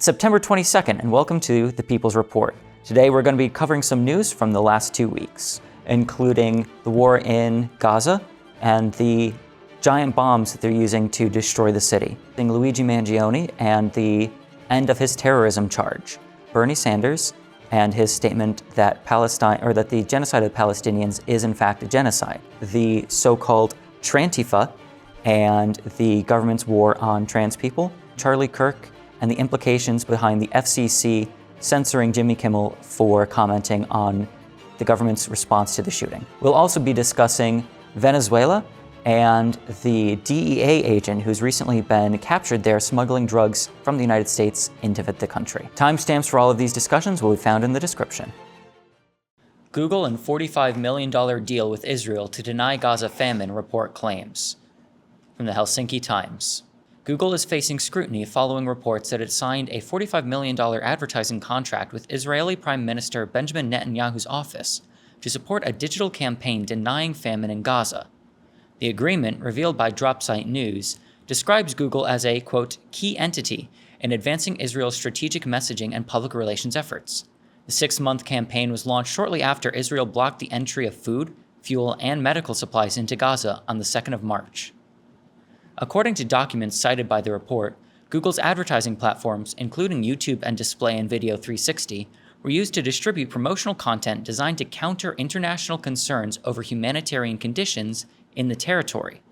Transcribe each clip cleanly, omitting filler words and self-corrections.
It's September 22nd, and welcome to The People's Report. Today we're going to be covering some news from the last 2 weeks, including the war in Gaza and the giant bombs that they're using to destroy the city, Luigi Mangione and the end of his terrorism charge, Bernie Sanders and his statement that that the genocide of the Palestinians is in fact a genocide, the so-called Trantifa and the government's war on trans people, Charlie Kirk, and the implications behind the FCC censoring Jimmy Kimmel for commenting on the government's response to the shooting. We'll also be discussing Venezuela and the DEA agent who's recently been captured there smuggling drugs from the United States into the country. Timestamps for all of these discussions will be found in the description. Google and $45 million deal with Israel to deny Gaza famine, report claims. From the Helsinki Times. Google is facing scrutiny following reports that it signed a $45 million advertising contract with Israeli Prime Minister Benjamin Netanyahu's office to support a digital campaign denying famine in Gaza. The agreement, revealed by Dropsite News, describes Google as a, quote, key entity in advancing Israel's strategic messaging and public relations efforts. The 6-month campaign was launched shortly after Israel blocked the entry of food, fuel, and medical supplies into Gaza on the 2nd of March. According to documents cited by the report, Google's advertising platforms, including YouTube and Display and Video 360, were used to distribute promotional content designed to counter international concerns over humanitarian conditions in the territory.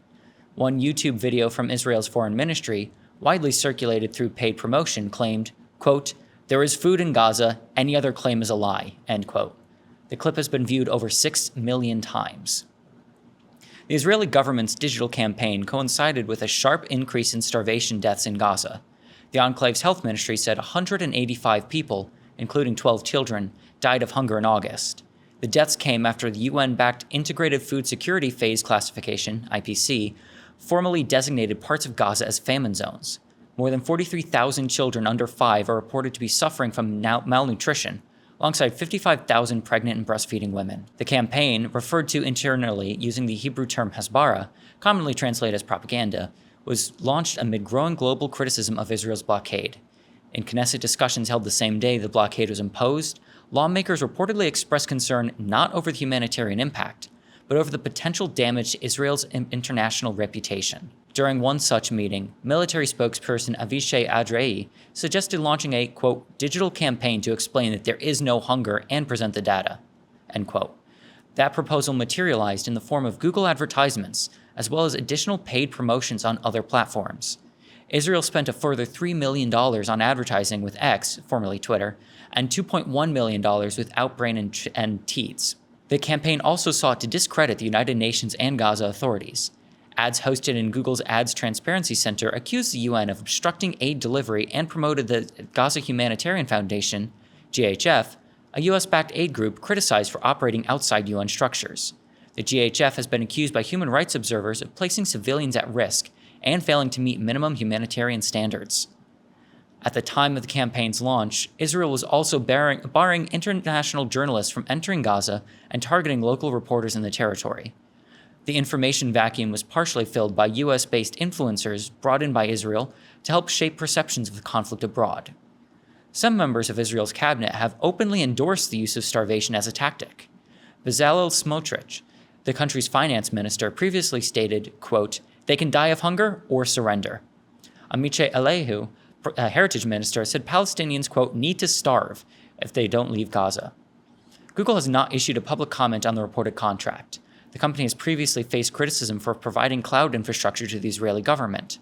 One YouTube video from Israel's foreign ministry, widely circulated through paid promotion, claimed, quote, "There is food in Gaza, any other claim is a lie," end quote. The clip has been viewed over 6 million times. The Israeli government's digital campaign coincided with a sharp increase in starvation deaths in Gaza. The enclave's health ministry said 185 people, including 12 children, died of hunger in August. The deaths came after the UN-backed Integrated Food Security Phase Classification, IPC, formally designated parts of Gaza as famine zones. More than 43,000 children under 5 are reported to be suffering from malnutrition, alongside 55,000 pregnant and breastfeeding women. The campaign, referred to internally using the Hebrew term hasbara, commonly translated as propaganda, was launched amid growing global criticism of Israel's blockade. In Knesset discussions held the same day the blockade was imposed, lawmakers reportedly expressed concern not over the humanitarian impact, but over the potential damage to Israel's international reputation. During one such meeting, military spokesperson Avishai Adrei suggested launching a, quote, digital campaign to explain that there is no hunger and present the data, end quote. That proposal materialized in the form of Google advertisements, as well as additional paid promotions on other platforms. Israel spent a further $3 million on advertising with X, formerly Twitter, and $2.1 million with Outbrain and Teads. The campaign also sought to discredit the United Nations and Gaza authorities. Ads hosted in Google's Ads Transparency Center accused the UN of obstructing aid delivery and promoted the Gaza Humanitarian Foundation, GHF, a US-backed aid group criticized for operating outside UN structures. The GHF has been accused by human rights observers of placing civilians at risk and failing to meet minimum humanitarian standards. At the time of the campaign's launch, Israel was also barring international journalists from entering Gaza and targeting local reporters in the territory. The information vacuum was partially filled by US-based influencers brought in by Israel to help shape perceptions of the conflict abroad. Some members of Israel's cabinet have openly endorsed the use of starvation as a tactic. Bezalel Smotrich, the country's finance minister, previously stated, quote, "They can die of hunger or surrender." Amichai Eliyahu, a heritage minister, said Palestinians, quote, "need to starve if they don't leave Gaza." Google has not issued a public comment on the reported contract. The company has previously faced criticism for providing cloud infrastructure to the Israeli government.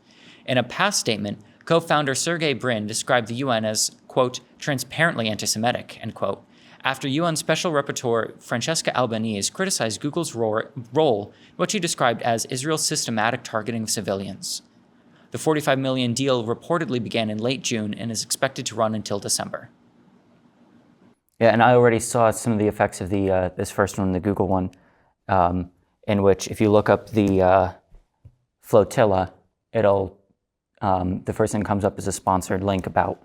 In a past statement, co-founder Sergey Brin described the UN as, quote, transparently anti-Semitic, end quote, after UN Special Rapporteur Francesca Albanese criticized Google's role in what she described as Israel's systematic targeting of civilians. The $45 million deal reportedly began in late June and is expected to run until December. Yeah, and I already saw some of the effects of the this first one, the Google one, in which if you look up the flotilla, it'll the first thing that comes up is a sponsored link about,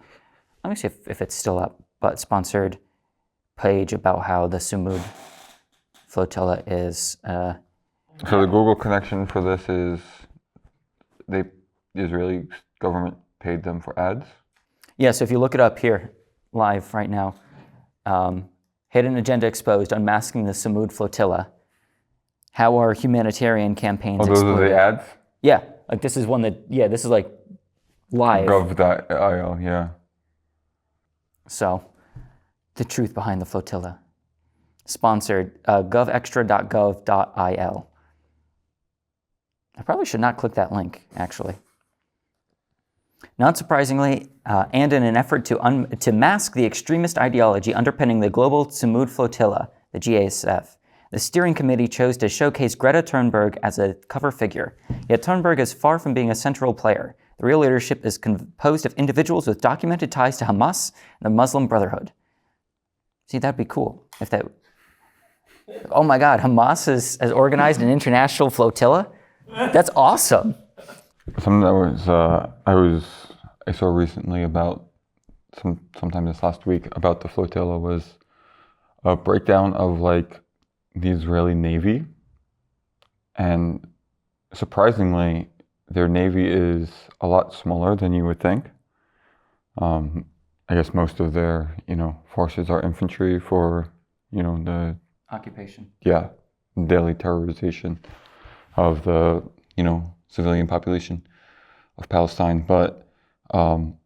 let me see if it's still up, but sponsored page about how the Sumud flotilla is. So the Google connection for this is the Israeli government paid them for ads? Yeah, so if you look it up here, live right now, Hidden Agenda Exposed, Unmasking the Samud Flotilla, how are humanitarian campaigns those exploited? are the ads? Yeah, like this is one that, this is like live. Gov.io, yeah. So, the truth behind the flotilla. Sponsored, govextra.gov.il. I probably should not click that link, actually. Not surprisingly, and in an effort to mask the extremist ideology underpinning the global Samud flotilla, the GASF, the steering committee chose to showcase Greta Thunberg as a cover figure. Yet Thunberg is far from being a central player. The real leadership is composed of individuals with documented ties to Hamas and the Muslim Brotherhood. See, that'd be cool if that... Oh my God, Hamas has organized an international flotilla? That's awesome. Something that I saw recently about sometime this last week about the flotilla was a breakdown of like the Israeli Navy, and surprisingly, their Navy is a lot smaller than you would think. I guess most of their, forces are infantry for, the occupation. Yeah, daily terrorization of the, civilian population of Palestine. But and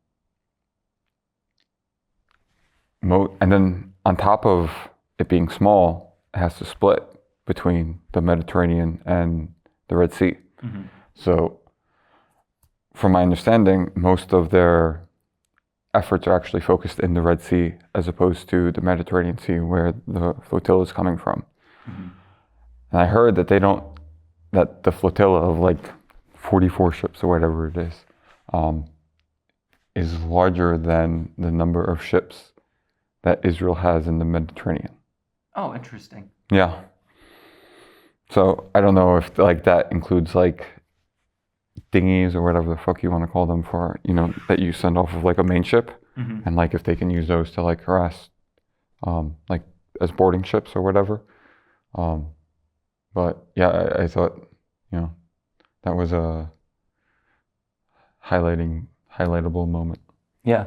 then on top of it being small, it has to split between the Mediterranean and the Red Sea. Mm-hmm. So, from my understanding, most of their efforts are actually focused in the Red Sea as opposed to the Mediterranean Sea, where the flotilla is coming from. Mm-hmm. And I heard that that the flotilla of like 44 ships or whatever it is larger than the number of ships that Israel has in the Mediterranean. Oh, interesting. Yeah. So I don't know if like that includes like dinghies or whatever the fuck you want to call them for, that you send off of like a main ship, mm-hmm. and like if they can use those to like harass, like as boarding ships or whatever. But yeah, I thought, that was a highlightable moment. Yeah.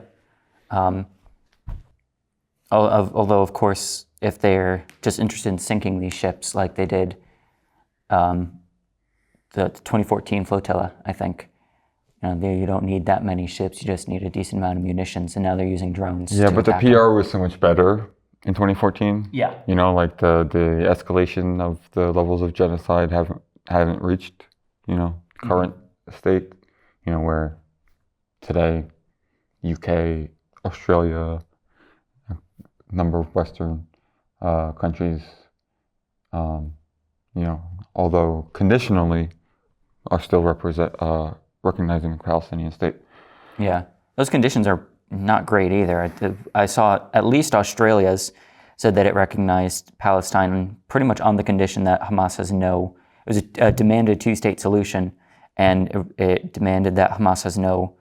Although, of course, if they're just interested in sinking these ships like they did the 2014 flotilla, I think, you don't need that many ships. You just need a decent amount of munitions, and now they're using drones. Yeah, but the PR was so much better in 2014. Yeah. Like the escalation of the levels of genocide haven't reached, current mm-hmm. state, where today, UK, Australia, a number of Western countries, although conditionally, are still recognizing the Palestinian state. Yeah, those conditions are not great either. I saw at least Australia's said that it recognized Palestine pretty much on the condition that Hamas has it was a demanded two-state solution, and it demanded that Hamas has no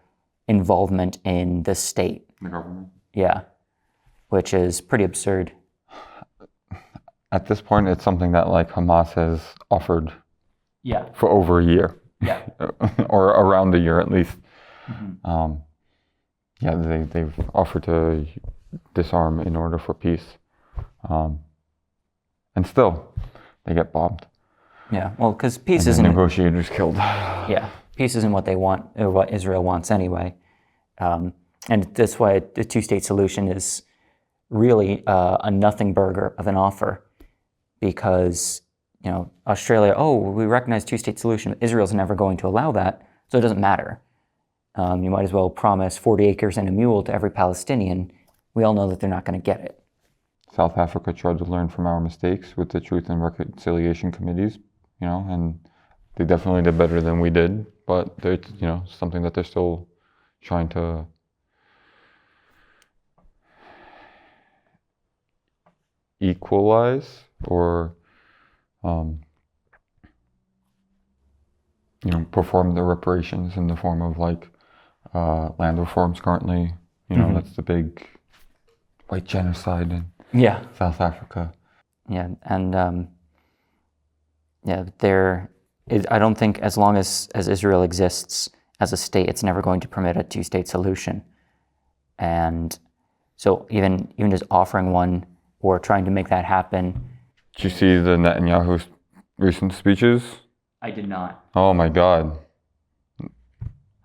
involvement in the state. The government? Yeah, which is pretty absurd. At this point, it's something that like Hamas has offered for over a year. Yeah. Or around a year at least. Mm-hmm. They've offered to disarm in order for peace. And still, they get bombed. Yeah, well, because peace and isn't... negotiators killed. Yeah, peace isn't what they want, or what Israel wants anyway. And that's why the two-state solution is really a nothing burger of an offer. Because, Australia, we recognize two-state solution. Israel's never going to allow that, so it doesn't matter. You might as well promise 40 acres and a mule to every Palestinian. We all know that they're not going to get it. South Africa tried to learn from our mistakes with the Truth and Reconciliation Committees, and they definitely did better than we did, but it's, something that they're still trying to equalize or, perform the reparations in the form of like land reforms currently. Mm-hmm. That's the big white genocide in South Africa. Yeah, and I don't think as long as Israel exists as a state, it's never going to permit a two-state solution. And so even just offering one or trying to make that happen. Did you see the Netanyahu's recent speeches? I did not. Oh my God.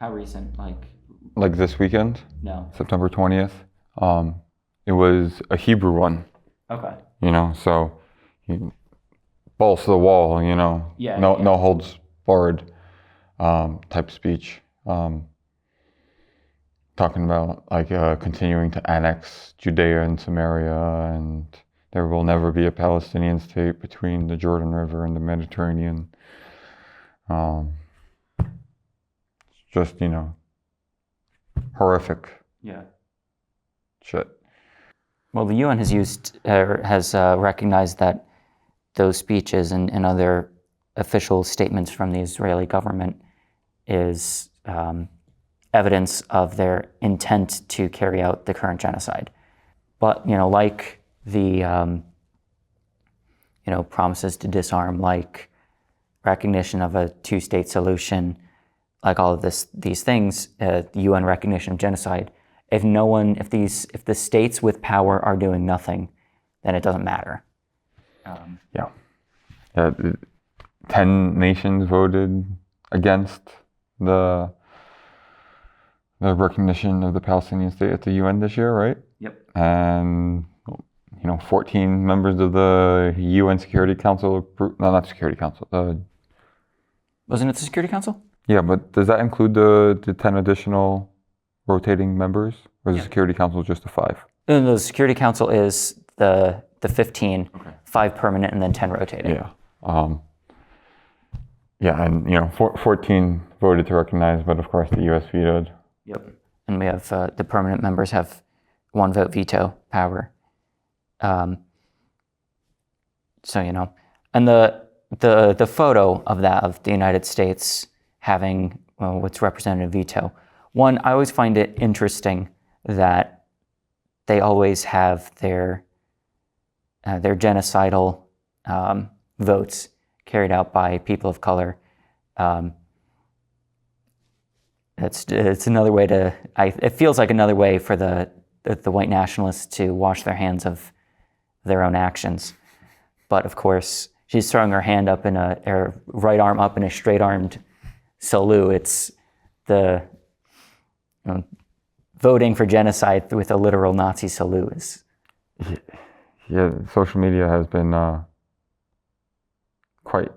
How recent? Like this weekend? No. September 20th. It was a Hebrew one. Okay. So balls to the wall, Yeah. no holds barred type speech. Talking about continuing to annex Judea and Samaria, and there will never be a Palestinian state between the Jordan River and the Mediterranean. Just, horrific. Yeah. Shit. Well, the UN has recognized that those speeches and other official statements from the Israeli government is evidence of their intent to carry out the current genocide. But, like the, promises to disarm, like recognition of a two-state solution, like all of these things, the UN recognition of genocide, if the states with power are doing nothing, then it doesn't matter. 10 nations voted against the recognition of the Palestinian state at the UN this year, right? Yep. And 14 members of the UN Security Council, not Security Council. Wasn't it the Security Council? Yeah, but does that include the 10 additional rotating members, or is the Security Council just the 5? No, the Security Council is the 15, okay. 5 permanent, and then 10 rotating. Yeah. And 14 voted to recognize, but of course the U.S. vetoed. Yep. And we have the permanent members have 1 vote veto power. And the photo of the United States having what's represented a veto. One, I always find it interesting that they always have their genocidal votes carried out by people of color. It's another way to. It feels like another way for the white nationalists to wash their hands of their own actions. But of course, she's throwing her hand up her right arm up in a straight-armed salute. It's the voting for genocide with a literal Nazi salute. Yeah, social media has been quite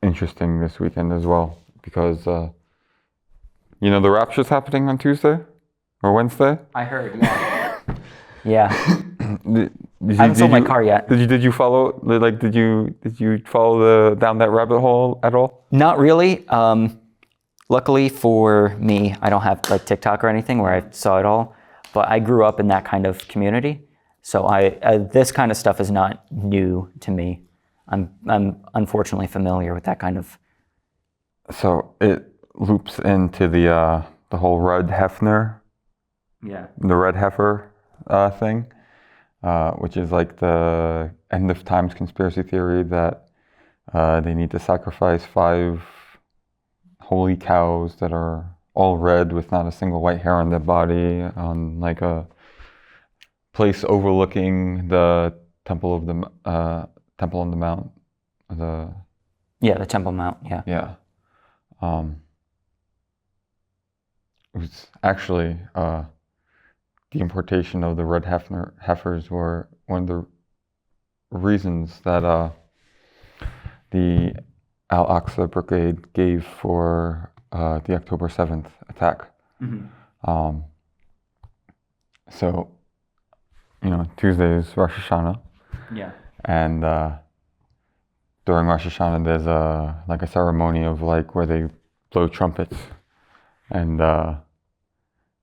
interesting this weekend as well, because the rapture's happening on Tuesday or Wednesday. I heard, yeah. Yeah. I haven't sold my car yet. Did you follow did you follow down that rabbit hole at all? Not really. Luckily for me, I don't have TikTok or anything where I saw it all, but I grew up in that kind of community, so this kind of stuff is not new to me. I'm unfortunately familiar with that kind of. So it loops into the whole Red Hefner. Yeah. The Red Heifer thing, which is like the end of times conspiracy theory that they need to sacrifice 5 holy cows that are all red with not a single white hair on their body on a place overlooking the Temple on the Mount. The Temple Mount. Yeah. Yeah. It was actually the importation of the red heifers were one of the reasons that the Al-Aqsa Brigade gave for the October 7th attack. Mm-hmm. So, Tuesday is Rosh Hashanah. Yeah. And during Rosh Hashanah, there's a ceremony of where they blow trumpets, and the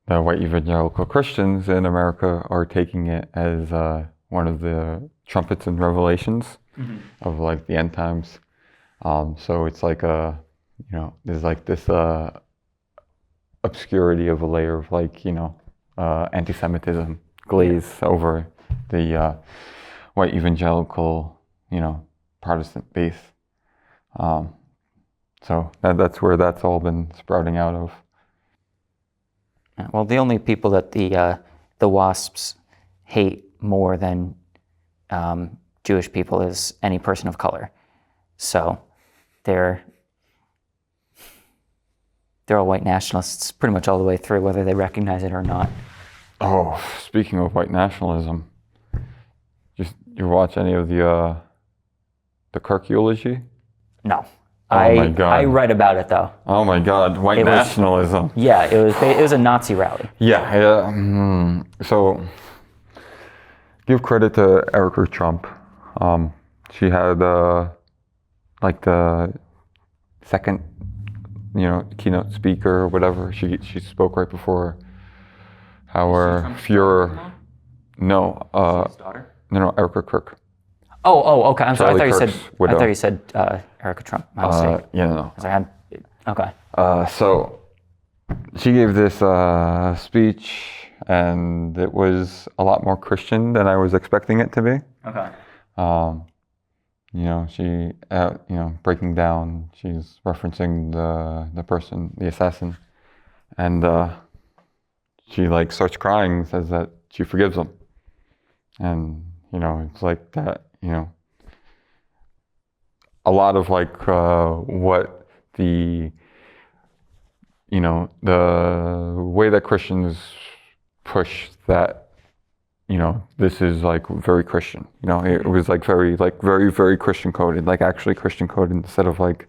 white evangelical Christians in America are taking it as one of the trumpets and revelations of the end times. So it's there's this obscurity of a layer of anti-Semitism glaze over the white evangelical, Protestant base. So that's where that's all been sprouting out of. Well, the only people that the WASPs hate more than Jewish people is any person of color. So they're all white nationalists pretty much all the way through, whether they recognize it or not. Oh, speaking of white nationalism, you watch any of the Kirk eulogy? No. Oh my God. I read about it though. Oh my God, white nationalism. Yeah, it was a Nazi rally. Yeah. So give credit to Erica Trump. She had like the second, keynote speaker or whatever. She spoke right before our Fuhrer. No, His daughter? No, Erica Kirk. Oh, okay. I'm sorry. Charlie I Kirk's widow. thought you said Erica Trump. My mistake. Yeah, no. Okay. So she gave this speech, and it was a lot more Christian than I was expecting it to be. Okay. She, breaking down, she's referencing the person, the assassin, and she like starts crying, says that she forgives him, and it's like that, a lot of like what the way that Christians push that, this is like very Christian. It was like very, very Christian coded, like actually Christian coded instead of like,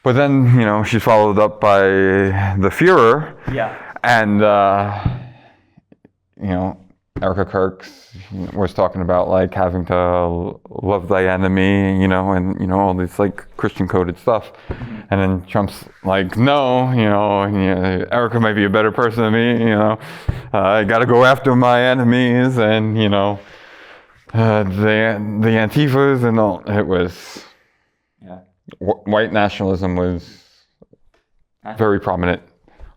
But then, she's followed up by the Fuhrer. Yeah. And, Erica Kirk was talking about like having to love thy enemy, and all this like Christian coded stuff. Mm-hmm. And then Trump's like, no, Erica might be a better person than me, I got to go after my enemies and, the Antifas and all. It was, white nationalism was very prominent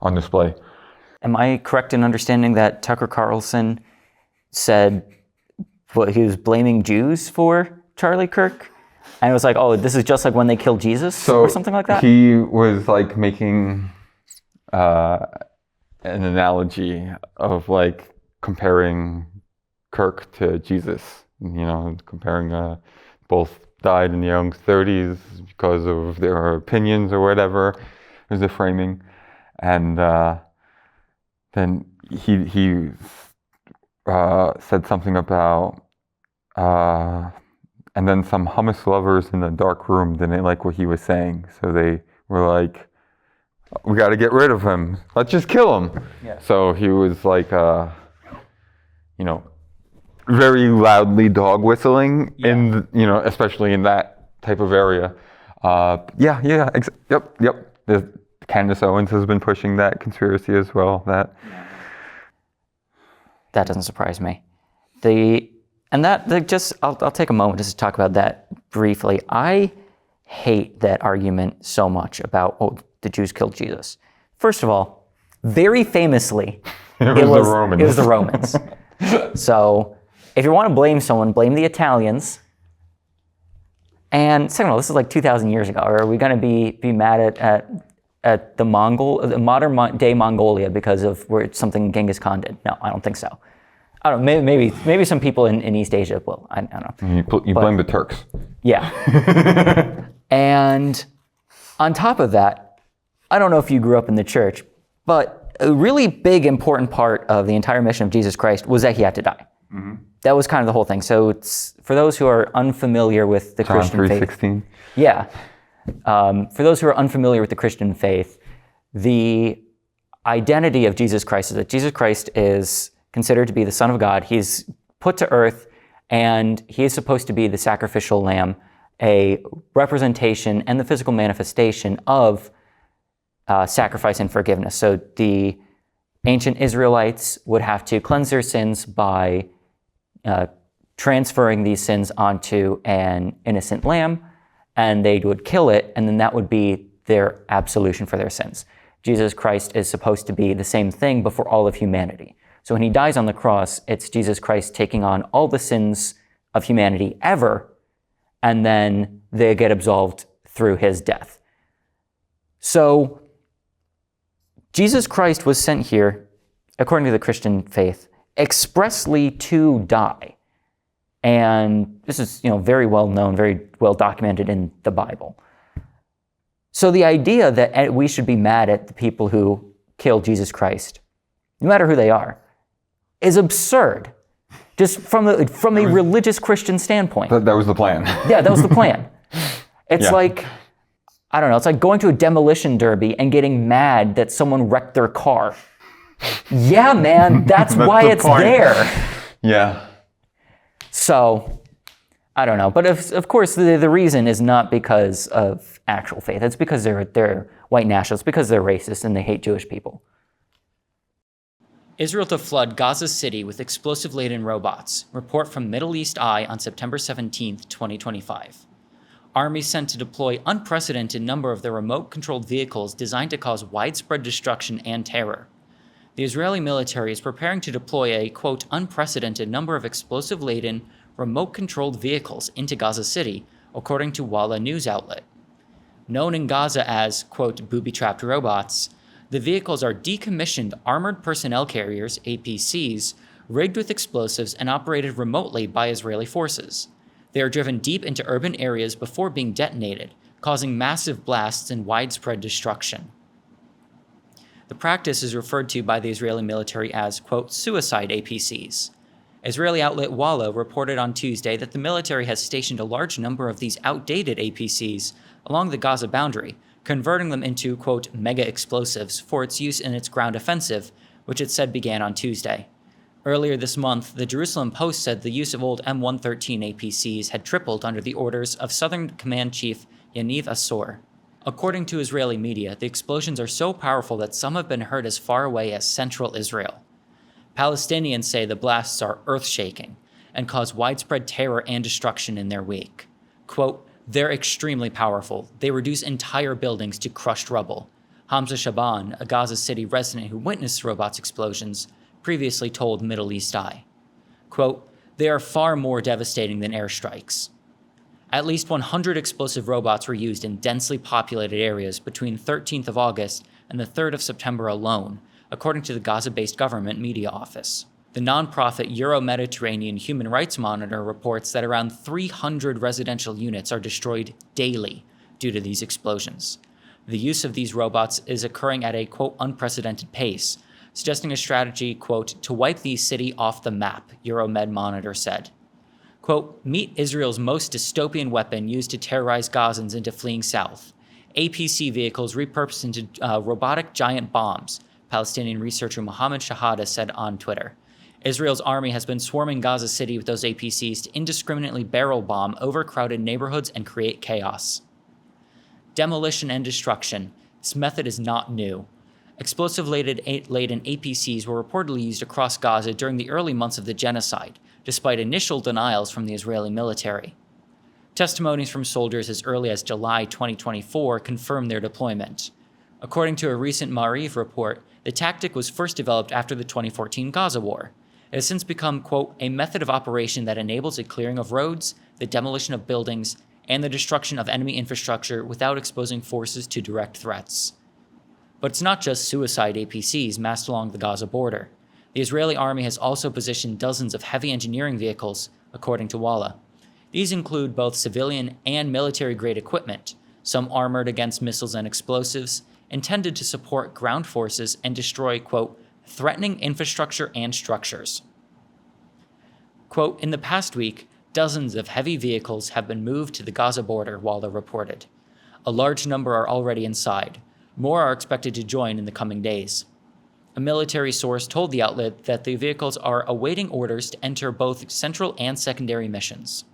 on display. Am I correct in understanding that Tucker Carlson said he was blaming Jews for Charlie Kirk? And it was like, oh, this is just like when they killed Jesus or something like that? He was like making an analogy of like comparing Kirk to Jesus, comparing both died in the young 30s because of their opinions or whatever was the framing. And then he said something about, and then some hummus lovers in the dark room didn't like what he was saying. So they were like, we got to get rid of him. Let's just kill him. Yeah. So he was like, very loudly dog whistling especially in that type of area. Yep. Candace Owens has been pushing that conspiracy as well. That doesn't surprise me. I'll take a moment just to talk about that briefly. I hate that argument so much about, the Jews killed Jesus. First of all, very famously, it was the Romans. So if you want to blame someone, blame the Italians. And second of all, this is like 2,000 years ago. Are we going to be mad at the modern day Mongolia because of something Genghis Khan did? No, I don't think so. I don't know, maybe some people in East Asia will. I don't know. You blame the Turks. Yeah. And on top of that, I don't know if you grew up in the church, but a really big, important part of the entire mission of Jesus Christ was that he had to die. Mm-hmm. That was kind of the whole thing. So it's for those who are unfamiliar with the Christian faith. John 3:16. Yeah. For those who are unfamiliar with the Christian faith, the identity of Jesus Christ is that Jesus Christ is considered to be the Son of God. He's put to earth, and he is supposed to be the sacrificial lamb, a representation and the physical manifestation of sacrifice and forgiveness. So the ancient Israelites would have to cleanse their sins by transferring these sins onto an innocent lamb, and they would kill it, and then that would be their absolution for their sins. Jesus Christ is supposed to be the same thing before all of humanity. So when he dies on the cross, it's Jesus Christ taking on all the sins of humanity ever, and then they get absolved through his death. So Jesus Christ was sent here, according to the Christian faith, expressly to die. And this is, very well known, very well documented in the Bible. So the idea that we should be mad at the people who killed Jesus Christ, no matter who they are, is absurd. Just from a religious Christian standpoint. That was the plan. Yeah, that was the plan. It's Yeah. like, I don't know, it's like going to a demolition derby and getting mad that someone wrecked their car. Yeah, man, that's why the it's point. there. Yeah. So, I don't know. But of course, the reason is not because of actual faith. It's because they're white nationalists, because they're racist and they hate Jewish people. Israel to flood Gaza City with explosive-laden robots. Report from Middle East Eye on September 17, 2025. Army sent to deploy unprecedented number of their remote-controlled vehicles designed to cause widespread destruction and terror. The Israeli military is preparing to deploy a, quote, unprecedented number of explosive-laden, remote-controlled vehicles into Gaza City, according to Walla news outlet. Known in Gaza as, quote, booby-trapped robots, the vehicles are decommissioned armored personnel carriers, APCs, rigged with explosives and operated remotely by Israeli forces. They are driven deep into urban areas before being detonated, causing massive blasts and widespread destruction. The practice is referred to by the Israeli military as, quote, suicide APCs. Israeli outlet Walla reported on Tuesday that the military has stationed a large number of these outdated APCs along the Gaza boundary, converting them into, quote, mega explosives for its use in its ground offensive, which it said began on Tuesday. Earlier this month, the Jerusalem Post said the use of old M113 APCs had tripled under the orders of Southern Command Chief Yaniv Assor. According to Israeli media, the explosions are so powerful that some have been heard as far away as central Israel. Palestinians say the blasts are earth-shaking and cause widespread terror and destruction in their wake. Quote, they're extremely powerful. They reduce entire buildings to crushed rubble. Hamza Shaban, a Gaza City resident who witnessed the robots' explosions, previously told Middle East Eye. Quote, they are far more devastating than airstrikes. At least 100 explosive robots were used in densely populated areas between 13th of August and the 3rd of September alone, according to the Gaza-based government media office. The nonprofit Euro-Mediterranean Human Rights Monitor reports that around 300 residential units are destroyed daily due to these explosions. The use of these robots is occurring at a, quote, unprecedented pace, suggesting a strategy, quote, to wipe the city off the map, Euromed Monitor said. Quote, meet Israel's most dystopian weapon used to terrorize Gazans into fleeing south. APC vehicles repurposed into robotic giant bombs, Palestinian researcher Mohammed Shahada said on Twitter. Israel's army has been swarming Gaza City with those APCs to indiscriminately barrel bomb overcrowded neighborhoods and create chaos. Demolition and destruction. This method is not new. Explosive-laden APCs were reportedly used across Gaza during the early months of the genocide, despite initial denials from the Israeli military. Testimonies from soldiers as early as July 2024 confirmed their deployment. According to a recent Maariv report, the tactic was first developed after the 2014 Gaza war. It has since become, quote, a method of operation that enables a clearing of roads, the demolition of buildings, and the destruction of enemy infrastructure without exposing forces to direct threats. But it's not just suicide APCs massed along the Gaza border. The Israeli army has also positioned dozens of heavy engineering vehicles, according to Walla. These include both civilian and military-grade equipment, some armored against missiles and explosives, intended to support ground forces and destroy, quote, threatening infrastructure and structures. Quote, in the past week, dozens of heavy vehicles have been moved to the Gaza border, Walla reported. A large number are already inside. More are expected to join in the coming days. A military source told the outlet that the vehicles are awaiting orders to enter both central and secondary missions.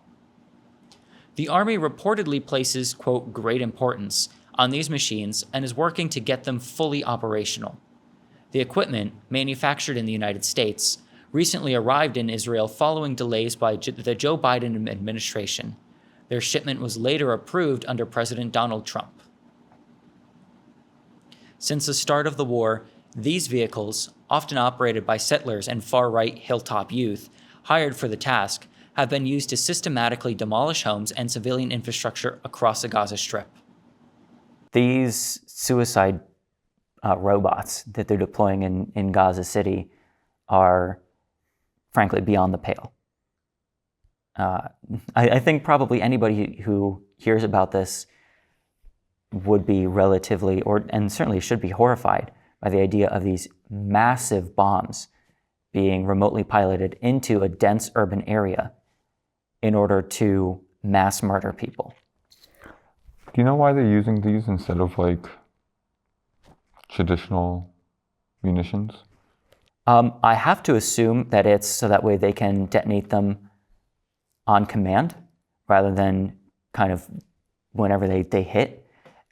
The Army reportedly places, quote, great importance on these machines and is working to get them fully operational. The equipment, manufactured in the United States, recently arrived in Israel following delays by the Joe Biden administration. Their shipment was later approved under President Donald Trump. Since the start of the war, these vehicles, often operated by settlers and far-right hilltop youth, hired for the task, have been used to systematically demolish homes and civilian infrastructure across the Gaza Strip. These suicide robots that they're deploying in Gaza City are, frankly, beyond the pale. I think probably anybody who hears about this would be relatively, and certainly should be horrified by the idea of these massive bombs being remotely piloted into a dense urban area in order to mass murder people. Do you know why they're using these instead of like traditional munitions? I have to assume that it's so that way they can detonate them on command rather than kind of whenever they hit.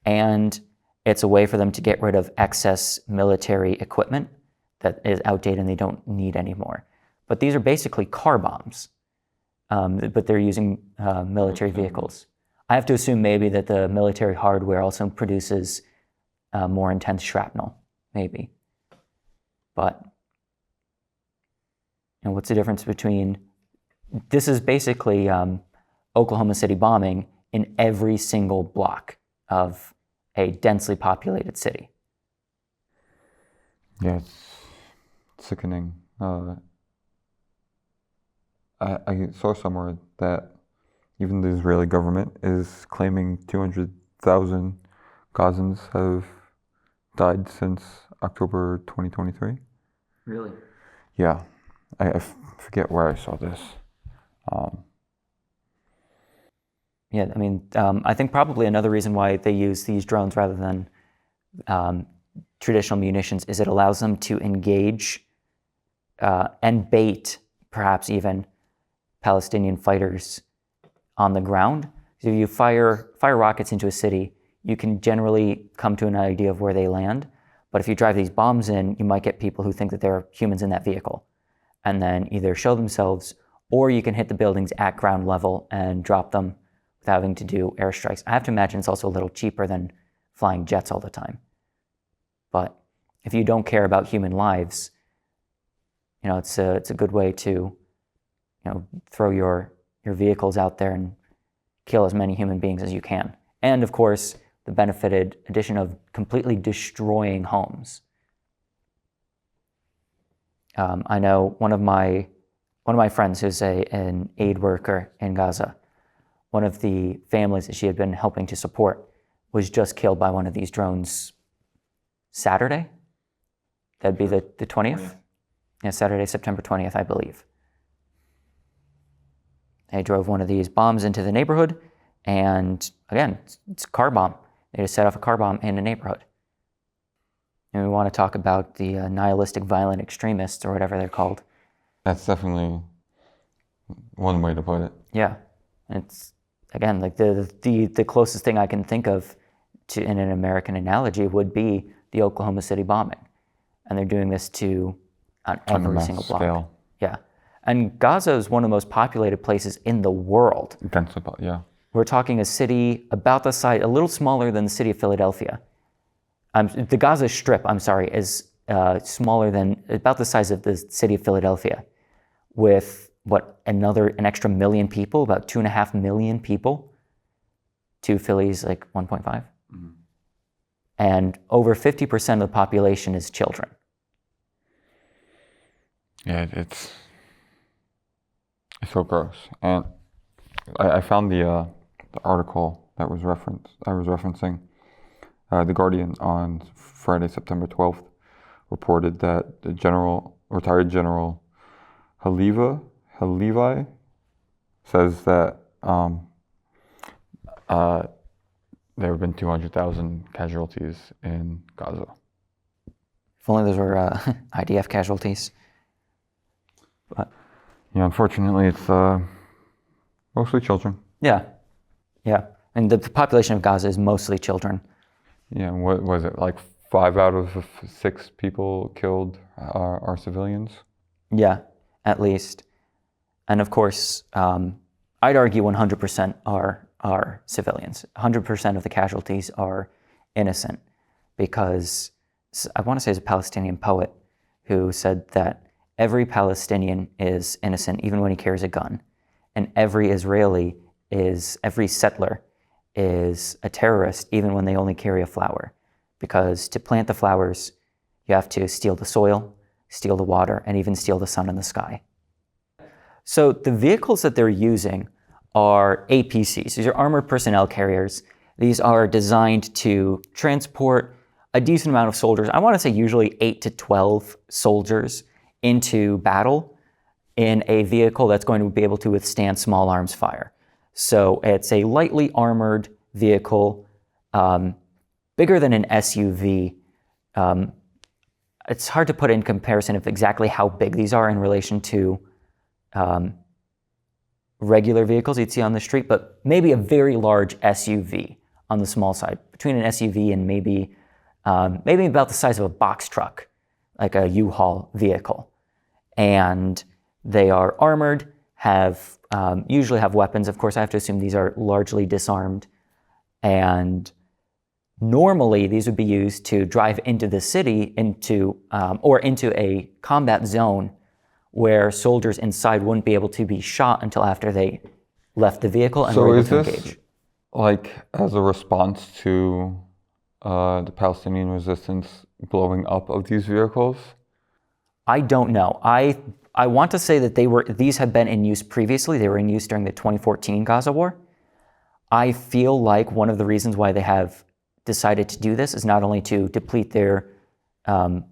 And it's a way for them to get rid of excess military equipment that is outdated and they don't need anymore. But these are basically car bombs, but they're using military vehicles. I have to assume maybe that the military hardware also produces more intense shrapnel, maybe. But what's the difference between, this is basically Oklahoma City bombing in every single block of a densely populated city. Yeah, it's sickening. I saw somewhere that even the Israeli government is claiming 200,000 Gazans have died since October 2023. Really? Yeah, I forget where I saw this. Yeah, I mean, I think probably another reason why they use these drones rather than traditional munitions is it allows them to engage and bait, perhaps even, Palestinian fighters on the ground. So if you fire rockets into a city, you can generally come to an idea of where they land. But if you drive these bombs in, you might get people who think that there are humans in that vehicle and then either show themselves, or you can hit the buildings at ground level and drop them without having to do airstrikes. I have to imagine it's also a little cheaper than flying jets all the time. But if you don't care about human lives, it's a good way to throw your vehicles out there and kill as many human beings as you can. And of course, the benefited addition of completely destroying homes. I know one of my friends who's an aid worker in Gaza, one of the families that she had been helping to support was just killed by one of these drones Saturday. That'd be the 20th? Yeah, Saturday, September 20th, I believe. They drove one of these bombs into the neighborhood, and again, it's a car bomb. They just set off a car bomb in a neighborhood. And we want to talk about the nihilistic violent extremists, or whatever they're called. That's definitely one way to put it. Yeah, it's again like the closest thing I can think of to in an American analogy would be the Oklahoma City bombing, and they're doing this on every single block. Scale. Yeah. And Gaza is one of the most populated places in the world. Yeah. We're talking a city about the size, a little smaller than the city of Philadelphia. The Gaza Strip, is smaller than, about the size of the city of Philadelphia, with an extra million people, about 2.5 million people, to Philly's like 1.5. Mm-hmm. And over 50% of the population is children. Yeah, it's so gross. And I found the article that was referencing. The Guardian on Friday, September 12th, reported that the retired General Halevi says that there have been 200,000 casualties in Gaza. If only those were IDF casualties. But yeah, unfortunately, it's mostly children. Yeah. And the population of Gaza is mostly children. Yeah, what was it, like 5 out of 6 people killed are civilians? Yeah, at least. And of course, I'd argue 100% are civilians. 100% of the casualties are innocent, because I want to say it's a Palestinian poet who said that every Palestinian is innocent even when he carries a gun, and every settler is a terrorist even when they only carry a flower, because to plant the flowers, you have to steal the soil, steal the water, and even steal the sun and the sky. So the vehicles that they're using are APCs. These are armored personnel carriers. These are designed to transport a decent amount of soldiers. I want to say usually 8 to 12 soldiers into battle in a vehicle that's going to be able to withstand small arms fire. So it's a lightly armored vehicle, bigger than an SUV. It's hard to put in comparison of exactly how big these are in relation to regular vehicles you'd see on the street, but maybe a very large SUV on the small side, between an SUV and maybe about the size of a box truck, like a U-Haul vehicle. And they are armored, usually have weapons. Of course, I have to assume these are largely disarmed. And normally, these would be used to drive into the city, or into a combat zone where soldiers inside wouldn't be able to be shot until after they left the vehicle and were able to engage. So is this like as a response to the Palestinian resistance blowing up of these vehicles? I don't know. I want to say that these had been in use previously. They were in use during the 2014 Gaza war. I feel like one of the reasons why they have decided to do this is not only to deplete their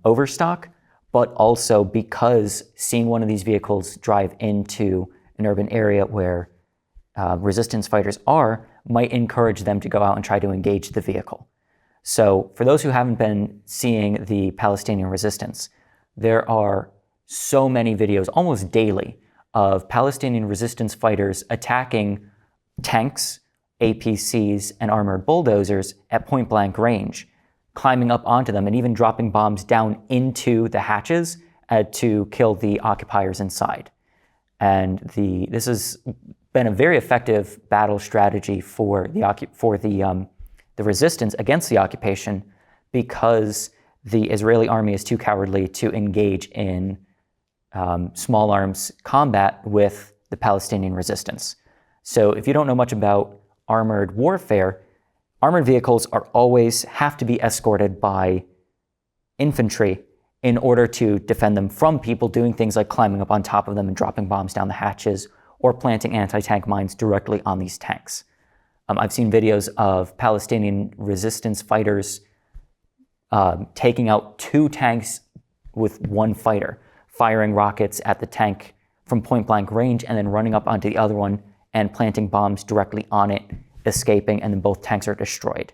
overstock, but also because seeing one of these vehicles drive into an urban area where resistance fighters are might encourage them to go out and try to engage the vehicle. So for those who haven't been seeing the Palestinian resistance, there are so many videos, almost daily, of Palestinian resistance fighters attacking tanks, APCs, and armored bulldozers at point-blank range, climbing up onto them and even dropping bombs down into the hatches to kill the occupiers inside. And this has been a very effective battle strategy for the resistance against the occupation, because the Israeli army is too cowardly to engage in small arms combat with the Palestinian resistance. So if you don't know much about armored warfare, armored vehicles always have to be escorted by infantry in order to defend them from people doing things like climbing up on top of them and dropping bombs down the hatches or planting anti-tank mines directly on these tanks. I've seen videos of Palestinian resistance fighters taking out 2 tanks with 1 fighter, firing rockets at the tank from point-blank range and then running up onto the other one and planting bombs directly on it, escaping, and then both tanks are destroyed.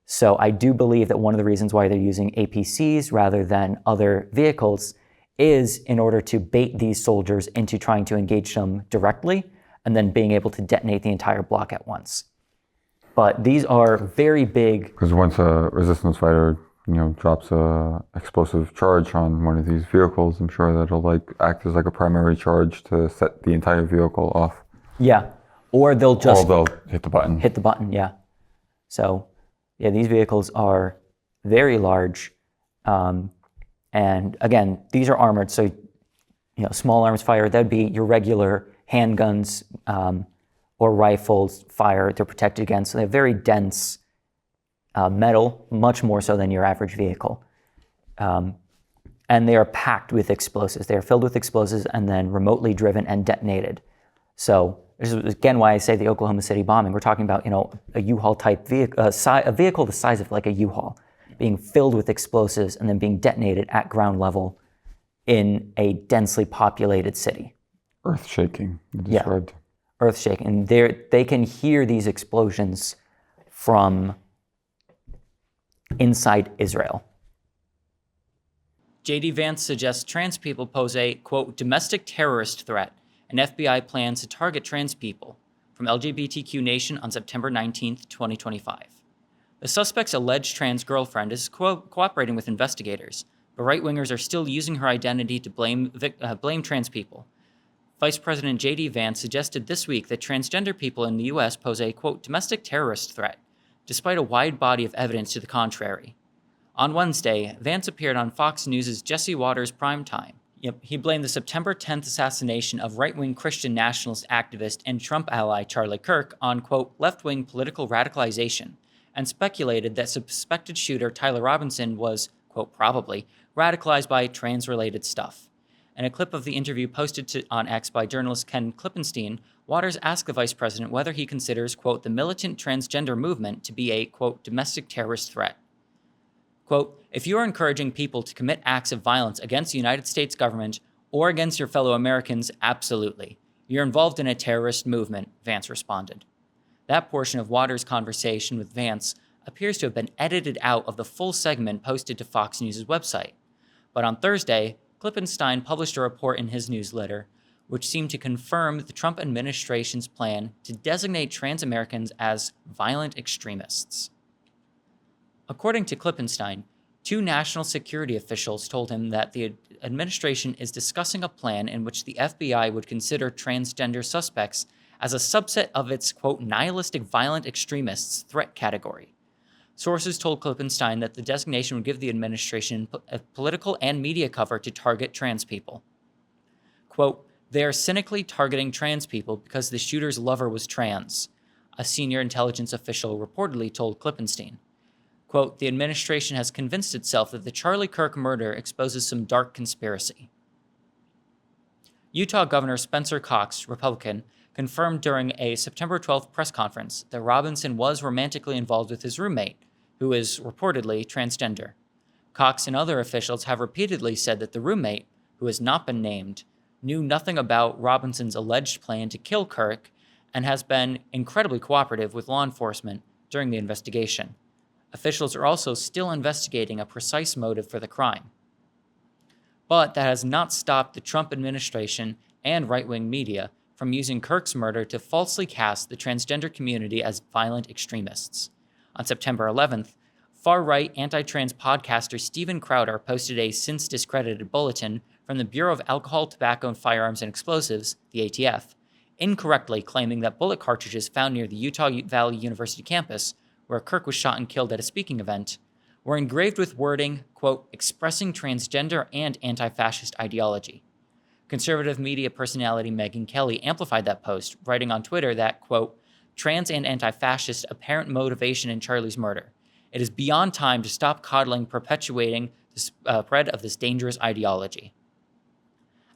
So I do believe that one of the reasons why they're using APCs rather than other vehicles is in order to bait these soldiers into trying to engage them directly and then being able to detonate the entire block at once. But these are very big. Because once a resistance fighter, drops a explosive charge on one of these vehicles, I'm sure that'll act as a primary charge to set the entire vehicle off. Yeah, or they'll hit the button. Hit the button, yeah. So, yeah, these vehicles are very large, and again, these are armored. So, small arms fire, that'd be your regular handguns or rifles fire. They're protected against. So they have very dense metal, much more so than your average vehicle. And they are packed with explosives. They are filled with explosives and then remotely driven and detonated. So this is, again, why I say the Oklahoma City bombing. We're talking about, a U-Haul type vehicle, a vehicle the size of a U-Haul, being filled with explosives and then being detonated at ground level in a densely populated city. Earth-shaking, described. Yeah, earth-shaking. And they can hear these explosions from inside Israel. J.D. Vance suggests trans people pose a, quote, domestic terrorist threat, and FBI plans to target trans people, from LGBTQ Nation on September 19th, 2025. The suspect's alleged trans girlfriend is cooperating with investigators, but right-wingers are still using her identity to blame trans people. Vice President J.D. Vance suggested this week that transgender people in the U.S. pose a, quote, domestic terrorist threat, despite a wide body of evidence to the contrary. On Wednesday, Vance appeared on Fox News' Jesse Watters Primetime. He blamed the September 10th assassination of right-wing Christian nationalist activist and Trump ally Charlie Kirk on, quote, left-wing political radicalization, and speculated that suspected shooter Tyler Robinson was, quote, probably radicalized by trans-related stuff. In a clip of the interview posted on X by journalist Ken Klippenstein, Waters asked the vice president whether he considers, quote, the militant transgender movement to be a, quote, domestic terrorist threat. Quote, if you are encouraging people to commit acts of violence against the United States government or against your fellow Americans, absolutely. You're involved in a terrorist movement, Vance responded. That portion of Waters' conversation with Vance appears to have been edited out of the full segment posted to Fox News' website. But on Thursday, Klippenstein published a report in his newsletter, which seemed to confirm the Trump administration's plan to designate trans Americans as violent extremists. According to Klippenstein, 2 national security officials told him that the administration is discussing a plan in which the FBI would consider transgender suspects as a subset of its, quote, nihilistic violent extremists threat category. Sources told Klippenstein that the designation would give the administration a political and media cover to target trans people. Quote, they are cynically targeting trans people because the shooter's lover was trans, a senior intelligence official reportedly told Klippenstein. Quote, the administration has convinced itself that the Charlie Kirk murder exposes some dark conspiracy. Utah Governor Spencer Cox, Republican, confirmed during a September 12th press conference that Robinson was romantically involved with his roommate, who is reportedly transgender. Cox and other officials have repeatedly said that the roommate, who has not been named, knew nothing about Robinson's alleged plan to kill Kirk and has been incredibly cooperative with law enforcement during the investigation. Officials are also still investigating a precise motive for the crime. But that has not stopped the Trump administration and right-wing media from using Kirk's murder to falsely cast the transgender community as violent extremists. On September 11th, far-right anti-trans podcaster Steven Crowder posted a since-discredited bulletin from the Bureau of Alcohol, Tobacco, and Firearms and Explosives, the ATF, incorrectly claiming that bullet cartridges found near the Utah Valley University campus, where Kirk was shot and killed at a speaking event, were engraved with wording, quote, expressing transgender and anti-fascist ideology. Conservative media personality Megyn Kelly amplified that post, writing on Twitter that, quote, trans and anti-fascist apparent motivation in Charlie's murder. It is beyond time to stop coddling, perpetuating the spread of this dangerous ideology.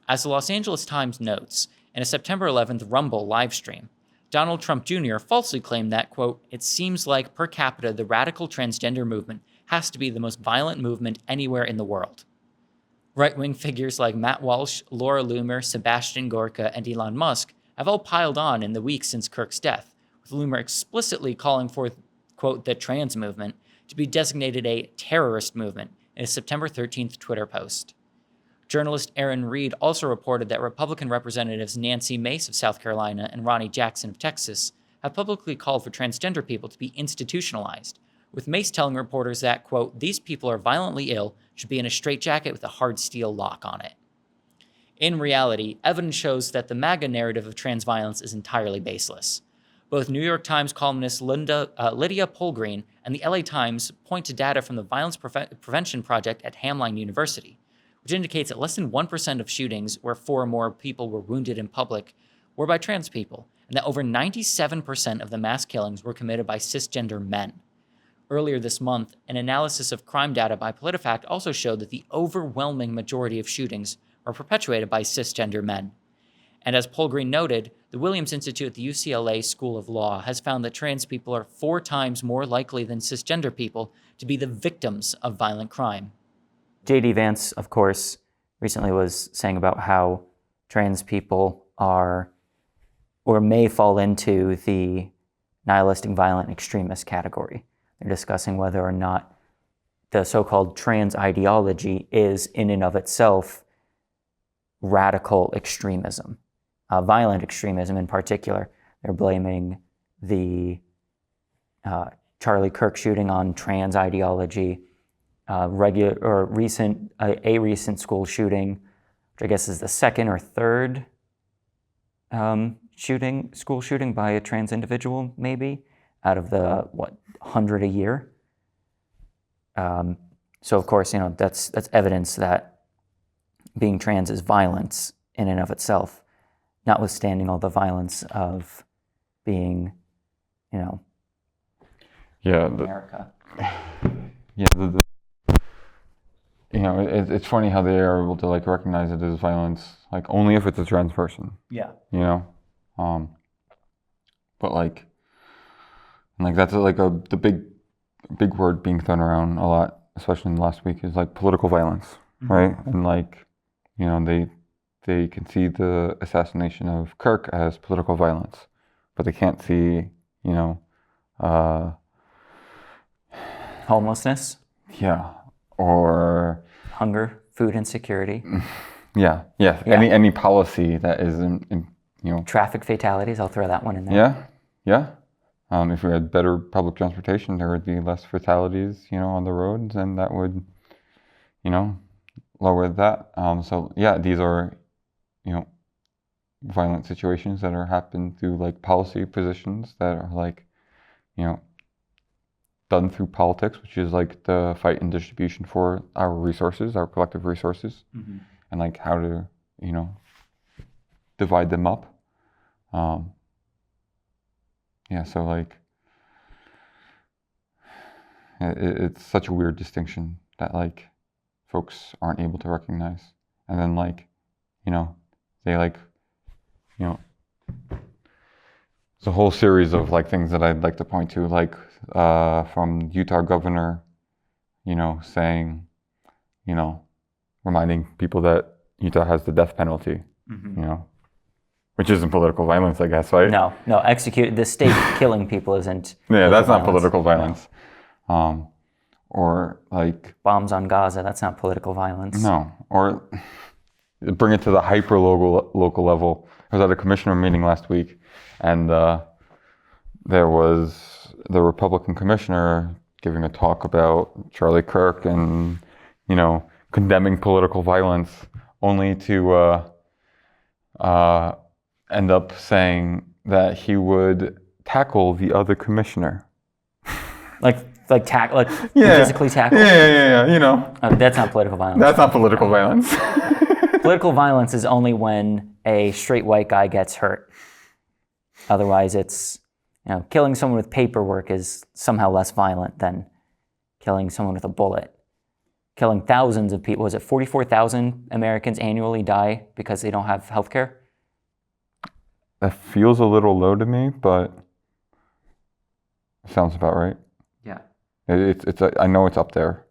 As the Los Angeles Times notes, in a September 11th Rumble livestream, Donald Trump Jr. falsely claimed that, quote, it seems like per capita the radical transgender movement has to be the most violent movement anywhere in the world. Right-wing figures like Matt Walsh, Laura Loomer, Sebastian Gorka, and Elon Musk have all piled on in the weeks since Kirk's death, with Loomer explicitly calling for, quote, the trans movement to be designated a terrorist movement in a September 13th Twitter post. Journalist Aaron Reed also reported that Republican Representatives Nancy Mace of South Carolina and Ronnie Jackson of Texas have publicly called for transgender people to be institutionalized, with Mace telling reporters that, quote, these people are violently ill, should be in a straitjacket with a hard steel lock on it. In reality, evidence shows that the MAGA narrative of trans violence is entirely baseless. Both New York Times columnist Lydia Polgreen and the LA Times point to data from the Violence Prevention Project at Hamline University, which indicates that less than 1% of shootings where 4 or more people were wounded in public were by trans people, and that over 97% of the mass killings were committed by cisgender men. Earlier this month, an analysis of crime data by PolitiFact also showed that the overwhelming majority of shootings were perpetuated by cisgender men. And as Polgreen noted, the Williams Institute at the UCLA School of Law has found that trans people are 4 times more likely than cisgender people to be the victims of violent crime. J.D. Vance, of course, recently was saying about how trans people are or may fall into the nihilistic violent extremist category. They're discussing whether or not the so-called trans ideology is in and of itself radical extremism, violent extremism in particular. They're blaming the Charlie Kirk shooting on trans ideology. A recent school shooting, which I guess is the second or third school shooting by a trans individual, maybe, out of the 100 a year. So of course, that's evidence that being trans is violence in and of itself, notwithstanding all the violence of being, Yeah, in America. yeah. It's funny how they are able to like recognize it as violence, like only if it's a trans person. Yeah. But like that's like the big word being thrown around a lot, especially in the last week, is like political violence, right? And like, they can see the assassination of Kirk as political violence, but they can't see, Homelessness, yeah, or hunger, food insecurity, yeah. Any policy that is traffic fatalities. I'll throw that one in there. yeah. If we had better public transportation, there would be less fatalities, on the roads, and that would, lower that. So yeah, these are, violent situations that are happened through like policy positions that are like, done through politics, which is like the fight and distribution for our resources, our collective resources, and like how to, divide them up. Yeah, so like, it's such a weird distinction that like folks aren't able to recognize. And then like, they like, it's a whole series of like things that I'd like to point to, like from Utah governor, saying, reminding people that Utah has the death penalty, which isn't political violence, I guess, right? No, the state killing people isn't. Yeah, that's not political violence. Or like bombs on Gaza, that's not political violence. No, or bring it to the hyper local level. I was at a commissioner meeting last week, and there was the Republican commissioner giving a talk about Charlie Kirk and, condemning political violence, only to end up saying that he would tackle the other commissioner. Physically tackle? Yeah. That's not political violence. That's not political violence. Political violence is only when a straight white guy gets hurt. Otherwise, it's, killing someone with paperwork is somehow less violent than killing someone with a bullet. Killing thousands of people, was it 44,000 Americans annually die because they don't have health care? That feels a little low to me, but it sounds about right. Yeah. I know it's up there,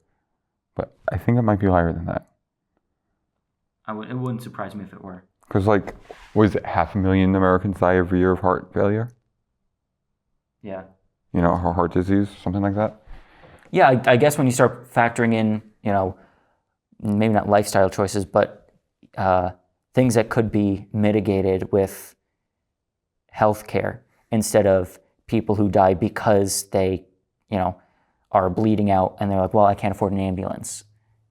but I think it might be higher than that. It wouldn't surprise me if it were. Because like, was it 500,000 Americans die every year of heart failure? Yeah. Heart disease, something like that? Yeah, I guess when you start factoring in, maybe not lifestyle choices, but things that could be mitigated with healthcare instead of people who die because they, are bleeding out and they're like, well, I can't afford an ambulance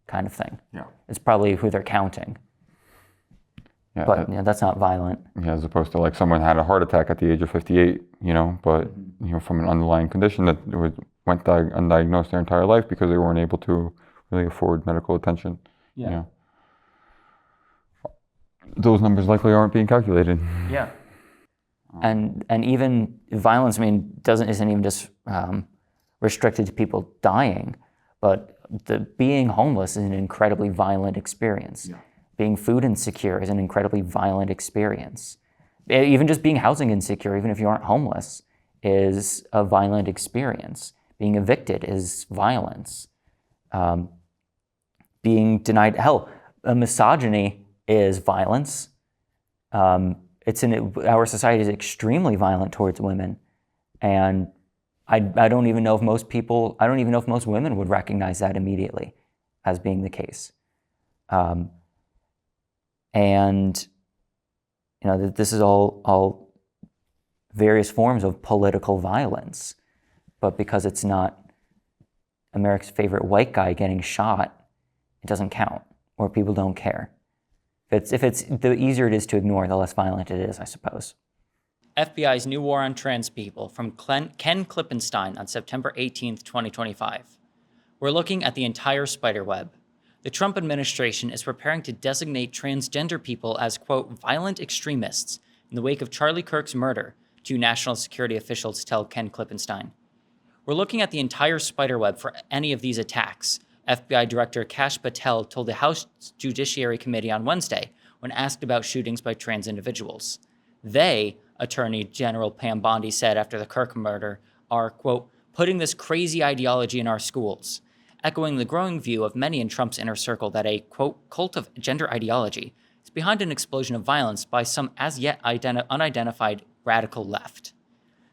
kind of thing. Yeah. It's probably who they're counting. Yeah, but that's not violent. Yeah, as opposed to like someone had a heart attack at the age of 58, but from an underlying condition that went undiagnosed their entire life because they weren't able to really afford medical attention. Yeah. Those numbers likely aren't being calculated. Yeah. And even violence, isn't even just restricted to people dying, but being homeless is an incredibly violent experience. Yeah. Being food insecure is an incredibly violent experience. Even just being housing insecure, even if you aren't homeless, is a violent experience. Being evicted is violence. Being denied, misogyny is violence. Our society is extremely violent towards women, and I don't even know if most women would recognize that immediately as being the case. And this is all various forms of political violence, but because it's not America's favorite white guy getting shot, it doesn't count, or people don't care. If it's the easier it is to ignore, the less violent it is, I suppose. FBI's new war on trans people from Ken Klippenstein on September 18th, 2025. We're looking at the entire spider web. The Trump administration is preparing to designate transgender people as, quote, violent extremists in the wake of Charlie Kirk's murder, two national security officials tell Ken Klippenstein. "We're looking at the entire spiderweb for any of these attacks," FBI Director Kash Patel told the House Judiciary Committee on Wednesday when asked about shootings by trans individuals. They, Attorney General Pam Bondi said after the Kirk murder, are, quote, "putting this crazy ideology in our schools," echoing the growing view of many in Trump's inner circle that a, quote, "cult of gender ideology" is behind an explosion of violence by some as yet unidentified radical left.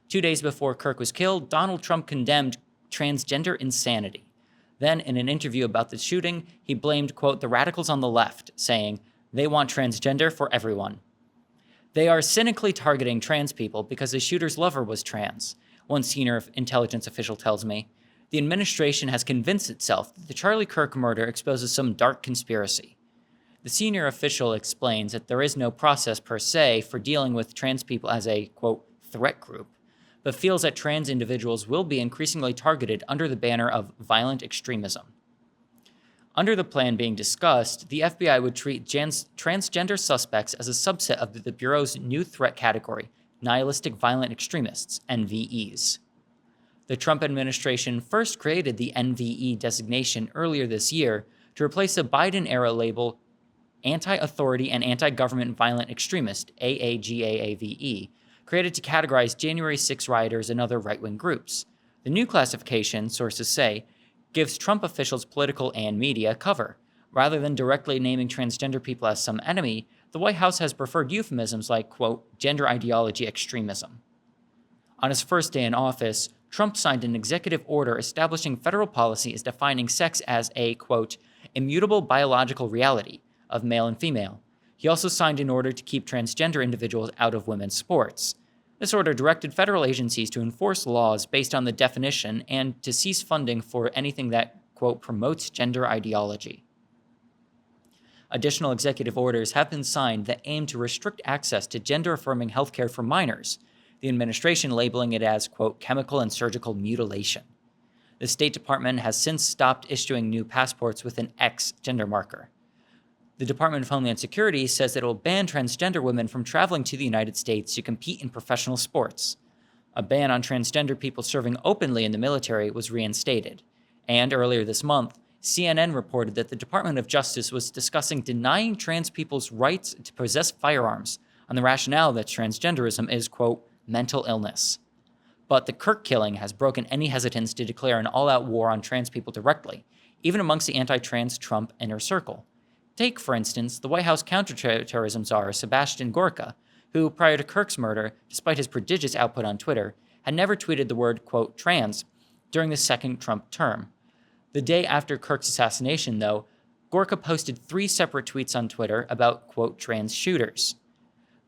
2 days before Kirk was killed, Donald Trump condemned transgender insanity. Then, in an interview about the shooting, he blamed, quote, "the radicals on the left," saying, "they want transgender for everyone." "They are cynically targeting trans people because the shooter's lover was trans," one senior intelligence official tells me. "The administration has convinced itself that the Charlie Kirk murder exposes some dark conspiracy." The senior official explains that there is no process per se for dealing with trans people as a, quote, "threat group," but feels that trans individuals will be increasingly targeted under the banner of violent extremism. Under the plan being discussed, the FBI would treat transgender suspects as a subset of the Bureau's new threat category, nihilistic violent extremists, NVEs. The Trump administration first created the NVE designation earlier this year to replace the Biden-era label Anti-Authority and Anti-Government Violent Extremist, AAGAAVE, created to categorize January 6 rioters and other right-wing groups. The new classification, sources say, gives Trump officials political and media cover. Rather than directly naming transgender people as some enemy, the White House has preferred euphemisms like, quote, "gender ideology extremism." On his first day in office, Trump signed an executive order establishing federal policy as defining sex as a, quote, "immutable biological reality" of male and female. He also signed an order to keep transgender individuals out of women's sports. This order directed federal agencies to enforce laws based on the definition and to cease funding for anything that, quote, "promotes gender ideology." Additional executive orders have been signed that aim to restrict access to gender-affirming healthcare for minors, the administration labeling it as, quote, "chemical and surgical mutilation." The State Department has since stopped issuing new passports with an X gender marker. The Department of Homeland Security says that it will ban transgender women from traveling to the United States to compete in professional sports. A ban on transgender people serving openly in the military was reinstated. And earlier this month, CNN reported that the Department of Justice was discussing denying trans people's rights to possess firearms on the rationale that transgenderism is, quote, "mental illness." But the Kirk killing has broken any hesitance to declare an all-out war on trans people directly, even amongst the anti-trans Trump inner circle. Take, for instance, the White House counterterrorism czar, Sebastian Gorka, who, prior to Kirk's murder, despite his prodigious output on Twitter, had never tweeted the word, quote, "trans" during the second Trump term. The day after Kirk's assassination, though, Gorka posted 3 separate tweets on Twitter about, quote, "trans shooters."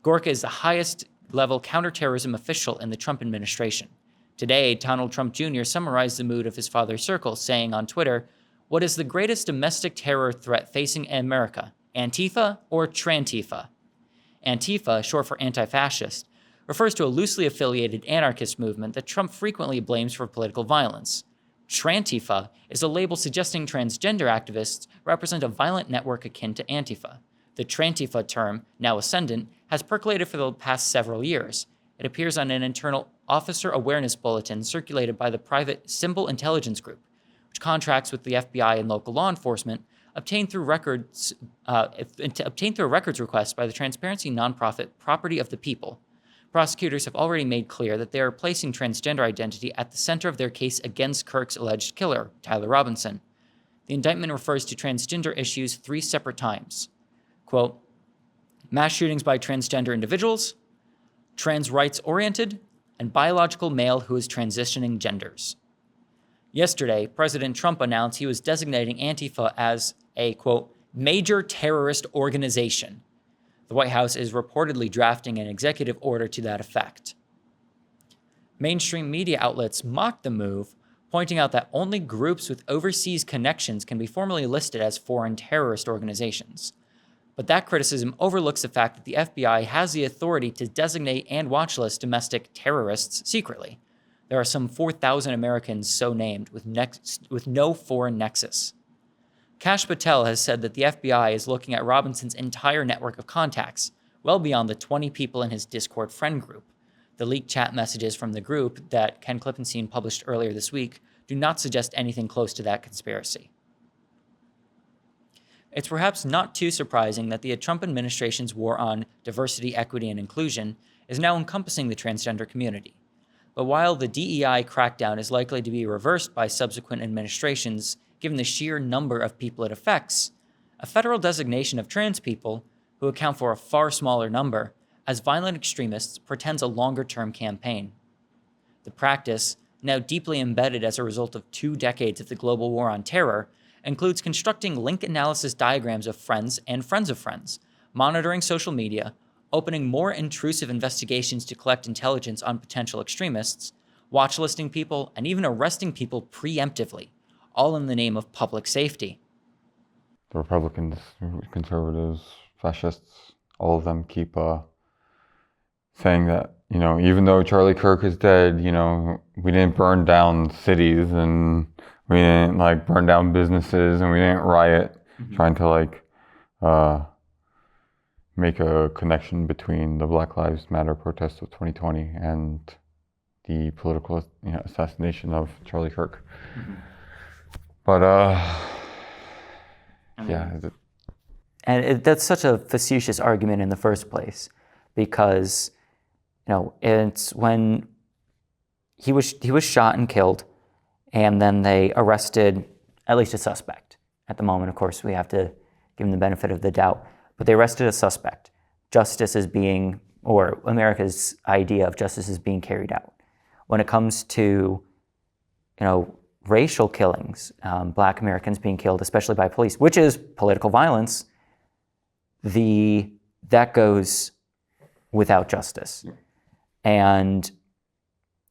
Gorka is the highest-level counterterrorism official in the Trump administration. Today, Donald Trump Jr. summarized the mood of his father's circle, saying on Twitter, "What is the greatest domestic terror threat facing America, Antifa or Trantifa?" Antifa, short for anti-fascist, refers to a loosely affiliated anarchist movement that Trump frequently blames for political violence. Trantifa is a label suggesting transgender activists represent a violent network akin to Antifa. The Trantifa term, now ascendant, has percolated for the past several years. It appears on an internal officer awareness bulletin circulated by the private Symbol Intelligence Group, which contracts with the FBI and local law enforcement, obtained through a records request by the transparency nonprofit Property of the People. Prosecutors have already made clear that they are placing transgender identity at the center of their case against Kirk's alleged killer, Tyler Robinson. The indictment refers to transgender issues 3 separate times. Quote, "mass shootings by transgender individuals, trans rights-oriented, and biological male who is transitioning genders." Yesterday, President Trump announced he was designating Antifa as a, quote, "major terrorist organization." The White House is reportedly drafting an executive order to that effect. Mainstream media outlets mocked the move, pointing out that only groups with overseas connections can be formally listed as foreign terrorist organizations. But that criticism overlooks the fact that the FBI has the authority to designate and watchlist domestic terrorists secretly. There are some 4,000 Americans so named with no foreign nexus. Kash Patel has said that the FBI is looking at Robinson's entire network of contacts, well beyond the 20 people in his Discord friend group. the leaked chat messages from the group that Ken Klippenstein published earlier this week do not suggest anything close to that conspiracy. It's perhaps not too surprising that the Trump administration's war on diversity, equity, and inclusion is now encompassing the transgender community. But while the DEI crackdown is likely to be reversed by subsequent administrations, given the sheer number of people it affects, a federal designation of trans people, who account for a far smaller number, as violent extremists pretends a longer-term campaign. The practice, now deeply embedded as a result of 2 decades of the global war on terror, includes constructing link analysis diagrams of friends and friends of friends, monitoring social media, opening more intrusive investigations to collect intelligence on potential extremists, watchlisting people, and even arresting people preemptively, all in the name of public safety. The Republicans, conservatives, fascists, all of them keep saying that, even though Charlie Kirk is dead, we didn't burn down cities and we didn't burn down businesses and we didn't riot, trying to make a connection between the Black Lives Matter protests of 2020 and the political assassination of Charlie Kirk. But that's such a facetious argument in the first place, because it's when he was shot and killed, and then they arrested at least a suspect. At the moment, of course, we have to give him the benefit of the doubt, but they arrested a suspect. Justice is being, or America's idea of justice is being carried out. When it comes to, racial killings, Black Americans being killed, especially by police, which is political violence, that goes without justice. Yeah. And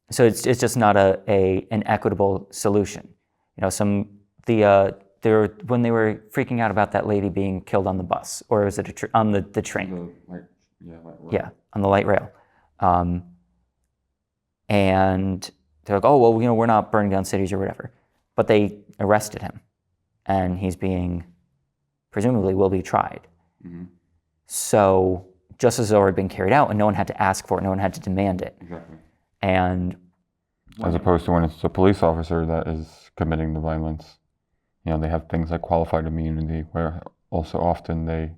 so it's just not an equitable solution. When they were freaking out about that lady being killed on the bus, or was it on the train? On the light rail. And they're like, oh, well, we're not burning down cities or whatever. But they arrested him, and he's presumably will be tried. Mm-hmm. So justice has already been carried out, and no one had to ask for it, no one had to demand it. Exactly. And as opposed to when it's a police officer that is committing the violence, they have things like qualified immunity, where also often they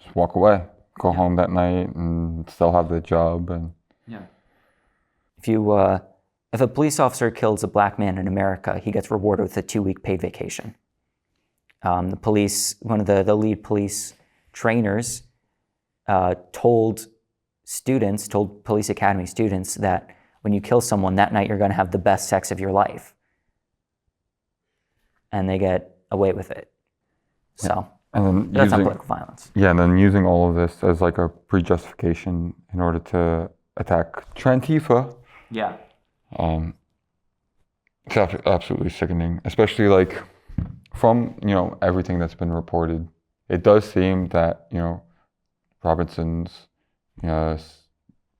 just walk away, go home that night, and still have the job. And if a police officer kills a Black man in America, he gets rewarded with a 2-week paid vacation. One of the lead police trainers told police academy students that when you kill someone that night, you're going to have the best sex of your life. And they get away with it. So that's not political violence. Yeah, and then using all of this as a pre-justification in order to attack Trantifa. Yeah. It's absolutely sickening, especially from everything that's been reported. It does seem that Robinson's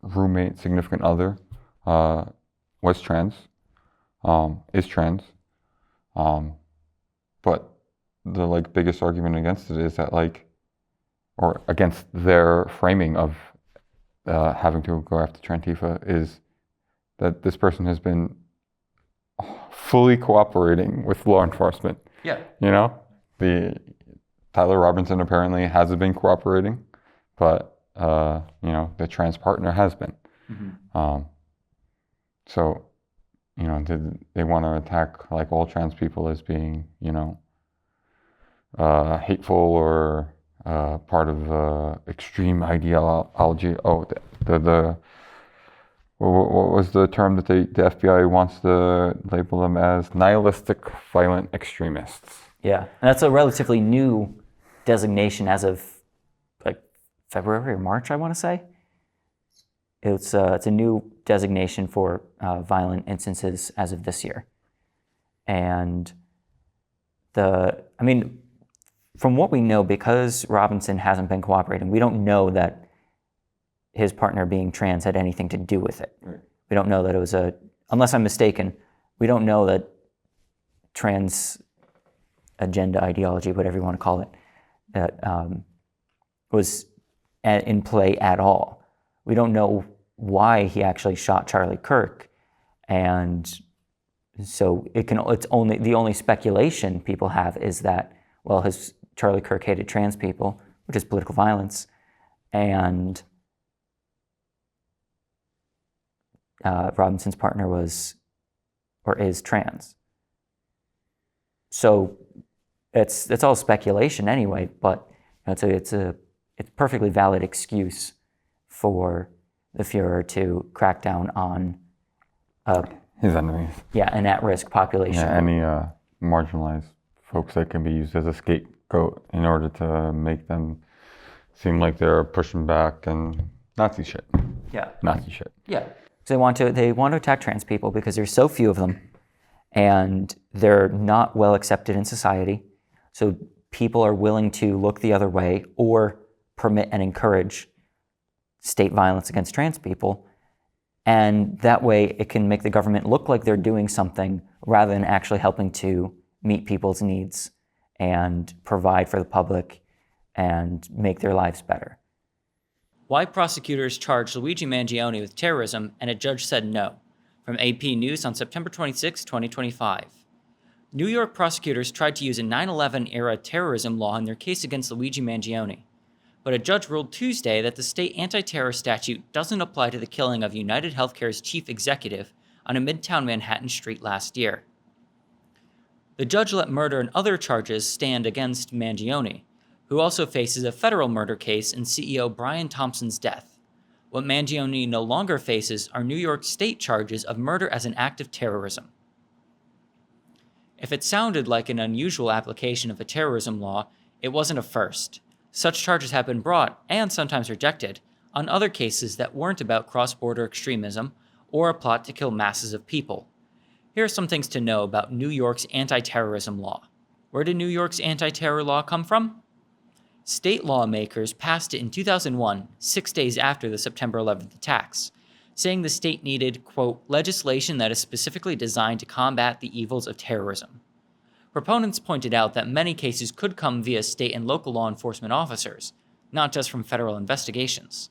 roommate, significant other, was trans, is trans, but the biggest argument against it is that or against their framing of having to go after Trantifa is that this person has been fully cooperating with law enforcement. Yeah. The Tyler Robinson apparently hasn't been cooperating, but the trans partner has been. Mm-hmm. So, they want to attack all trans people as being, hateful or part of extreme ideology. Oh, what was the term that the FBI wants to label them as? Nihilistic violent extremists. Yeah, and that's a relatively new designation as of February or March, I want to say. It's a new designation for violent instances as of this year. And from what we know, because Robinson hasn't been cooperating, we don't know that his partner being trans had anything to do with it. Right. We don't know that it was unless I'm mistaken, we don't know that trans agenda, ideology, whatever you want to call it, that was in play at all. we don't know why he actually shot Charlie Kirk. And so it's only the only speculation people have is that, well, Charlie Kirk hated trans people, which is political violence, and Robinson's partner was or is trans. So it's all speculation anyway, but it's a perfectly valid excuse for the Fuhrer to crack down on his enemies. Yeah, an at-risk population. Yeah, any marginalized folks that can be used as a scapegoat in order to make them seem like they're pushing back and Nazi shit. Yeah. Nazi shit. Yeah. They want to attack trans people because there's so few of them, and they're not well accepted in society. So people are willing to look the other way or permit and encourage state violence against trans people. And that way it can make the government look like they're doing something rather than actually helping to meet people's needs and provide for the public and make their lives better. Why prosecutors charged Luigi Mangione with terrorism and a judge said no. From AP News on September 26, 2025. New York prosecutors tried to use a 9/11-era terrorism law in their case against Luigi Mangione, but a judge ruled Tuesday that the state anti-terror statute doesn't apply to the killing of United Healthcare's chief executive on a Midtown Manhattan street last year. The judge let murder and other charges stand against Mangione, who also faces a federal murder case in CEO Brian Thompson's death. What Mangione no longer faces are New York state charges of murder as an act of terrorism. If it sounded like an unusual application of a terrorism law, it wasn't a first. Such charges have been brought, and sometimes rejected, on other cases that weren't about cross-border extremism or a plot to kill masses of people. Here are some things to know about New York's anti-terrorism law. Where did New York's anti-terror law come from? State lawmakers passed it in 2001, 6 days after the September 11th attacks, saying the state needed, quote, legislation that is specifically designed to combat the evils of terrorism. Proponents pointed out that many cases could come via state and local law enforcement officers, not just from federal investigations.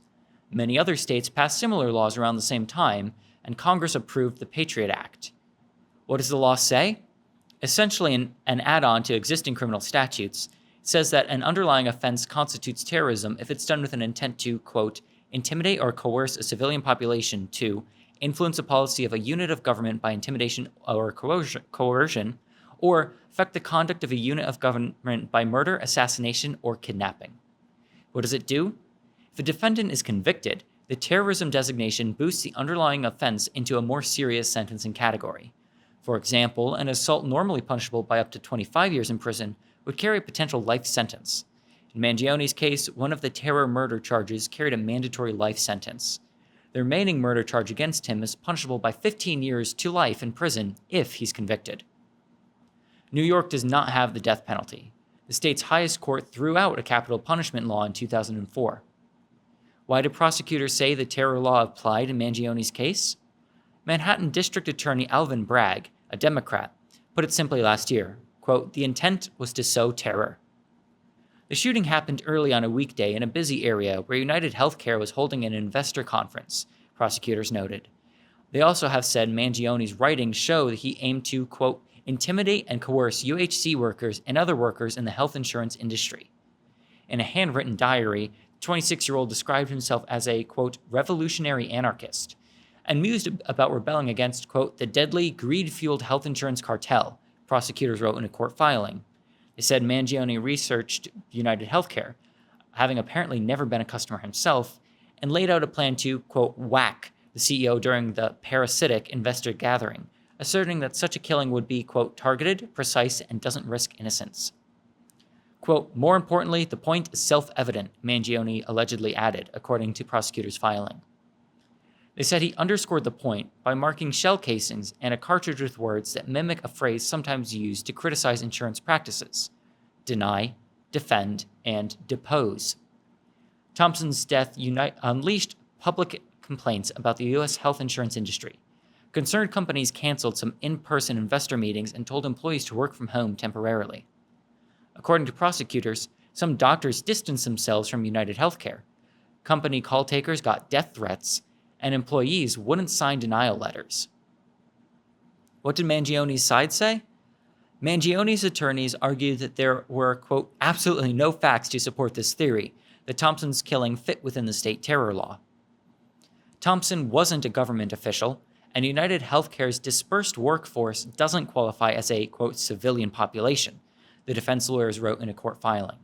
Many other states passed similar laws around the same time, and Congress approved the Patriot Act. What does the law say? Essentially an add-on to existing criminal statutes, it says that an underlying offense constitutes terrorism if it's done with an intent to, quote, intimidate or coerce a civilian population to influence the policy of a unit of government by intimidation or coercion, or affect the conduct of a unit of government by murder, assassination, or kidnapping. What does it do? If a defendant is convicted, the terrorism designation boosts the underlying offense into a more serious sentencing category. For example, an assault normally punishable by up to 25 years in prison would carry a potential life sentence. In Mangione's case, one of the terror murder charges carried a mandatory life sentence. The remaining murder charge against him is punishable by 15 years to life in prison if he's convicted. New York does not have the death penalty. The state's highest court threw out a capital punishment law in 2004. Why do prosecutors say the terror law applied in Mangione's case? Manhattan District Attorney Alvin Bragg, a Democrat, put it simply last year, quote, the intent was to sow terror. The shooting happened early on a weekday in a busy area where United Healthcare was holding an investor conference, prosecutors noted. They also have said Mangione's writings show that he aimed to, quote, intimidate and coerce UHC workers and other workers in the health insurance industry. In a handwritten diary, the 26-year-old described himself as a, quote, revolutionary anarchist, and mused about rebelling against, quote, the deadly, greed-fueled health insurance cartel, prosecutors wrote in a court filing. They said Mangione researched United Healthcare, having apparently never been a customer himself, and laid out a plan to, quote, whack the CEO during the parasitic investor gathering, asserting that such a killing would be, quote, targeted, precise, and doesn't risk innocence. Quote, more importantly, the point is self-evident, Mangione allegedly added, according to prosecutors' filing. They said he underscored the point by marking shell casings and a cartridge with words that mimic a phrase sometimes used to criticize insurance practices: deny, defend, and depose. Thompson's death unleashed public complaints about the U.S. health insurance industry. Concerned companies canceled some in-person investor meetings and told employees to work from home temporarily. According to prosecutors, some doctors distanced themselves from United Healthcare. company call takers got death threats, and employees wouldn't sign denial letters. What did Mangione's side say? Mangione's attorneys argued that there were, quote, absolutely no facts to support this theory, that Thompson's killing fit within the state terror law. Thompson wasn't a government official, and United Healthcare's dispersed workforce doesn't qualify as a, quote, civilian population, the defense lawyers wrote in a court filing.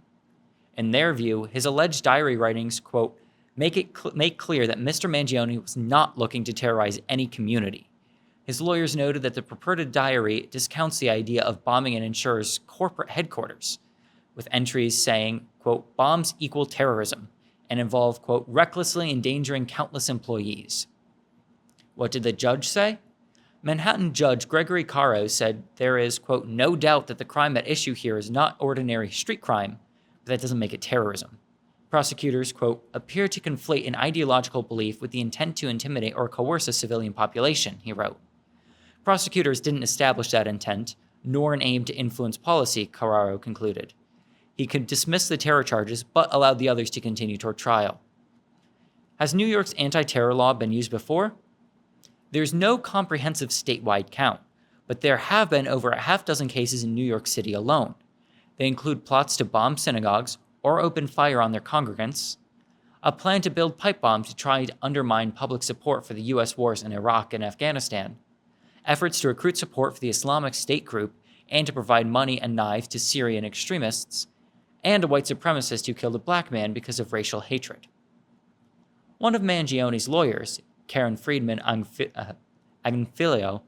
In their view, his alleged diary writings, quote, make clear that Mr. Mangione was not looking to terrorize any community. His lawyers noted that the purported diary discounts the idea of bombing an insurer's corporate headquarters, with entries saying, quote, bombs equal terrorism, and involve, quote, recklessly endangering countless employees. What did the judge say? Manhattan Judge Gregory Caro said there is, quote, no doubt that the crime at issue here is not ordinary street crime, but that doesn't make it terrorism. Prosecutors, quote, appear to conflate an ideological belief with the intent to intimidate or coerce a civilian population, he wrote. Prosecutors didn't establish that intent, nor an aim to influence policy, Carraro concluded. He could dismiss the terror charges, but allowed the others to continue toward trial. Has New York's anti-terror law been used before? There's no comprehensive statewide count, but there have been over a half dozen cases in New York City alone. They include plots to bomb synagogues or open fire on their congregants, a plan to build pipe bombs to try to undermine public support for the U.S. wars in Iraq and Afghanistan, efforts to recruit support for the Islamic State group and to provide money and knives to Syrian extremists, and a white supremacist who killed a black man because of racial hatred. One of Mangione's lawyers, Karen Friedman Anfilio,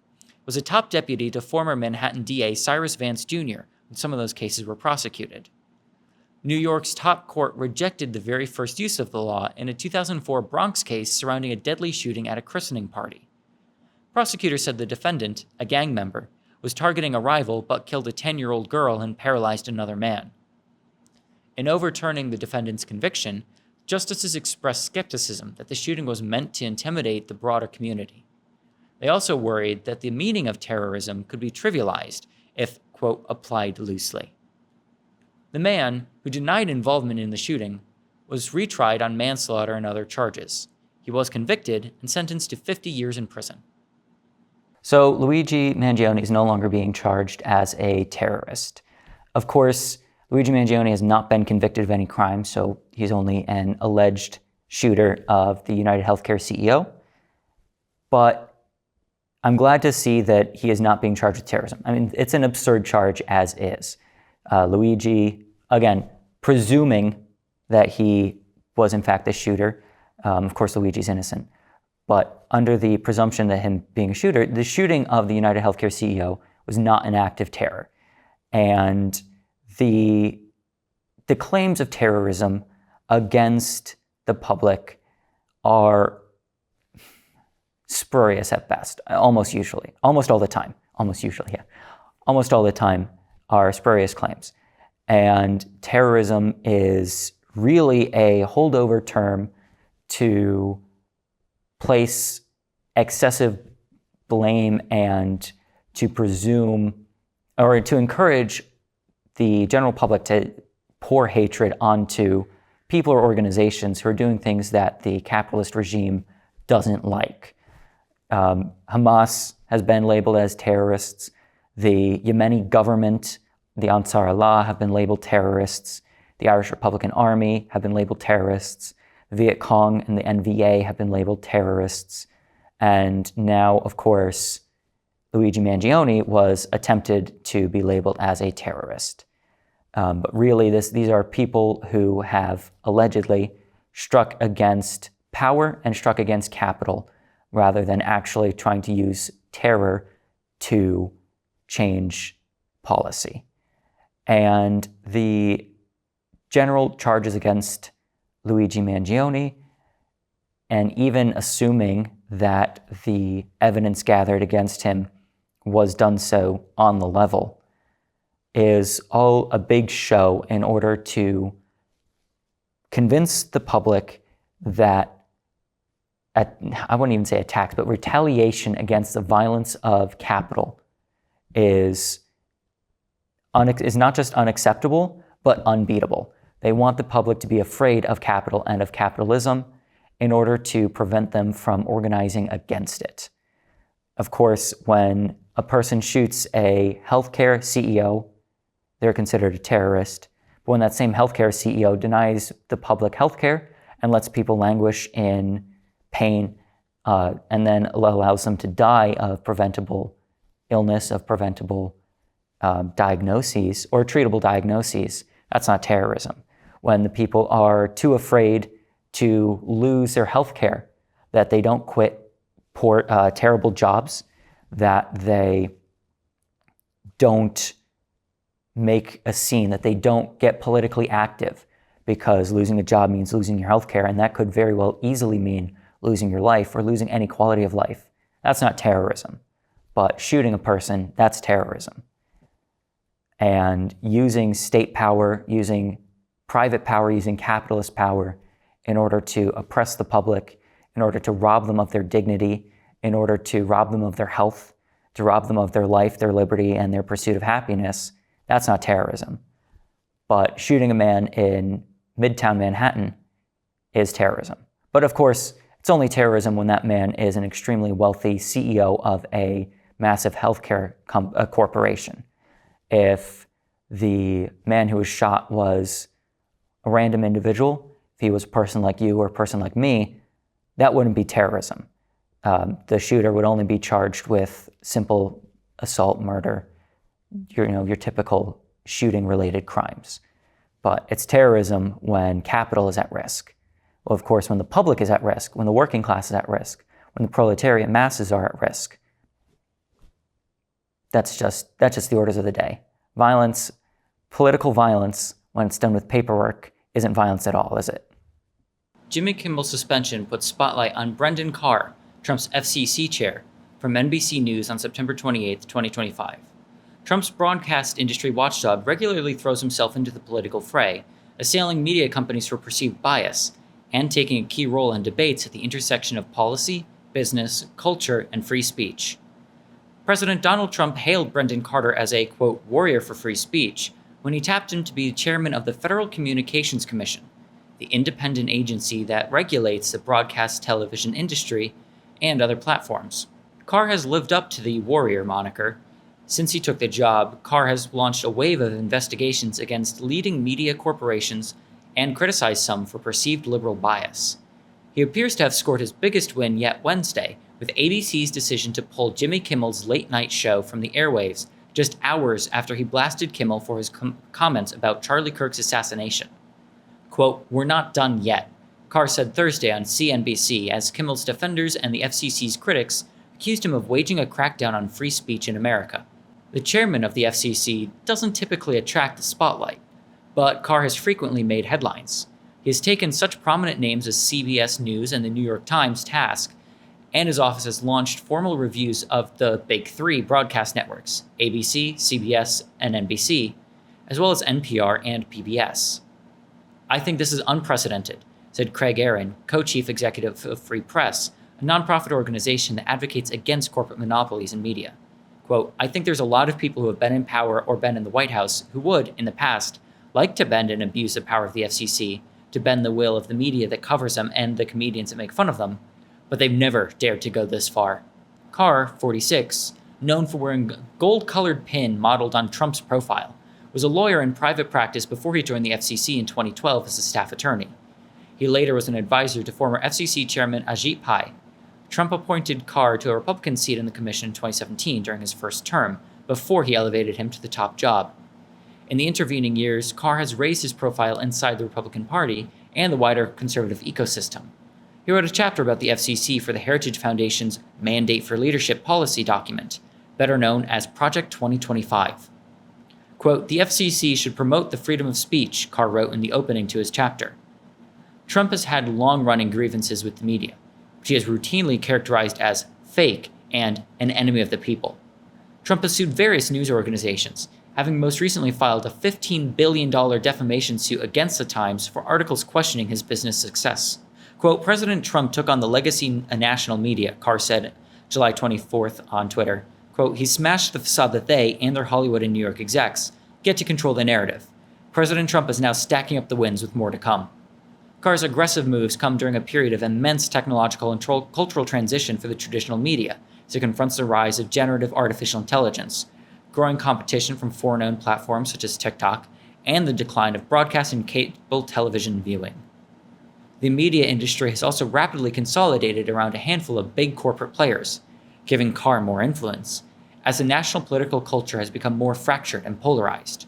was a top deputy to former Manhattan DA Cyrus Vance Jr. when some of those cases were prosecuted. New York's top court rejected the very first use of the law in a 2004 Bronx case surrounding a deadly shooting at a christening party. Prosecutors said the defendant, a gang member, was targeting a rival but killed a 10-year-old girl and paralyzed another man. In overturning the defendant's conviction, justices expressed skepticism that the shooting was meant to intimidate the broader community. They also worried that the meaning of terrorism could be trivialized if, quote, applied loosely. The man, who denied involvement in the shooting, was retried on manslaughter and other charges. He was convicted and sentenced to 50 years in prison. So Luigi Mangione is no longer being charged as a terrorist. Of course, Luigi Mangione has not been convicted of any crime, so he's only an alleged shooter of the United Healthcare CEO. But I'm glad to see that he is not being charged with terrorism. I mean, it's an absurd charge as is. Luigi, again, presuming that he was in fact the shooter. Of course, Luigi's innocent. But under the presumption that him being a shooter, the shooting of the United Healthcare CEO was not an act of terror. And the claims of terrorism against the public are spurious at best, almost all the time are spurious claims. And terrorism is really a holdover term to place excessive blame and to presume or to encourage the general public to pour hatred onto people or organizations who are doing things that the capitalist regime doesn't like. Hamas has been labeled as terrorists. The Yemeni government, the Ansar Allah, have been labeled terrorists. The Irish Republican Army have been labeled terrorists. Viet Cong and the NVA have been labeled terrorists. And now, of course, Luigi Mangione was attempted to be labeled as a terrorist. But really, these are people who have allegedly struck against power and struck against capital rather than actually trying to use terror to change policy. And the general charges against Luigi Mangione, and even assuming that the evidence gathered against him was done so on the level, is all a big show in order to convince the public that, I wouldn't even say attacks, but retaliation against the violence of capital is not just unacceptable, but unbeatable. They want the public to be afraid of capital and of capitalism in order to prevent them from organizing against it. Of course, when a person shoots a healthcare CEO, they're considered a terrorist. But when that same healthcare CEO denies the public healthcare and lets people languish in pain, and then allows them to die of preventable illness, of preventable diagnoses or treatable diagnoses, that's not terrorism. When the people are too afraid to lose their health care, that they don't quit poor, terrible jobs, that they don't make a scene, that they don't get politically active, because losing a job means losing your health care, and that could very well easily mean losing your life or losing any quality of life. That's not terrorism. But shooting a person, that's terrorism. And using state power, using private power, using capitalist power in order to oppress the public, in order to rob them of their dignity, in order to rob them of their health, to rob them of their life, their liberty, and their pursuit of happiness, that's not terrorism. But shooting a man in Midtown Manhattan is terrorism. But of course, it's only terrorism when that man is an extremely wealthy CEO of a massive healthcare corporation. If the man who was shot was a random individual, if he was a person like you or a person like me, that wouldn't be terrorism. The shooter would only be charged with simple assault, murder, your typical shooting-related crimes. But it's terrorism when capital is at risk. Well, of course, when the public is at risk, when the working class is at risk, when the proletariat masses are at risk, that's just the orders of the day. Violence, political violence, when it's done with paperwork, isn't violence at all, is it? Jimmy Kimmel's suspension puts spotlight on Brendan Carr, Trump's FCC chair, from NBC News on September 28, 2025. Trump's broadcast industry watchdog regularly throws himself into the political fray, assailing media companies for perceived bias, and taking a key role in debates at the intersection of policy, business, culture, and free speech. President Donald Trump hailed Brendan Carter as a, quote, warrior for free speech when he tapped him to be chairman of the Federal Communications Commission, the independent agency that regulates the broadcast television industry and other platforms. Carr has lived up to the warrior moniker. Since he took the job, Carr has launched a wave of investigations against leading media corporations and criticized some for perceived liberal bias. He appears to have scored his biggest win yet Wednesday, with ABC's decision to pull Jimmy Kimmel's late-night show from the airwaves just hours after he blasted Kimmel for his comments about Charlie Kirk's assassination. Quote, "We're not done yet," Carr said Thursday on CNBC as Kimmel's defenders and the FCC's critics accused him of waging a crackdown on free speech in America. The chairman of the FCC doesn't typically attract the spotlight, but Carr has frequently made headlines. He has taken such prominent names as CBS News and the New York Times task, and his office has launched formal reviews of the Big Three broadcast networks, ABC, CBS, and NBC, as well as NPR and PBS. "I think this is unprecedented," said Craig Aaron, co-chief executive of Free Press, a nonprofit organization that advocates against corporate monopolies in media. Quote, "I think there's a lot of people who have been in power or been in the White House who would, in the past, like to bend and abuse the power of the FCC to bend the will of the media that covers them and the comedians that make fun of them, but they've never dared to go this far." Carr, 46, known for wearing a gold-colored pin modeled on Trump's profile, was a lawyer in private practice before he joined the FCC in 2012 as a staff attorney. He later was an advisor to former FCC chairman Ajit Pai. Trump appointed Carr to a Republican seat in the commission in 2017 during his first term, before he elevated him to the top job. In the intervening years, Carr has raised his profile inside the Republican Party and the wider conservative ecosystem. He wrote a chapter about the FCC for the Heritage Foundation's Mandate for Leadership policy document, better known as Project 2025. Quote, "The FCC should promote the freedom of speech," Carr wrote in the opening to his chapter. Trump has had long-running grievances with the media, which he has routinely characterized as fake and an enemy of the people. Trump has sued various news organizations, having most recently filed a $15 billion defamation suit against the Times for articles questioning his business success. Quote, "President Trump took on the legacy national media," Carr said July 24th on Twitter. Quote, "He smashed the facade that they and their Hollywood and New York execs get to control the narrative. President Trump is now stacking up the wins with more to come. Carr's aggressive moves come during a period of immense technological and cultural transition for the traditional media as it confronts the rise of generative artificial intelligence, growing competition from foreign-owned platforms such as TikTok, and the decline of broadcast and cable television viewing. The media industry has also rapidly consolidated around a handful of big corporate players, giving Carr more influence, as the national political culture has become more fractured and polarized.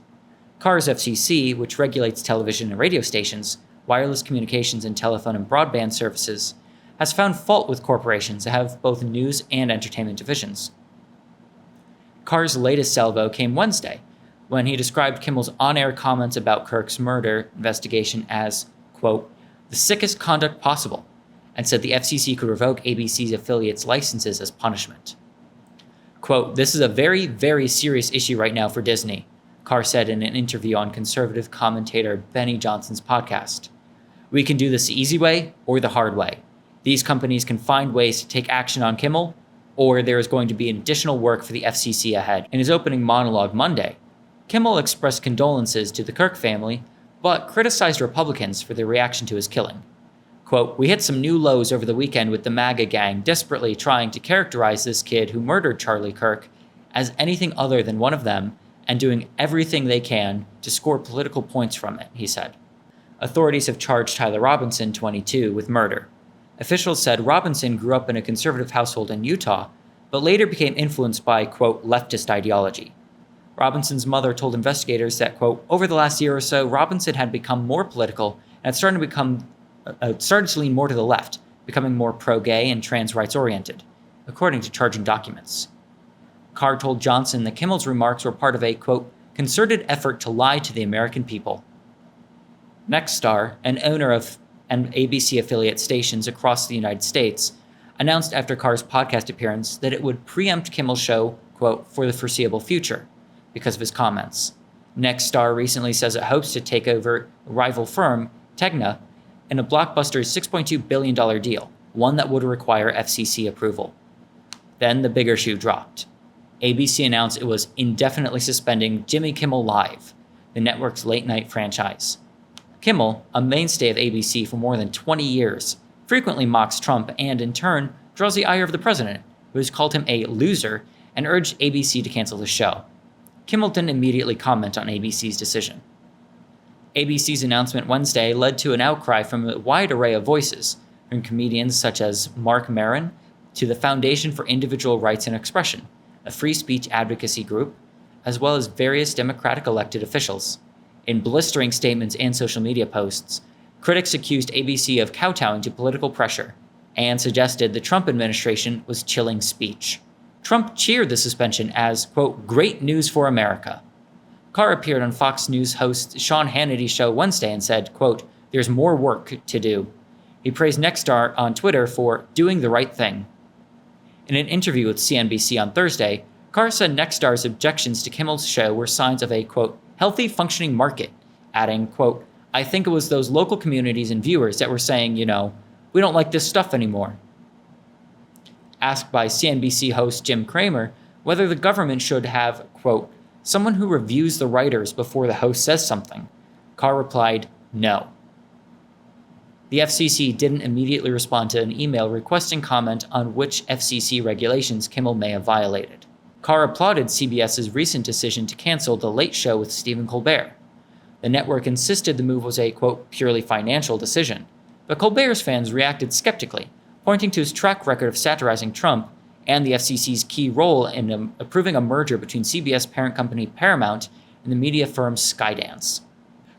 Carr's FCC, which regulates television and radio stations, wireless communications, and telephone and broadband services, has found fault with corporations that have both news and entertainment divisions. Carr's latest salvo came Wednesday, when he described Kimmel's on-air comments about Kirk's murder investigation as, quote, the sickest conduct possible, and said the FCC could revoke ABC's affiliates' licenses as punishment. Quote, this is a very, very serious issue right now for Disney, Carr said in an interview on conservative commentator Benny Johnson's podcast. We can do this the easy way or the hard way. These companies can find ways to take action on Kimmel, or there is going to be additional work for the FCC ahead. In his opening monologue Monday, Kimmel expressed condolences to the Kirk family, but criticized Republicans for their reaction to his killing. Quote, we hit some new lows over the weekend with the MAGA gang desperately trying to characterize this kid who murdered Charlie Kirk as anything other than one of them and doing everything they can to score political points from it, he said. Authorities have charged Tyler Robinson, 22, with murder. Officials said Robinson grew up in a conservative household in Utah, but later became influenced by, quote, leftist ideology. Robinson's mother told investigators that, quote, over the last year or so, Robinson had become more political and had started to lean more to the left, becoming more pro-gay and trans rights oriented, according to charging documents. Carr told Johnson that Kimmel's remarks were part of a, quote, concerted effort to lie to the American people. Nexstar, an owner of an ABC affiliate stations across the United States, announced after Carr's podcast appearance that it would preempt Kimmel's show, quote, for the foreseeable future, because of his comments. Nexstar recently says it hopes to take over rival firm, Tegna, in a blockbuster $6.2 billion deal, one that would require FCC approval. Then the bigger shoe dropped. ABC announced it was indefinitely suspending Jimmy Kimmel Live, the network's late-night franchise. Kimmel, a mainstay of ABC for more than 20 years, frequently mocks Trump and, in turn, draws the ire of the president, who has called him a loser and urged ABC to cancel the show. Kimmel didn't immediately comment on ABC's decision. ABC's announcement Wednesday led to an outcry from a wide array of voices, from comedians such as Mark Maron to the Foundation for Individual Rights and Expression, a free speech advocacy group, as well as various Democratic elected officials. In blistering statements and social media posts, critics accused ABC of kowtowing to political pressure and suggested the Trump administration was chilling speech. Trump cheered the suspension as, quote, great news for America. Carr appeared on Fox News host Sean Hannity's show Wednesday and said, quote, there's more work to do. He praised Nexstar on Twitter for doing the right thing. In an interview with CNBC on Thursday, Carr said Nexstar's objections to Kimmel's show were signs of a, quote, healthy functioning market, adding, quote, I think it was those local communities and viewers that were saying, we don't like this stuff anymore. Asked by CNBC host Jim Cramer whether the government should have, quote, someone who reviews the writers before the host says something, Carr replied, no. The FCC didn't immediately respond to an email requesting comment on which FCC regulations Kimmel may have violated. Carr applauded CBS's recent decision to cancel The Late Show with Stephen Colbert. The network insisted the move was a, quote, purely financial decision, but Colbert's fans reacted skeptically, pointing to his track record of satirizing Trump and the FCC's key role in approving a merger between CBS parent company Paramount and the media firm Skydance.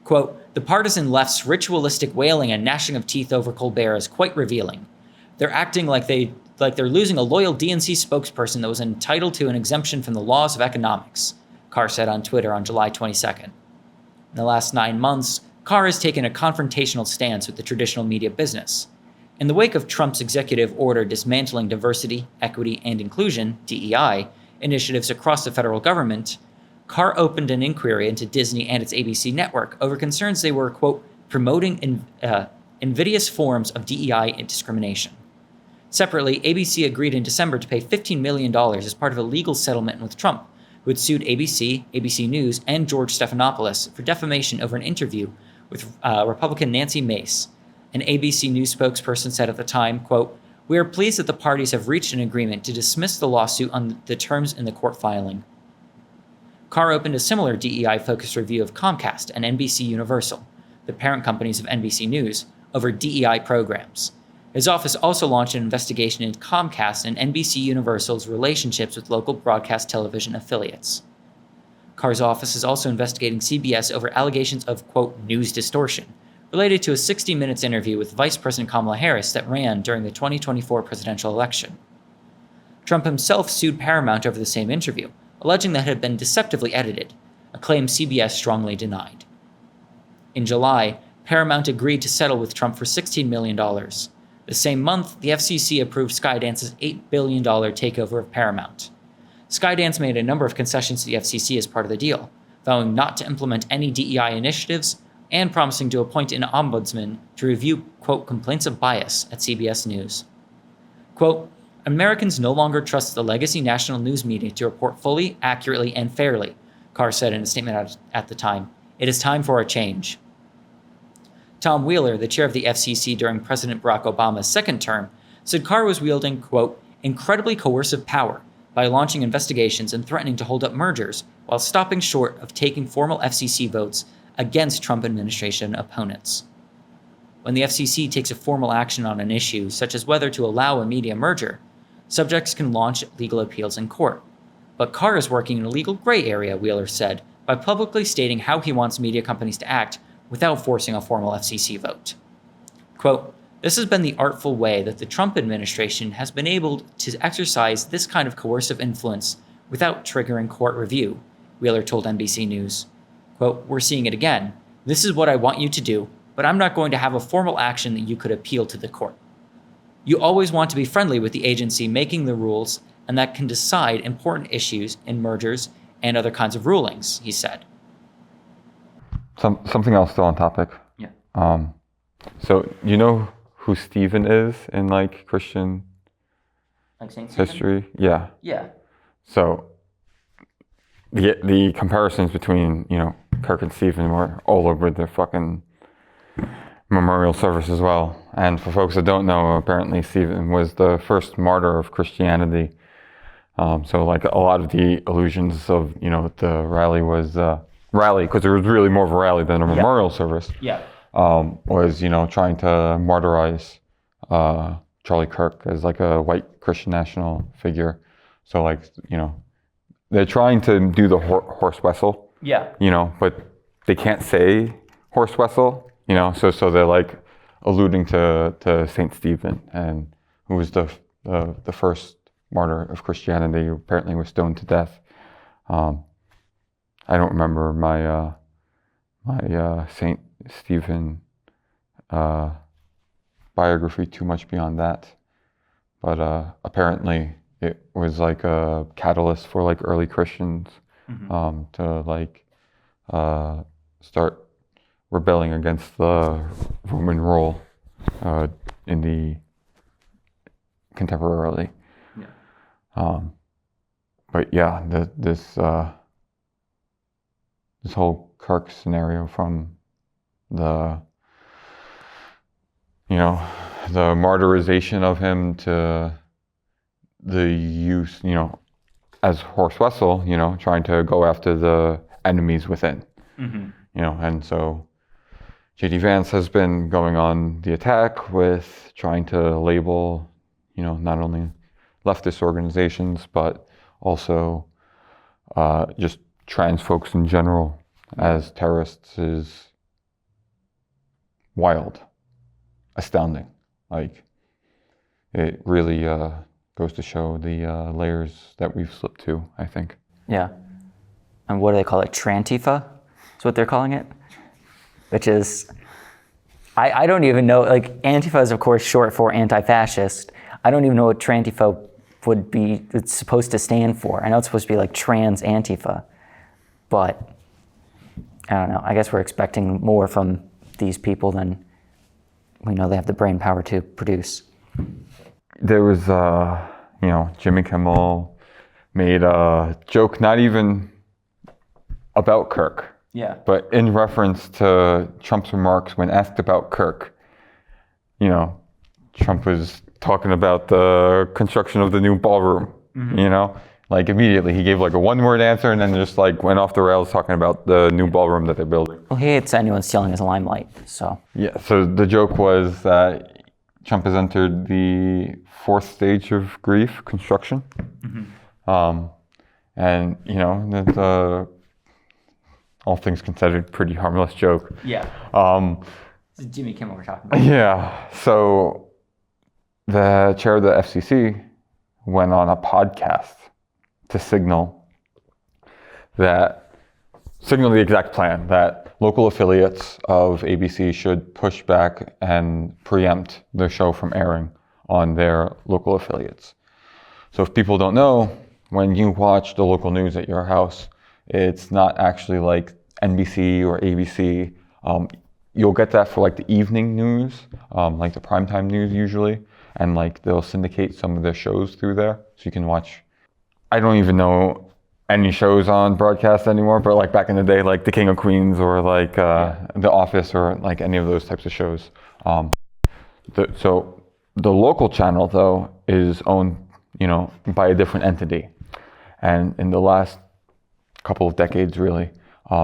Quote, the partisan left's ritualistic wailing and gnashing of teeth over Colbert is quite revealing. They're acting like they're losing a loyal DNC spokesperson that was entitled to an exemption from the laws of economics, Carr said on Twitter on July 22nd. In the last 9 months, Carr has taken a confrontational stance with the traditional media business. In the wake of Trump's executive order dismantling diversity, equity, and inclusion, DEI, initiatives across the federal government, Carr opened an inquiry into Disney and its ABC network over concerns they were, quote, promoting invidious forms of DEI and discrimination. Separately, ABC agreed in December to pay $15 million as part of a legal settlement with Trump who had sued ABC, ABC News, and George Stephanopoulos for defamation over an interview with Republican Nancy Mace. An ABC News spokesperson said at the time, quote, "We are pleased that the parties have reached an agreement to dismiss the lawsuit on the terms in the court filing." Carr opened a similar DEI-focused review of Comcast and NBC Universal, the parent companies of NBC News, over DEI programs. His office also launched an investigation into Comcast and NBC Universal's relationships with local broadcast television affiliates. Carr's office is also investigating CBS over allegations of, quote, news distortion, related to a 60 Minutes interview with Vice President Kamala Harris that ran during the 2024 presidential election. Trump himself sued Paramount over the same interview, alleging that it had been deceptively edited, a claim CBS strongly denied. In July, Paramount agreed to settle with Trump for $16 million. The same month, the FCC approved Skydance's $8 billion takeover of Paramount. Skydance made a number of concessions to the FCC as part of the deal, vowing not to implement any DEI initiatives and promising to appoint an ombudsman to review, quote, complaints of bias at CBS News. Quote, "Americans no longer trust the legacy national news media to report fully, accurately, and fairly," Carr said in a statement at the time. "It is time for a change." Tom Wheeler, the chair of the FCC during President Barack Obama's second term, said Carr was wielding, quote, "incredibly coercive power by launching investigations and threatening to hold up mergers while stopping short of taking formal FCC votes against Trump administration opponents." When the FCC takes a formal action on an issue, such as whether to allow a media merger, subjects can launch legal appeals in court. But Carr is working in a legal gray area, Wheeler said, by publicly stating how he wants media companies to act without forcing a formal FCC vote. Quote, "This has been the artful way that the Trump administration has been able to exercise this kind of coercive influence without triggering court review," Wheeler told NBC News. Quote, "We're seeing it again. This is what I want you to do, but I'm not going to have a formal action that you could appeal to the court. You always want to be friendly with the agency making the rules and that can decide important issues in mergers and other kinds of rulings," he said. Something else still on topic. Yeah. So you know who Stephen is in like Christian Like Saint Stephen? history? Yeah. Yeah. So the comparisons between, you know, Kirk and Stephen were all over the fucking memorial service as well. And for folks that don't know, apparently Stephen was the first martyr of Christianity. So like a lot of the allusions of, you know, the rally was rally, because it was really more of a rally than a memorial service. Yeah. Was, you know, trying to martyrize Charlie Kirk as like a white Christian national figure. So like, you know, they're trying to do the horse whistle. Yeah. You know, but they can't say horse whistle. You know, so they're like alluding to Saint Stephen, and who was the first martyr of Christianity, who apparently was stoned to death. I don't remember my Saint Stephen biography too much beyond that, but apparently it was like a catalyst for like early Christians to like start rebelling against the Roman rule in the contemporarily. Yeah. But yeah, this whole Kirk scenario, from the, you know, the martyrization of him to the use, you know, as horse whistle, you know, trying to go after the enemies within. You know, and so J.D. Vance has been going on the attack with trying to label, you know, not only leftist organizations, but also just trans folks in general as terrorists is wild, astounding. Like, it really goes to show the layers that we've slipped to, I think. Yeah. And what do they call it? Trantifa? That's what they're calling it? Which is, I don't even know, like, Antifa is of course short for anti-fascist. I don't even know what Trantifa it's supposed to stand for. I know it's supposed to be like trans Antifa, but I don't know. I guess we're expecting more from these people than we know they have the brain power to produce. There was, you know, Jimmy Kimmel made a joke not even about Kirk, but in reference to Trump's remarks when asked about Kirk. You know, Trump was talking about the construction of the new ballroom, you know? Like immediately he gave like a one-word answer and then just like went off the rails talking about the new ballroom that they're building. Well, he hates anyone stealing his limelight, so. Yeah, so the joke was that Trump has entered the fourth stage of grief, construction. And, you know, that's all things considered, pretty harmless joke. Yeah. This is Jimmy Kimmel we're talking about. Yeah, so the chair of the FCC went on a podcast to signal the exact plan that local affiliates of ABC should push back and preempt the show from airing on their local affiliates. So if people don't know, when you watch the local news at your house, it's not actually like NBC or ABC. You'll get that for like the evening news, like the primetime news usually, and like they'll syndicate some of their shows through there, so you can watch. I don't even know any shows on broadcast anymore, but like back in the day, like The King of Queens or like The Office or like any of those types of shows. So the local channel though is owned, you know, by a different entity, and in the last couple of decades, really,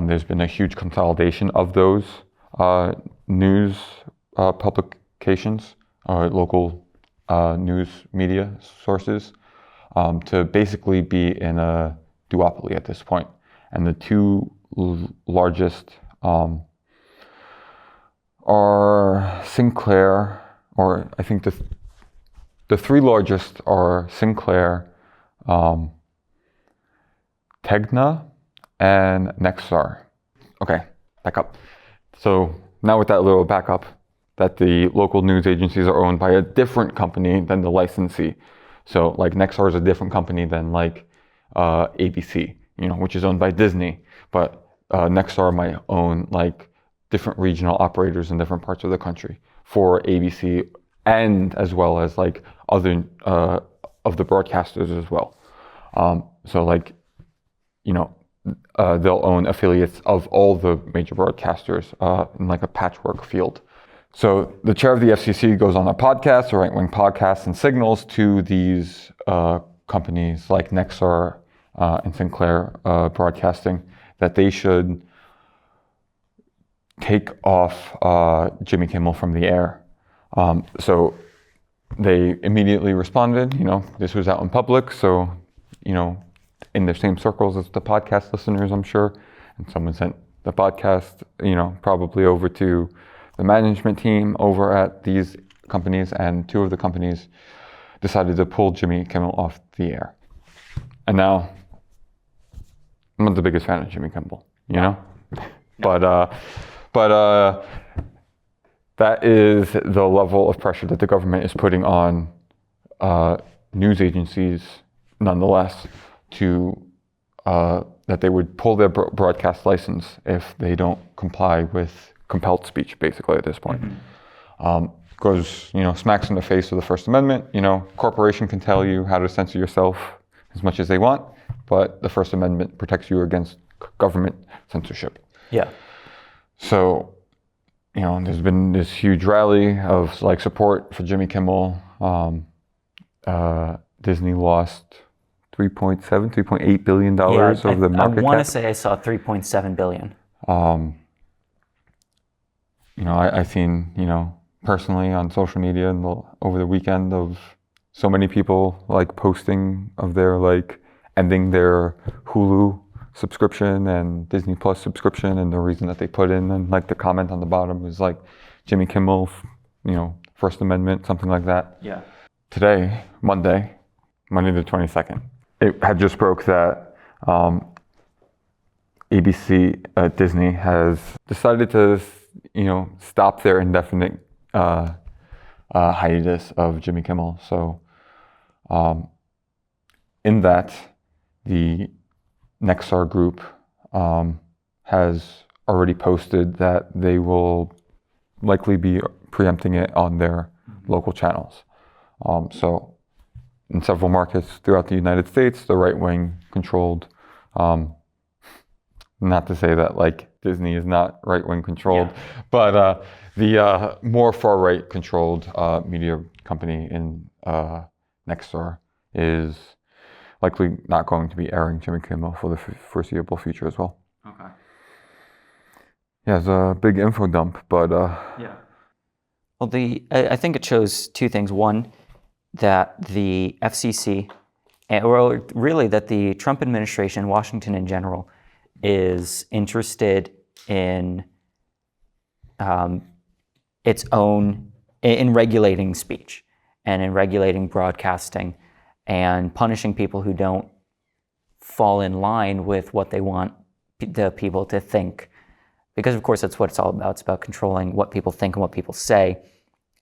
there's been a huge consolidation of those news publications or local news media sources to basically be in a duopoly at this point. And the two largest are Sinclair, or I think the three largest are Sinclair, Tegna, and Nexstar. Okay, back up. So now with that little backup, that the local news agencies are owned by a different company than the licensee. So like Nexstar is a different company than like ABC, you know, which is owned by Disney. But Nexstar might own like different regional operators in different parts of the country for ABC, and as well as like other of the broadcasters as well. So like, you know, they'll own affiliates of all the major broadcasters in like a patchwork field. So the chair of the FCC goes on a podcast, a right-wing podcast, and signals to these companies like Nexstar and Sinclair Broadcasting that they should take off Jimmy Kimmel from the air. So they immediately responded, you know, this was out in public, so, you know, in the same circles as the podcast listeners, I'm sure. And someone sent the podcast, you know, probably over to the management team over at these companies, and two of the companies decided to pull Jimmy Kimmel off the air. And now, I'm not the biggest fan of Jimmy Kimmel, you know? No. But that is the level of pressure that the government is putting on news agencies, nonetheless, to that they would pull their broadcast license if they don't comply with compelled speech, basically, at this point. Goes, you know, smacks in the face of the First Amendment. You know, corporation can tell you how to censor yourself as much as they want, but the First Amendment protects you against government censorship. Yeah. So, you know, there's been this huge rally of like support for Jimmy Kimmel. Disney lost $3.8 billion of the market cap. I want to say I saw 3.7 billion. You know, I've seen, you know, personally on social media and over the weekend of so many people like posting of their like ending their Hulu subscription and Disney Plus subscription, and the reason that they put in and like the comment on the bottom was like Jimmy Kimmel, you know, First Amendment, something like that. Yeah. Today, Monday the 22nd, it had just broke that ABC, Disney has decided to, you know, stop their indefinite hiatus of Jimmy Kimmel. So in that, the Nexstar Group has already posted that they will likely be preempting it on their local channels. So in several markets throughout the United States, the right-wing controlled. Not to say that like Disney is not right-wing controlled, but the more far-right controlled media company in Nexstar is likely not going to be airing Jimmy Kimmel for the foreseeable future as well. Okay. Yeah, it's a big info dump, but yeah. Well, I think it shows two things. One, that the FCC, or really that the Trump administration, Washington in general, is interested in its own, in regulating speech and in regulating broadcasting and punishing people who don't fall in line with what they want the people to think. Because of course that's what it's all about. It's about controlling what people think and what people say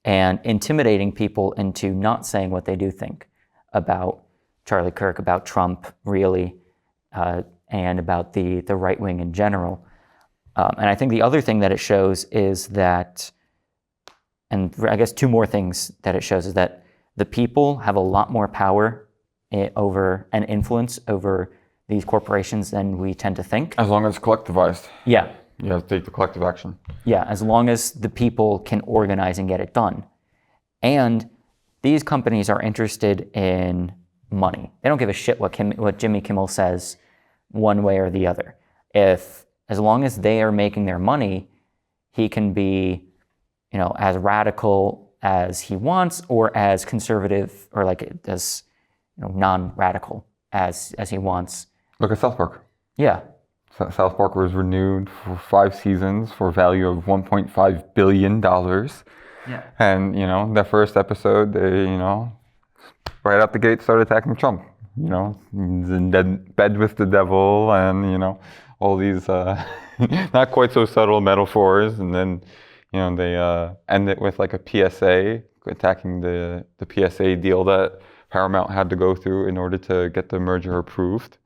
and intimidating people into not saying what they do think about Charlie Kirk, about Trump really, and about the right wing in general. And I think the other thing that it shows is that, and I guess two more things that it shows, is that the people have a lot more power over and influence over these corporations than we tend to think. As long as it's collectivized. Yeah. You have to take the collective action. Yeah, as long as the people can organize and get it done. And these companies are interested in money. They don't give a shit what Jimmy Kimmel says one way or the other. As long as they are making their money, he can be, as radical as he wants, or as conservative, or like as non-radical as he wants. Look at South Park. Yeah. South Park was renewed for 5 seasons for a value of $1.5 billion. Yeah. And, the first episode, they, right out the gate started attacking Trump. He's in bed with the devil and, all these not quite so subtle metaphors. And then, they end it with like a PSA, attacking the PSA deal that Paramount had to go through in order to get the merger approved.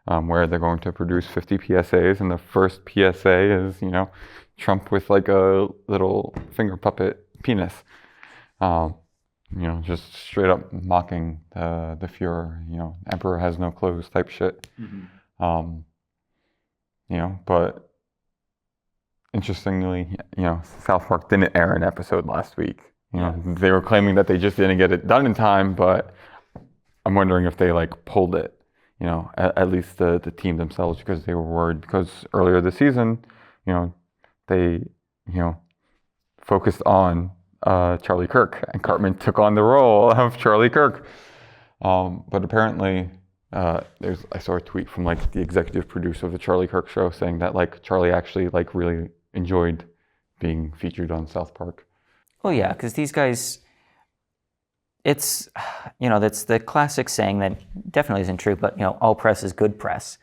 Where they're going to produce 50 PSAs, and the first PSA is, Trump with like a little finger puppet penis. Just straight up mocking the Fuhrer, emperor has no clothes type shit. Mm-hmm. But interestingly, South Park didn't air an episode last week. They were claiming that they just didn't get it done in time, but I'm wondering if they like pulled it. At least the team themselves, because they were worried, because earlier this season, they, focused on Charlie Kirk, and Cartman took on the role of Charlie Kirk. But apparently, I saw a tweet from like the executive producer of the Charlie Kirk show saying that like Charlie actually like really enjoyed being featured on South Park. Well, yeah, because these guys, it's, that's the classic saying that definitely isn't true, but, all press is good press.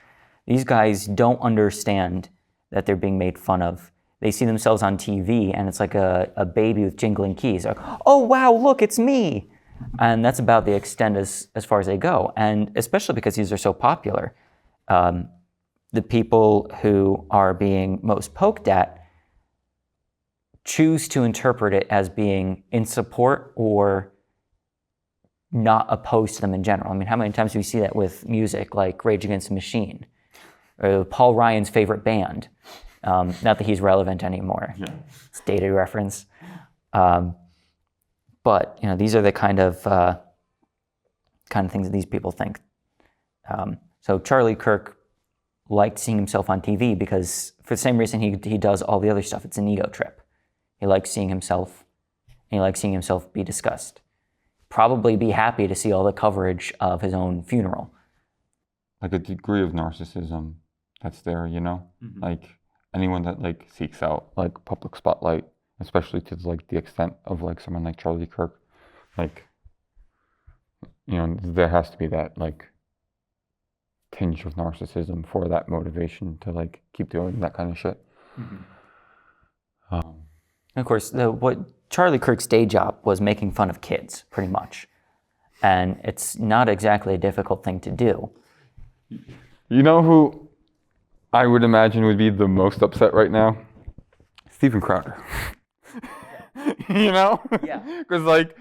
These guys don't understand that they're being made fun of. They see themselves on TV and it's like a baby with jingling keys. Like, oh, wow, look, it's me. And that's about the extent as far as they go. And especially because these are so popular. The people who are being most poked at choose to interpret it as being in support or not opposed to them in general. I mean, how many times do we see that with music like Rage Against the Machine or Paul Ryan's favorite band? Not that he's relevant anymore. Yeah. It's a dated reference. But these are the kind of things that these people think. So Charlie Kirk liked seeing himself on TV because for the same reason he does all the other stuff. It's an ego trip. He likes seeing himself, and he likes seeing himself be discussed. Probably be happy to see all the coverage of his own funeral. Like a degree of narcissism that's there, Mm-hmm. Like anyone that like seeks out like public spotlight, especially to like the extent of like someone like Charlie Kirk, like, there has to be that like tinge of narcissism for that motivation to like keep doing that kind of shit. Mm-hmm. Of course, what Charlie Kirk's day job was making fun of kids, pretty much. And it's not exactly a difficult thing to do. You know who I would imagine would be the most upset right now? Steven Crowder. Yeah. Because like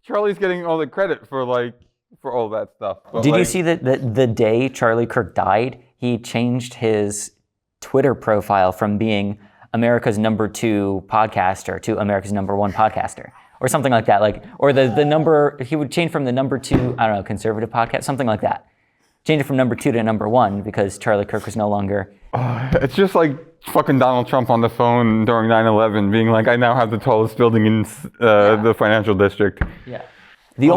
Charlie's getting all the credit for like for all that stuff. But Did you see that the day Charlie Kirk died, he changed his Twitter profile from being America's #2 podcaster to America's #1 podcaster, or something like that. Like, or the number, he would change from the #2, I don't know, conservative podcast, something like that. Change it from #2 to #1 because Charlie Kirk was no longer. It's just like fucking Donald Trump on the phone during 9/11, being like, "I now have the tallest building in the financial district." Yeah. The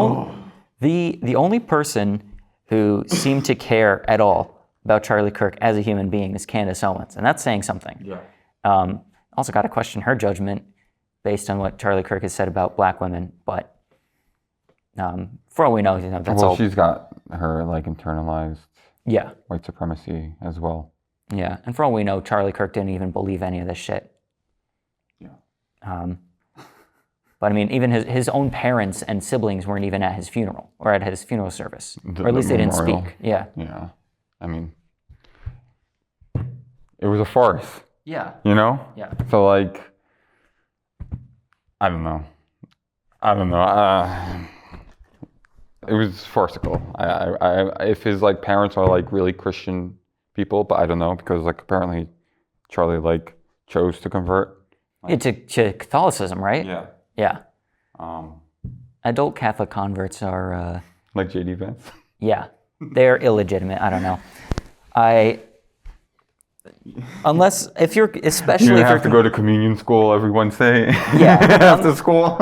only person who seemed to care at all about Charlie Kirk as a human being is Candace Owens, and that's saying something. Yeah. Also got to question her judgment based on what Charlie Kirk has said about black women, but for all we know, that's all. Well, she's got her like internalized white supremacy as well. Yeah, and for all we know, Charlie Kirk didn't even believe any of this shit. Yeah. But I mean, even his own parents and siblings weren't even at his funeral or at his funeral service, or at least they didn't speak. Yeah. Yeah. I mean, it was a farce. Yeah. You know? Yeah. So like, I don't know. It was farcical. If his like parents are like really Christian people, but I don't know, because like apparently Charlie like chose to convert. Like, to Catholicism, right? Yeah. Yeah. Adult Catholic converts are like J.D. Vance. Yeah, they're illegitimate. I don't know. Unless if you're, especially you if have to go to communion school every Wednesday. Yeah. After school.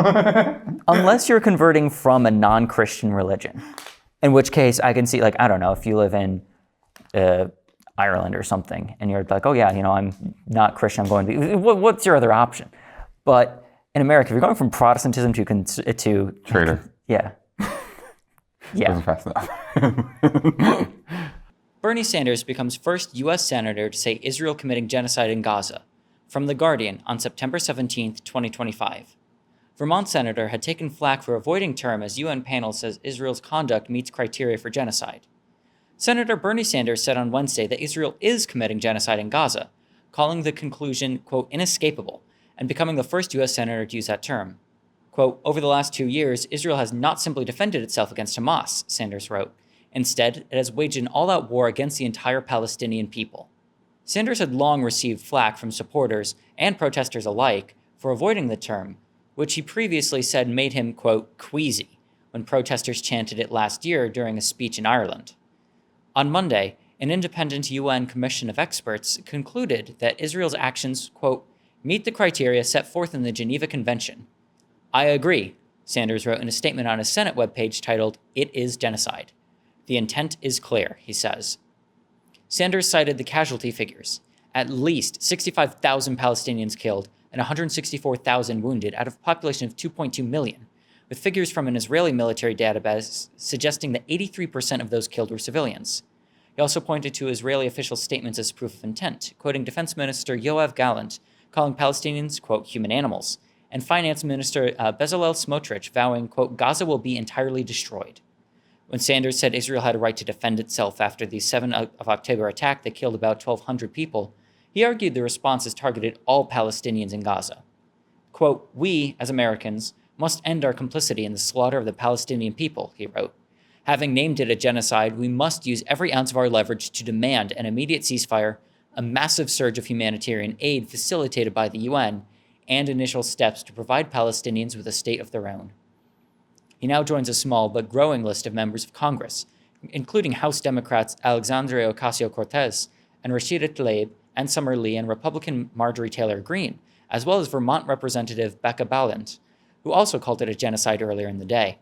Unless you're converting from a non-Christian religion, in which case I can see, like, I don't know, if you live in Ireland or something, and you're like, oh yeah, I'm not Christian, I'm going to be. What's your other option? But in America, if you're going from Protestantism to Traitor. Yeah. Yeah. Wasn't fast enough. Bernie Sanders becomes first U.S. Senator to say Israel committing genocide in Gaza, from The Guardian on September 17, 2025. Vermont senator had taken flack for avoiding term as UN panel says Israel's conduct meets criteria for genocide. Senator Bernie Sanders said on Wednesday that Israel is committing genocide in Gaza, calling the conclusion, quote, inescapable, and becoming the first U.S. senator to use that term. Quote, over the last 2 years, Israel has not simply defended itself against Hamas, Sanders wrote. Instead, it has waged an all-out war against the entire Palestinian people. Sanders had long received flack from supporters and protesters alike for avoiding the term, which he previously said made him, quote, queasy, when protesters chanted it last year during a speech in Ireland. On Monday, an independent UN commission of experts concluded that Israel's actions, quote, meet the criteria set forth in the Geneva Convention. I agree, Sanders wrote in a statement on his Senate webpage titled, It is Genocide. The intent is clear, he says. Sanders cited the casualty figures, at least 65,000 Palestinians killed and 164,000 wounded out of a population of 2.2 million, with figures from an Israeli military database suggesting that 83% of those killed were civilians. He also pointed to Israeli official statements as proof of intent, quoting Defense Minister Yoav Gallant, calling Palestinians, quote, human animals, and Finance Minister Bezalel Smotrich vowing, quote, Gaza will be entirely destroyed. When Sanders said Israel had a right to defend itself after the 7th of October attack that killed about 1,200 people, he argued the responses targeted all Palestinians in Gaza. Quote, we, as Americans, must end our complicity in the slaughter of the Palestinian people, he wrote. Having named it a genocide, we must use every ounce of our leverage to demand an immediate ceasefire, a massive surge of humanitarian aid facilitated by the UN, and initial steps to provide Palestinians with a state of their own. He now joins a small but growing list of members of Congress, including House Democrats Alexandria Ocasio-Cortez and Rashida Tlaib and Summer Lee and Republican Marjorie Taylor Greene, as well as Vermont Representative Becca Balint, who also called it a genocide earlier in the day.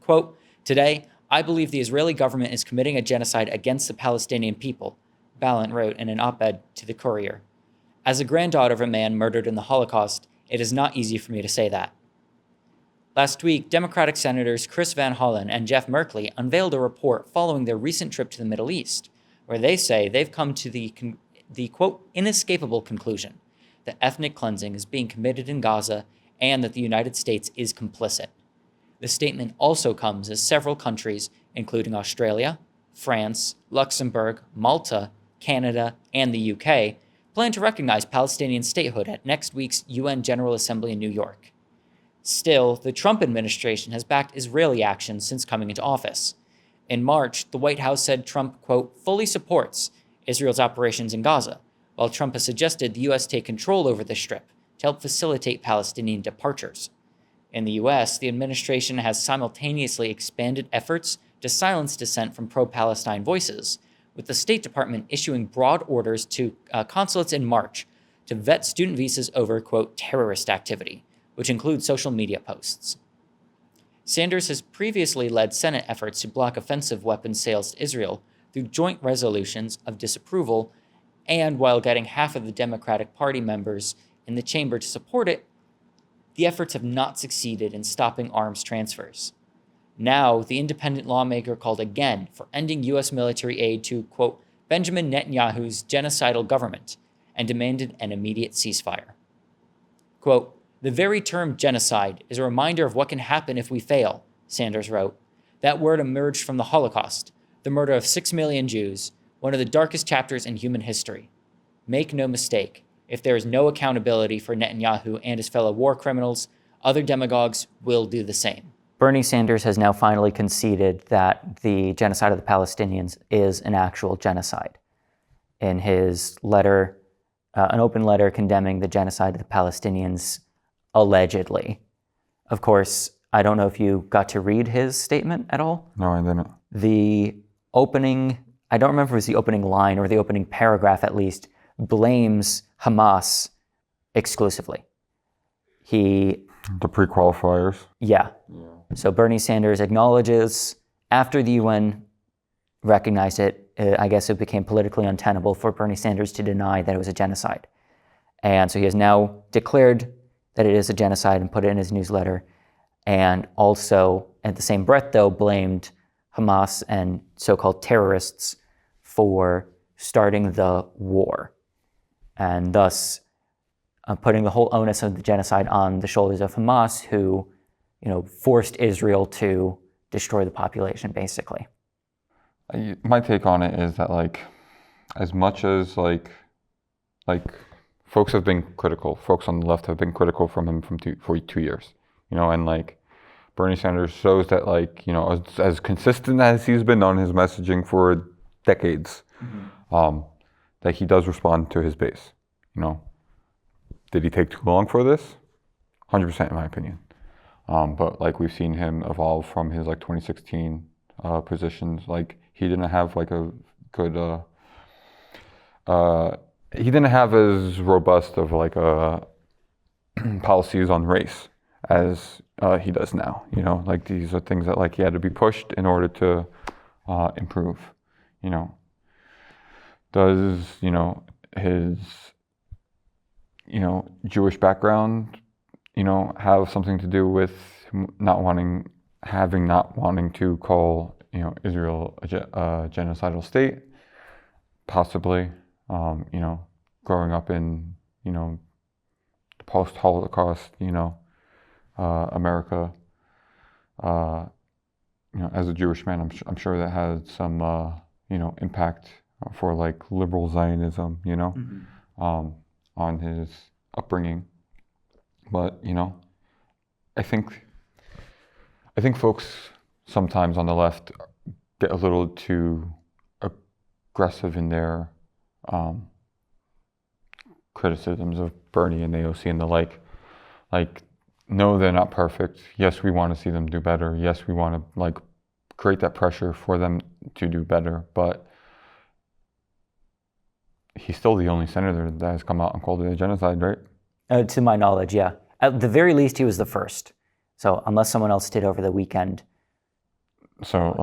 Quote, today, I believe the Israeli government is committing a genocide against the Palestinian people, Balint wrote in an op-ed to the Courier. As a granddaughter of a man murdered in the Holocaust, it is not easy for me to say that. Last week, Democratic Senators Chris Van Hollen and Jeff Merkley unveiled a report following their recent trip to the Middle East, where they say they've come to the quote, inescapable conclusion that ethnic cleansing is being committed in Gaza and that the United States is complicit. The statement also comes as several countries, including Australia, France, Luxembourg, Malta, Canada, and the UK, plan to recognize Palestinian statehood at next week's UN General Assembly in New York. Still, the Trump administration has backed Israeli actions since coming into office. In March, the White House said Trump, quote, fully supports Israel's operations in Gaza, while Trump has suggested the U.S. take control over the Strip to help facilitate Palestinian departures. In the U.S., the administration has simultaneously expanded efforts to silence dissent from pro-Palestine voices, with the State Department issuing broad orders to consulates in March to vet student visas over, quote, terrorist activity, which includes social media posts. Sanders has previously led Senate efforts to block offensive weapons sales to Israel through joint resolutions of disapproval, and while getting half of the Democratic Party members in the chamber to support it, the efforts have not succeeded in stopping arms transfers. Now, the independent lawmaker called again for ending U.S. military aid to, quote, Benjamin Netanyahu's genocidal government, and demanded an immediate ceasefire. Quote, the very term genocide is a reminder of what can happen if we fail, Sanders wrote. That word emerged from the Holocaust, the murder of 6 million Jews, one of the darkest chapters in human history. Make no mistake, if there is no accountability for Netanyahu and his fellow war criminals, other demagogues will do the same. Bernie Sanders has now finally conceded that the genocide of the Palestinians is an actual genocide. In his letter, an open letter condemning the genocide of the Palestinians, allegedly. Of course, I don't know if you got to read his statement at all. No, I didn't. The opening, I don't remember if it was the opening line or the opening paragraph at least, blames Hamas exclusively. The pre-qualifiers. Yeah. So Bernie Sanders acknowledges after the UN recognized it, I guess it became politically untenable for Bernie Sanders to deny that it was a genocide. And so he has now declared that it is a genocide and put it in his newsletter. And also, at the same breath, though, blamed Hamas and so-called terrorists for starting the war. And thus putting the whole onus of the genocide on the shoulders of Hamas, who, forced Israel to destroy the population, basically. My take on it is that, as much as folks have been critical, folks on the left have been critical from him for 2 years, and Bernie Sanders shows that, as consistent as he's been on his messaging for decades, that he does respond to his base. Did he take too long for this? 100% in my opinion. But we've seen him evolve from his 2016 positions. He didn't have a good. He didn't have as robust of policies on race as he does now. These are things that he had to be pushed in order to improve. Does his Jewish background have something to do with not wanting to call Israel a genocidal state? Possibly. Growing up in post-Holocaust America, as a Jewish man, I'm sure that had some impact for liberal Zionism on his upbringing. But I think folks sometimes on the left get a little too aggressive in their criticisms of Bernie and AOC and the like. No, they're not perfect. Yes, we want to see them do better. Yes, we want to create that pressure for them to do better. But he's still the only senator that has come out and called it a genocide, right? To my knowledge, yeah. At the very least, he was the first. So unless someone else did over the weekend. So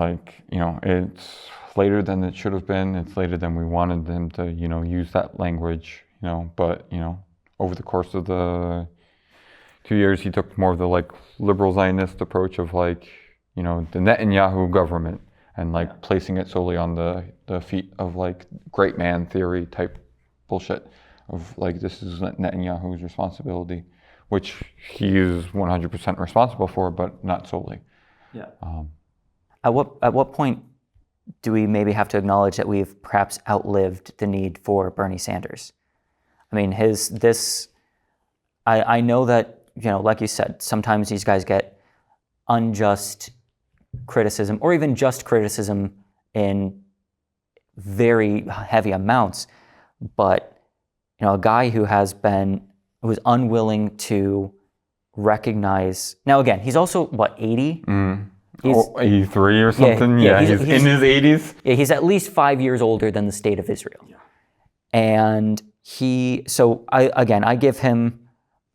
it's later than it should have been. It's later than we wanted them to, use that language, but, over the course of the 2 years, he took more of the liberal Zionist approach of the Netanyahu government and placing it solely on the feet of great man theory type bullshit of this is Netanyahu's responsibility, which he is 100% responsible for, but not solely. Yeah. At what point do we maybe have to acknowledge that we've perhaps outlived the need for Bernie Sanders? I mean, I know that like you said, sometimes these guys get unjust criticism or even just criticism in very heavy amounts. But, a guy who was unwilling to recognize, now again, he's also, 80? He's 83 or something. Yeah, he's in his 80s. Yeah, he's at least 5 years older than the state of Israel. Yeah. And I give him,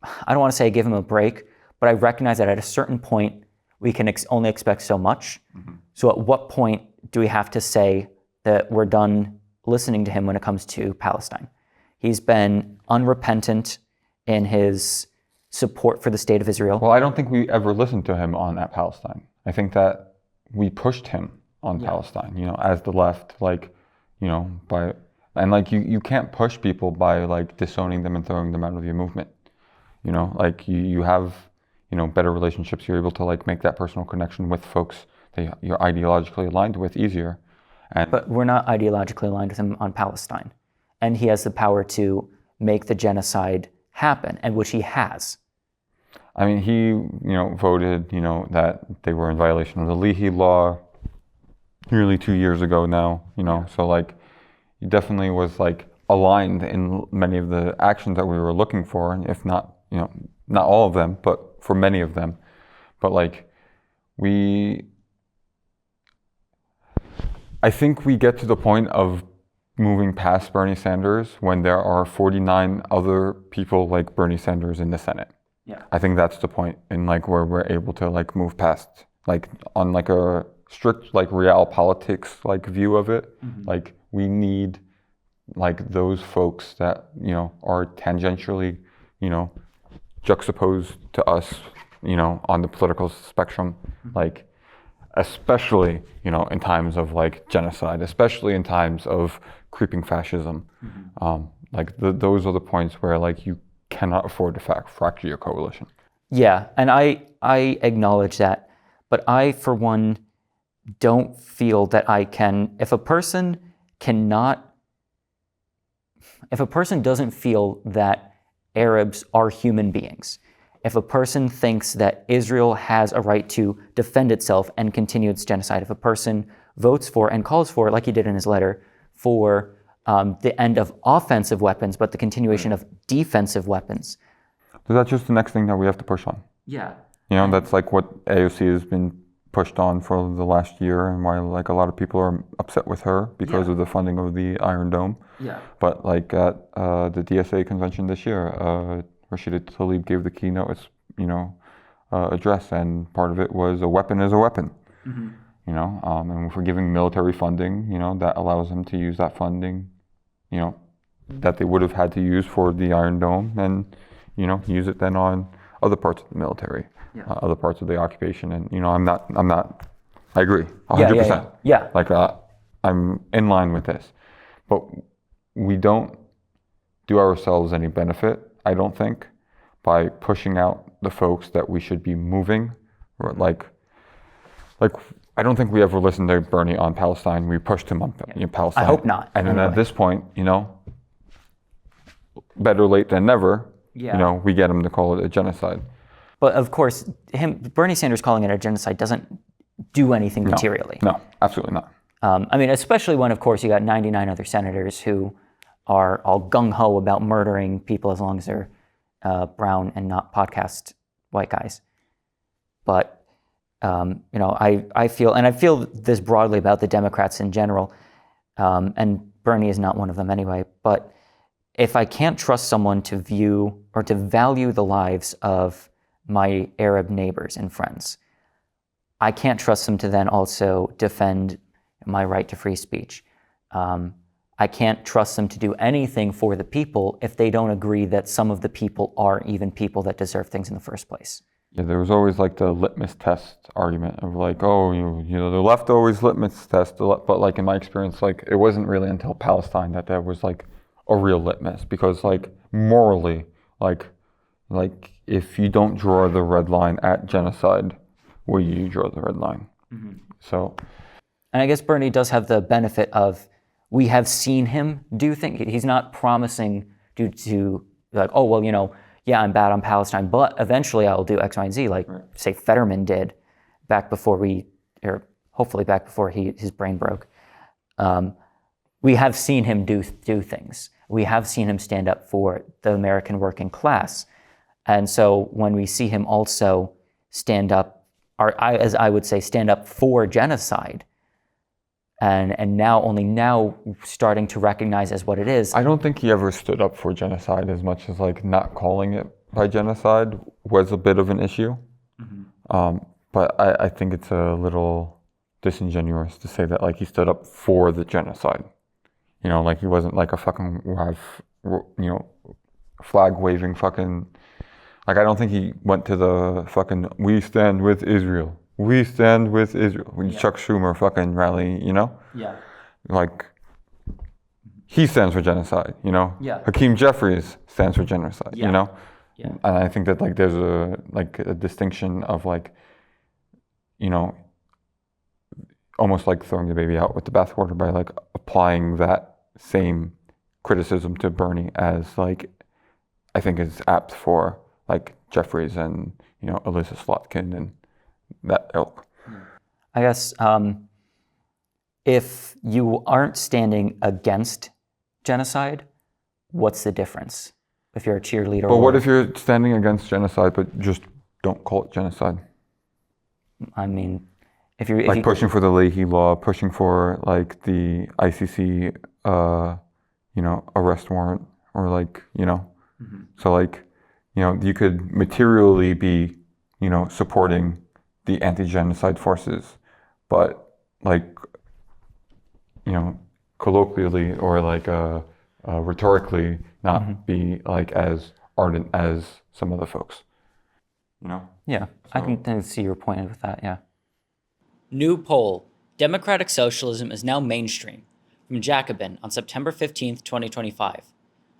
I don't want to say I give him a break, but I recognize that at a certain point, we can only expect so much. Mm-hmm. So at what point do we have to say that we're done listening to him when it comes to Palestine? He's been unrepentant in his support for the state of Israel. Well, I don't think we ever listened to him on Palestine. I think that we pushed him on Palestine, as the left, you can't push people by disowning them and throwing them out of your movement. You have, better relationships. You're able to make that personal connection with folks that you're ideologically aligned with easier. But we're not ideologically aligned with him on Palestine. And he has the power to make the genocide happen, and which he has. I mean, he, voted, that they were in violation of the Leahy law nearly 2 years ago now, so he definitely was aligned in many of the actions that we were looking for, if not, not all of them, but for many of them. But I think we get to the point of moving past Bernie Sanders when there are 49 other people like Bernie Sanders in the Senate. Yeah. I think that's the point in where we're able to move past on a strict real politics view of it. Mm-hmm. We need those folks that are tangentially juxtaposed to us on the political spectrum, mm-hmm. Especially in times of genocide, especially in times of creeping fascism. Mm-hmm. Those are the points where you cannot afford to fracture your coalition. Yeah, and I acknowledge that, but I, for one, don't feel that I can, if a person doesn't feel that Arabs are human beings, if a person thinks that Israel has a right to defend itself and continue its genocide, if a person votes for and calls for, like he did in his letter, for the end of offensive weapons, but the continuation of defensive weapons. So that's just the next thing that we have to push on. Yeah. That's what AOC has been pushed on for the last year, and why a lot of people are upset with her because of the funding of the Iron Dome. Yeah. But at the DSA convention this year, Rashida Tlaib gave the keynote, address, and part of it was a weapon is a weapon. Mm-hmm. And if we're giving military funding, that allows them to use that funding, that they would have had to use for the Iron Dome, and use it then on other parts of the military, other parts of the occupation. And I agree 100%. Yeah. I'm in line with this, but we don't do ourselves any benefit, I don't think, by pushing out the folks that we should be moving. Or I don't think we ever listened to Bernie on Palestine. We pushed him on Palestine. I hope not. And then at this point, better late than never, we get him to call it a genocide. But of course, Bernie Sanders calling it a genocide doesn't do anything materially. No, absolutely not. Especially when, of course, you got 99 other senators who are all gung-ho about murdering people as long as they're brown and not podcast white guys. But, I feel this broadly about the Democrats in general, and Bernie is not one of them anyway, but if I can't trust someone to view or to value the lives of my Arab neighbors and friends, I can't trust them to then also defend my right to free speech. I can't trust them to do anything for the people if they don't agree that some of the people are even people that deserve things in the first place. Yeah, there was always the litmus test argument of the left always litmus test, but in my experience, it wasn't really until Palestine that there was a real litmus, because morally, if you don't draw the red line at genocide, where do you draw the red line? Mm-hmm. So, and I guess Bernie does have the benefit of, we have seen him do things. He's not promising to yeah, I'm bad on Palestine, but eventually I'll do X, Y, and Z, like say Fetterman did back before hopefully back before his brain broke. We have seen him do things. We have seen him stand up for the American working class. And so when we see him also stand up, as I would say, stand up for genocide, and now starting to recognize as what it is. I don't think he ever stood up for genocide as much as like not calling it by genocide was a bit of an issue. But I think it's a little disingenuous to say that like he stood up for the genocide. You know, like he wasn't like a fucking flag waving fucking. Like I don't think he went to the fucking "We stand with Israel." We stand with Israel. Chuck Schumer fucking rally, you know? Yeah. Like, he stands for genocide, you know? Yeah. Hakeem Jeffries stands for genocide, Yeah. you know? Yeah. And I think that like there's a distinction of like, you know, almost like throwing the baby out with the bathwater by like applying that same criticism to Bernie as like, I think is apt for like Jeffries and, you know, Alyssa Slotkin and that ilk. I guess if you aren't standing against genocide, what's the difference? If you're a cheerleader, But what if you're standing against genocide but just don't call it genocide? I mean, if you're like pushing for the Leahy law, pushing for like the ICC, you know, arrest warrant, or like, you know, so like, you know, you could materially be, you know, supporting the anti-genocide forces, but like, you know, colloquially or like rhetorically not be like as ardent as some other folks, you know? Yeah, I can see your point with that, yeah. New poll, Democratic Socialism is now mainstream, from Jacobin on September 15th, 2025.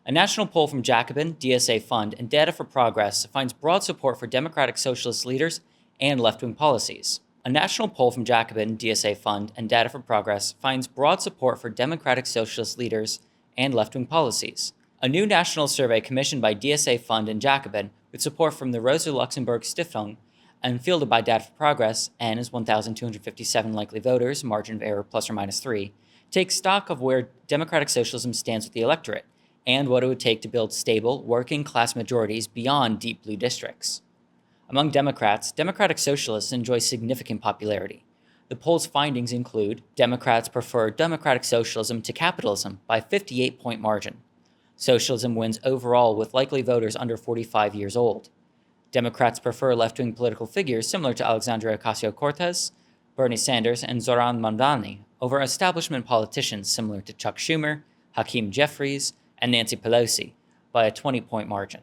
A national poll from Jacobin, DSA Fund, and Data for Progress finds broad support for Democratic Socialist leaders and left-wing policies. A national poll from Jacobin, DSA Fund, and Data for Progress finds broad support for Democratic Socialist leaders and left-wing policies. A new national survey commissioned by DSA Fund and Jacobin, with support from the Rosa Luxemburg Stiftung, and fielded by Data for Progress, N is 1,257 likely voters, margin of error plus or minus 3, takes stock of where Democratic Socialism stands with the electorate, and what it would take to build stable, working-class majorities beyond deep blue districts. Among Democrats, Democratic Socialists enjoy significant popularity. The poll's findings include Democrats prefer Democratic Socialism to capitalism by 58-point margin. Socialism wins overall with likely voters under 45 years old. Democrats prefer left-wing political figures similar to Alexandria Ocasio-Cortez, Bernie Sanders, and Zoran Mamdani over establishment politicians similar to Chuck Schumer, Hakeem Jeffries, and Nancy Pelosi by a 20-point margin.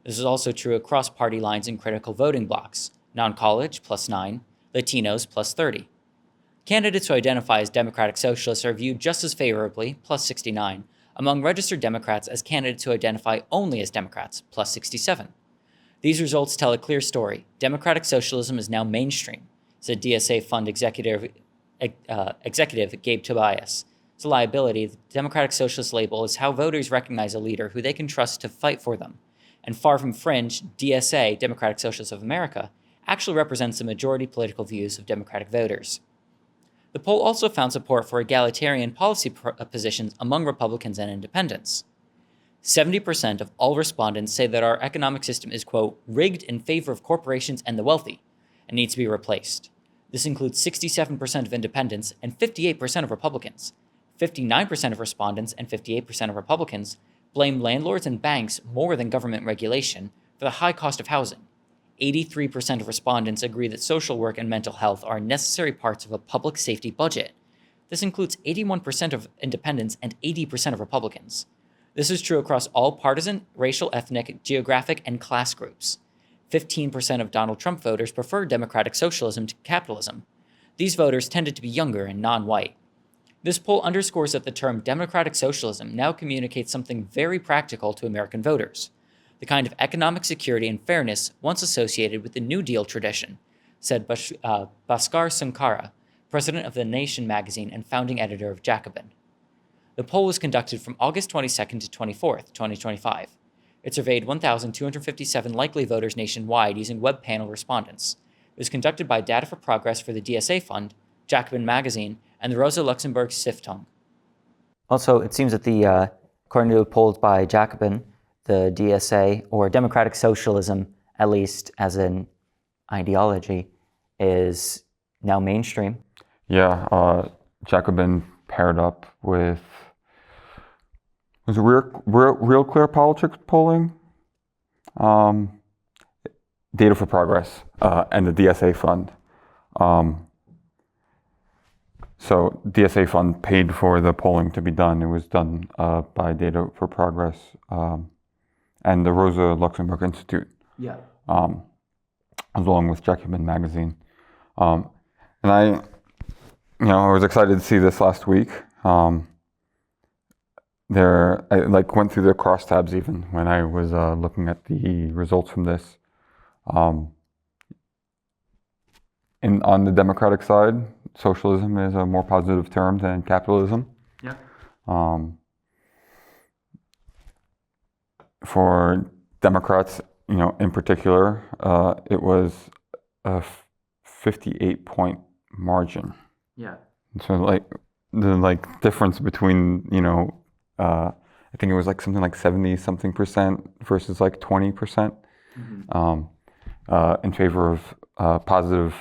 This is also true across party lines in critical voting blocks: non-college plus 9, Latinos plus 30. Candidates who identify as Democratic Socialists are viewed just as favorably, plus 69, among registered Democrats as candidates who identify only as Democrats, plus 67. These results tell a clear story. Democratic Socialism is now mainstream, said DSA Fund executive Gabe Tobias. It's a liability. The Democratic Socialist label is how voters recognize a leader who they can trust to fight for them. And far from fringe, DSA, Democratic Socialists of America, actually represents the majority political views of Democratic voters. The poll also found support for egalitarian policy positions among Republicans and independents. 70% of all respondents say that our economic system is, quote, rigged in favor of corporations and the wealthy, and needs to be replaced. This includes 67% of independents and 58% of Republicans. 59% of respondents and 58% of Republicans blame landlords and banks more than government regulation for the high cost of housing. 83% of respondents agree that social work and mental health are necessary parts of a public safety budget. This includes 81% of independents and 80% of Republicans. This is true across all partisan, racial, ethnic, geographic, and class groups. 15% of Donald Trump voters prefer Democratic Socialism to capitalism. These voters tended to be younger and non-white. This poll underscores that the term Democratic Socialism now communicates something very practical to American voters, the kind of economic security and fairness once associated with the New Deal tradition, said Bhaskar Sankara, president of The Nation magazine and founding editor of Jacobin. The poll was conducted from August 22nd to 24th, 2025. It surveyed 1,257 likely voters nationwide using web panel respondents. It was conducted by Data for Progress for the DSA Fund, Jacobin Magazine, and the Rosa Luxemburg Stiftung. Also, it seems that according to polls by Jacobin, the DSA, or democratic socialism, at least as an ideology, is now mainstream. Yeah, Jacobin paired up with, was it Real Clear Politics polling? Data for Progress and the DSA Fund. So DSA Fund paid for the polling to be done. It was done by Data for Progress and the Rosa Luxemburg Institute. Yeah. Along with Jacobin Magazine. And I was excited to see this last week. I went through the crosstabs even when I was looking at the results from this. On the democratic side, socialism is a more positive term than capitalism. Yeah. For Democrats, in particular, it was a 58-point margin. Yeah. So the difference between I think it was something like 70-something% versus 20%. Mm-hmm. In favor of positive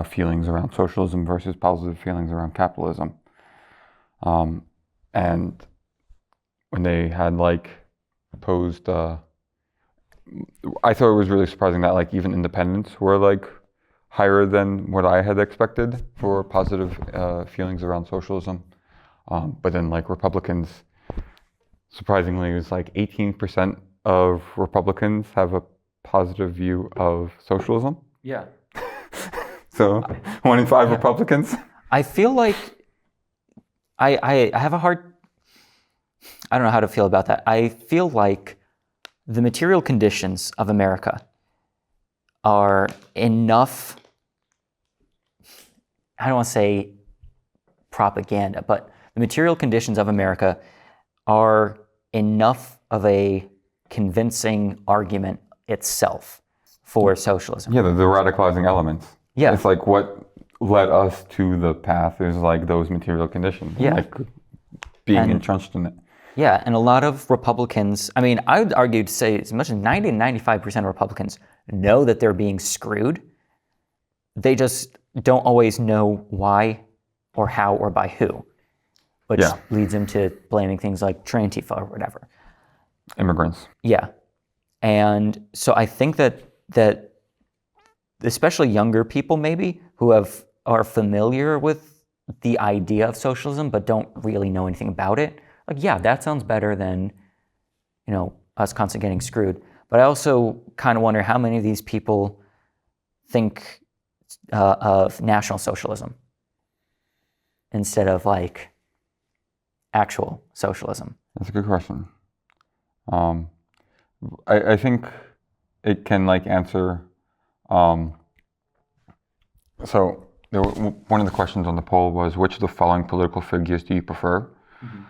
feelings around socialism versus positive feelings around capitalism. And when they had posed, I thought it was really surprising that even independents were higher than what I had expected for positive feelings around socialism. But then Republicans, surprisingly, it was 18% of Republicans have a positive view of socialism. Yeah. So 1 in 5 Republicans. I feel like I have a hard, I don't know how to feel about that. I feel like the material conditions of America are enough, I don't want to say propaganda, but the material conditions of America are enough of a convincing argument itself for socialism. Yeah, the radicalizing elements. Yeah. It's what led us to the path is those material conditions. Yeah. Being entrenched in it. Yeah, and a lot of Republicans, I mean, I would argue to say as much as 90 to 95% of Republicans know that they're being screwed. They just don't always know why or how or by who, which leads them to blaming things like Antifa or whatever. Immigrants. Yeah. And so I think that especially younger people maybe who are familiar with the idea of socialism but don't really know anything about it, that sounds better than, us constantly getting screwed. But I also kind of wonder how many of these people think of National Socialism instead of actual socialism. That's a good question. I think it can answer. So one of the questions on the poll was, which of the following political figures do you prefer? Mm-hmm.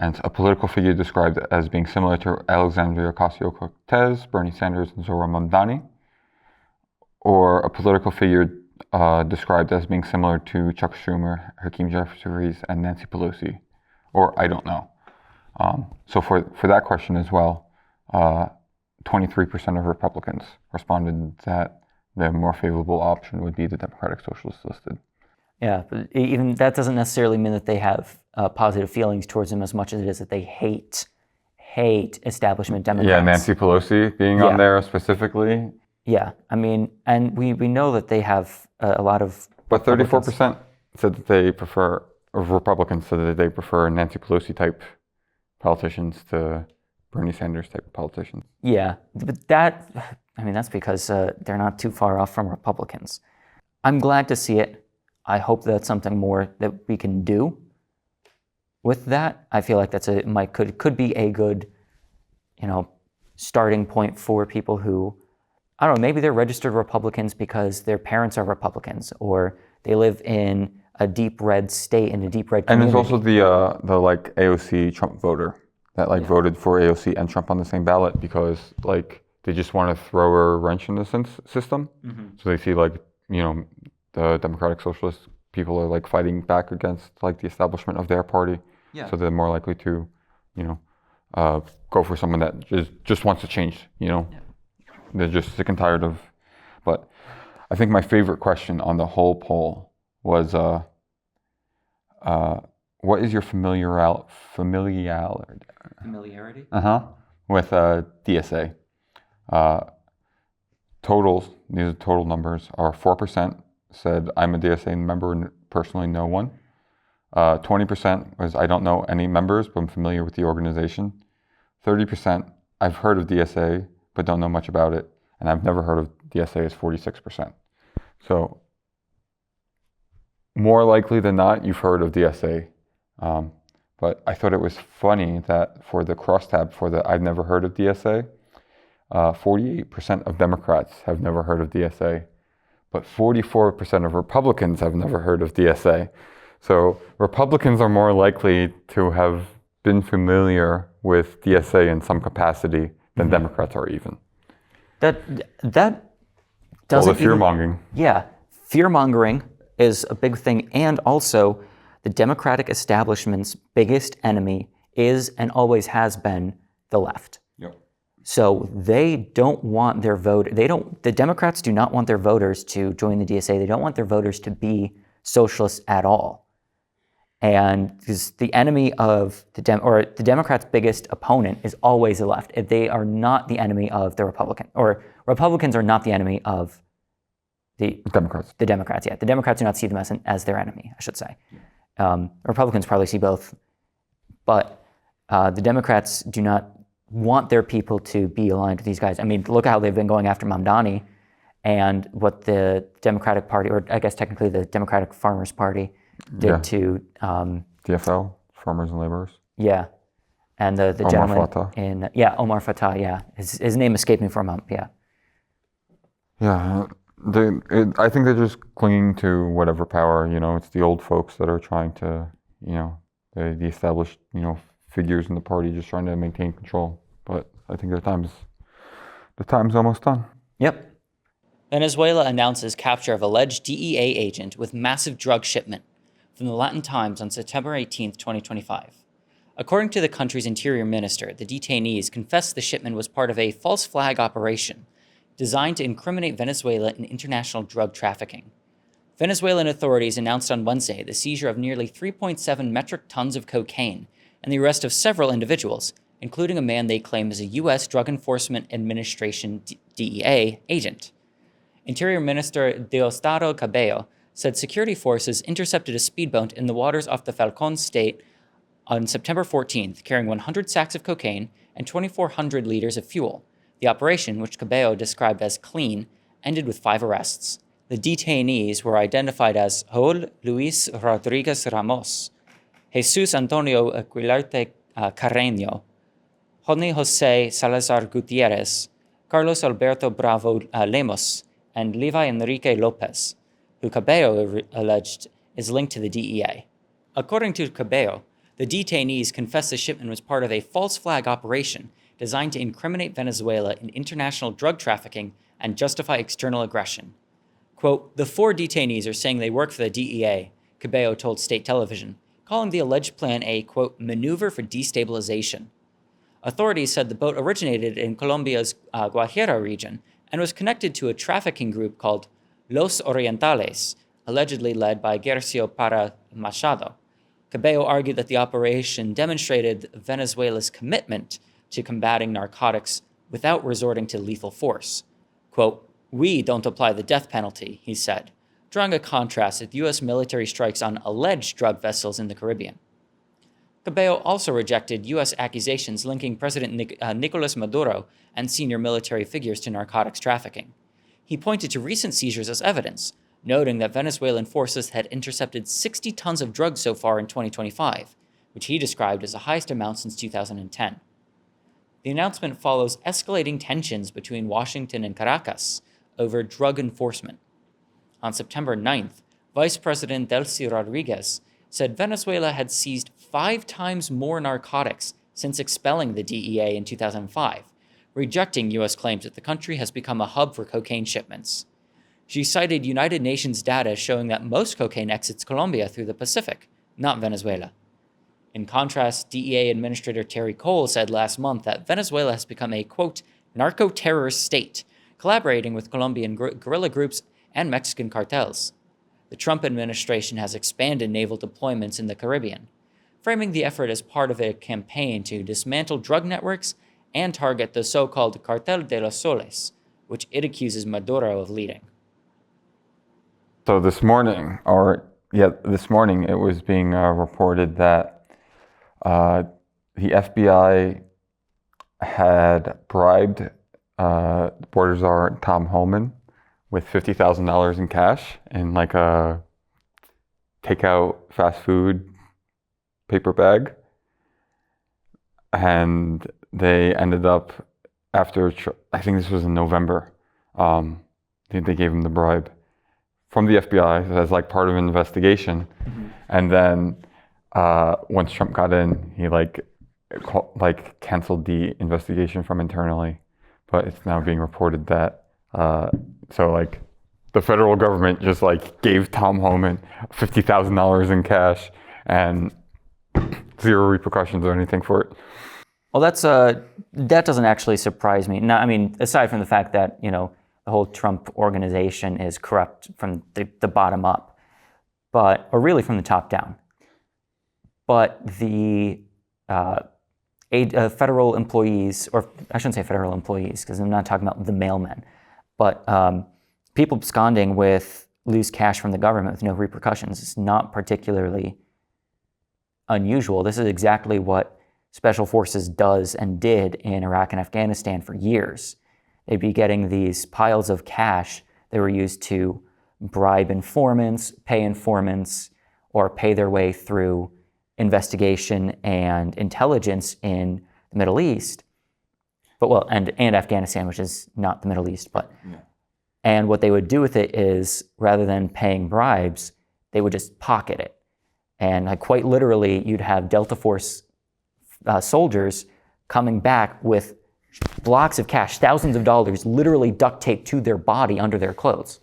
And a political figure described as being similar to Alexandria Ocasio-Cortez, Bernie Sanders, and Zohran Mamdani, or a political figure described as being similar to Chuck Schumer, Hakeem Jeffries, and Nancy Pelosi, or I don't know. So for that question as well, 23% of Republicans responded that the more favorable option would be the Democratic Socialists listed. Yeah, but even that doesn't necessarily mean that they have positive feelings towards them as much as it is that they hate establishment Democrats. Yeah, Nancy Pelosi being on there specifically. Yeah, I mean, and we know that they have a lot of... But 34% said that they prefer, or Republicans said that they prefer Nancy Pelosi type politicians to Bernie Sanders type politicians. Yeah, but that's because they're not too far off from Republicans. I'm glad to see it. I hope that's something more that we can do with that. I feel like could be a good, starting point for people who, I don't know, maybe they're registered Republicans because their parents are Republicans, or they live in a deep red state, in a deep red community. And there's also the AOC Trump voter. that voted for AOC and Trump on the same ballot because they just want to throw a wrench in the system. So they see the Democratic Socialist people are fighting back against the establishment of their party. Yeah. So they're more likely to, go for someone that just wants to change. They're just sick and tired of. But I think my favorite question on the whole poll was, what is your familiarity? Familiarity? With DSA. Totals, these are total numbers, are 4% said I'm a DSA member and personally know one. 20% was I don't know any members, but I'm familiar with the organization. 30% I've heard of DSA, but don't know much about it. And I've never heard of DSA is 46%. So more likely than not, you've heard of DSA. But I thought it was funny that for the crosstab for the I've never heard of DSA, 48% of Democrats have never heard of DSA, but 44% of Republicans have never heard of DSA. So Republicans are more likely to have been familiar with DSA in some capacity than Democrats are even. That doesn't All the fear-mongering. Yeah, fear-mongering is a big thing, and also the Democratic establishment's biggest enemy is and always has been the left. Yep. So they don't want their the Democrats do not want their voters to join the DSA. They don't want their voters to be socialists at all. And because the enemy of the Democrats' biggest opponent is always the left. If they are not the enemy of the Republican, or Republicans are not the enemy of the Democrats. The Democrats, yeah. The Democrats do not see them as their enemy, I should say. Republicans probably see both. But the Democrats do not want their people to be aligned with these guys. I mean, look at how they've been going after Mamdani and what the Democratic Party, or I guess technically the Democratic Farmers Party, did to DFL, Farmers and Laborers. Yeah, and the Omar gentleman Fatah. Omar Fatah. Yeah, his name escaped me for a moment. Yeah. Yeah, I think they're just clinging to whatever power. It's the old folks that are trying to, the established, figures in the party just trying to maintain control. But I think the time's almost done. Yep. Venezuela announces capture of alleged DEA agent with massive drug shipment, from the Latin Times on September 18, 2025. According to the country's interior minister, the detainees confessed the shipment was part of a false flag operation designed to incriminate Venezuela in international drug trafficking. Venezuelan authorities announced on Wednesday the seizure of nearly 3.7 metric tons of cocaine and the arrest of several individuals, including a man they claim is a U.S. Drug Enforcement Administration DEA agent. Interior Minister Diosdado Cabello said security forces intercepted a speedboat in the waters off the Falcon state on September 14th, carrying 100 sacks of cocaine and 2,400 liters of fuel. The operation, which Cabello described as clean, ended with 5 arrests. The detainees were identified as Raul Luis Rodriguez Ramos, Jesus Antonio Aguilarte Carreño, Joni Jose Salazar Gutierrez, Carlos Alberto Bravo Lemos, and Levi Enrique Lopez, who Cabello alleged is linked to the DEA. According to Cabello, the detainees confessed the shipment was part of a false flag operation designed to incriminate Venezuela in international drug trafficking and justify external aggression. Quote, "The 4 detainees are saying they work for the DEA," Cabello told state television, calling the alleged plan a, quote, "maneuver for destabilization." Authorities said the boat originated in Colombia's Guajira region and was connected to a trafficking group called Los Orientales, allegedly led by Garcio Para Machado. Cabello argued that the operation demonstrated Venezuela's commitment to combating narcotics without resorting to lethal force. Quote, "We don't apply the death penalty," he said, drawing a contrast with U.S. military strikes on alleged drug vessels in the Caribbean. Cabello also rejected U.S. accusations linking President Nicolas Maduro and senior military figures to narcotics trafficking. He pointed to recent seizures as evidence, noting that Venezuelan forces had intercepted 60 tons of drugs so far in 2025, which he described as the highest amount since 2010. The announcement follows escalating tensions between Washington and Caracas over drug enforcement. On September 9th, Vice President Delcy Rodriguez said Venezuela had seized 5 times more narcotics since expelling the DEA in 2005, rejecting U.S. claims that the country has become a hub for cocaine shipments. She cited United Nations data showing that most cocaine exits Colombia through the Pacific, not Venezuela. In contrast, DEA Administrator Terry Cole said last month that Venezuela has become a, quote, narco-terrorist state, collaborating with Colombian guerrilla groups and Mexican cartels. The Trump administration has expanded naval deployments in the Caribbean, framing the effort as part of a campaign to dismantle drug networks and target the so-called Cartel de los Soles, which it accuses Maduro of leading. So this morning it was being reported that the FBI had bribed border czar Tom Homan with $50,000 in cash in like a takeout fast food paper bag. And they ended up, after, I think this was in November, they gave him the bribe from the FBI as like part of an investigation. Mm-hmm. And then once Trump got in, he canceled the investigation from internally. But it's now being reported that the federal government just gave Tom Homan $50,000 in cash and zero repercussions or anything for it. Well, that doesn't actually surprise me. No, I mean, aside from the fact that the whole Trump organization is corrupt from the bottom up, or really from the top down. But the federal employees, or I shouldn't say federal employees because I'm not talking about the mailmen, but people absconding with loose cash from the government with no repercussions is not particularly unusual. This is exactly what Special Forces does and did in Iraq and Afghanistan for years. They'd be getting these piles of cash that were used to bribe informants, or pay their way through investigation and intelligence in the Middle East. And Afghanistan, which is not the Middle East, but. Yeah. And what they would do with it is, rather than paying bribes, they would just pocket it. And quite literally, you'd have Delta Force soldiers coming back with blocks of cash, thousands of dollars, literally duct taped to their body under their clothes.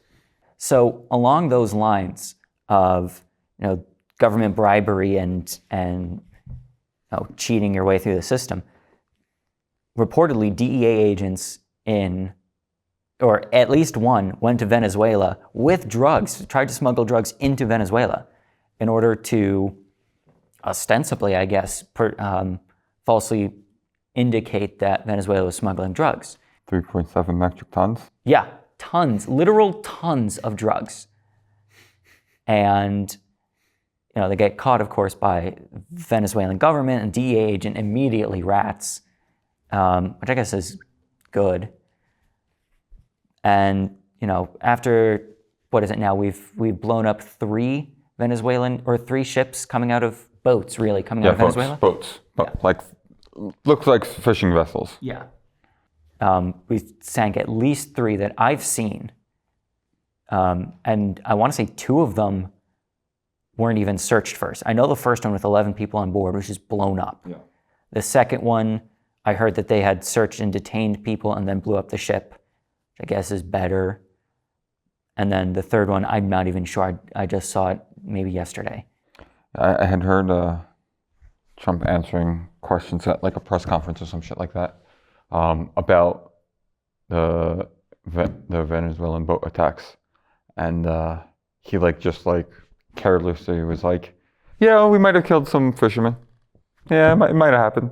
So along those lines of government bribery and cheating your way through the system, reportedly DEA agents or at least one, went to Venezuela with drugs, tried to smuggle drugs into Venezuela in order to ostensibly, I guess, falsely indicate that Venezuela was smuggling drugs. 3.7 metric tons? Yeah, tons, literal tons of drugs. And they get caught, of course, by Venezuelan government, and DEA agent immediately rats, which I guess is good. And after what is it now? We've blown up 3 ships coming out of boats, really coming out of Venezuela. Boats, looks like fishing vessels. Yeah. We sank at least 3 that I've seen, and I want to say 2 of them weren't even searched first. I know the first one with 11 people on board was just blown up. Yeah. The second one, I heard that they had searched and detained people and then blew up the ship, which I guess is better. And then the third one, I'm not even sure. I just saw it maybe yesterday. I had heard Trump answering questions at a press conference or some shit like that about the Venezuelan boat attacks, and he carelessly was yeah, we might have killed some fishermen. Yeah, it might have happened.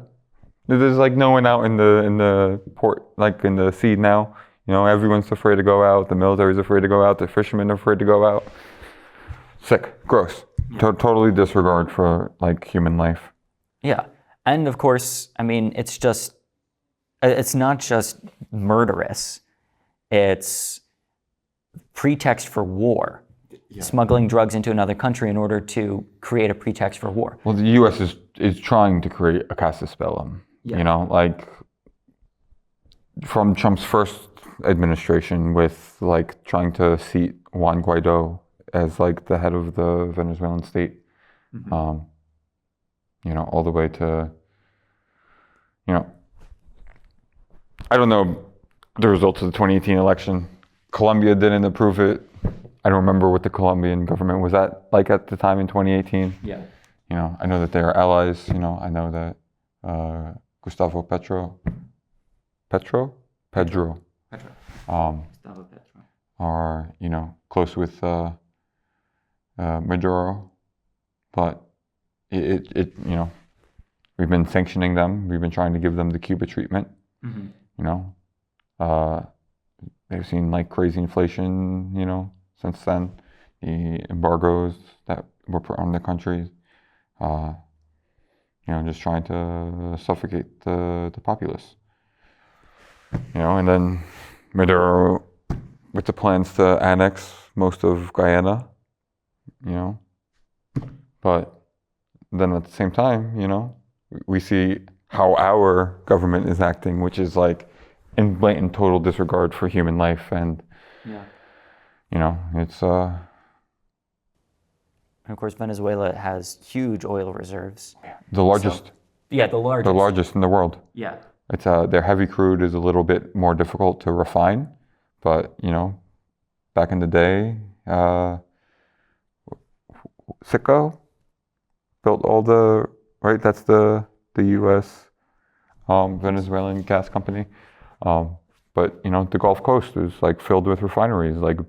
There's no one out in the port, in the sea now. Everyone's afraid to go out. The military's afraid to go out. The fishermen are afraid to go out. Sick, gross. Yeah. Totally disregard for human life. Yeah, and of course, I mean, it's not just murderous. It's pretext for war. Yeah. Smuggling drugs into another country in order to create a pretext for war. Well, the U.S. is trying to create a casus bellum. Yeah. From Trump's first administration with trying to seat Juan Guaido as the head of the Venezuelan state, mm-hmm. All the way to you know, I don't know the results of the 2018 election. Colombia didn't approve it. I don't remember what the Colombian government was like at the time in 2018. Yeah. You know, I know that they are allies. You know, I know that Gustavo Petro, are, you know, close with Maduro, but it you know, we've been sanctioning them. We've been trying to give them the Cuba treatment. Mm-hmm. You know, they've seen like crazy inflation. You know, since then, the embargoes that were put on the countries. You know, just trying to suffocate the populace. You know, and then Maduro with the plans to annex most of Guyana, you know. But then at the same time, you know, we see how our government is acting, which is like in blatant total disregard for human life. And, you know, it's... And of course, Venezuela has huge oil reserves. The largest. The largest. The largest in the world. Yeah. It's their heavy crude is a little bit more difficult to refine, but you know, back in the day, Citgo built all the right. That's the U.S. Venezuelan gas company, but you know, the Gulf Coast is like filled with refineries, like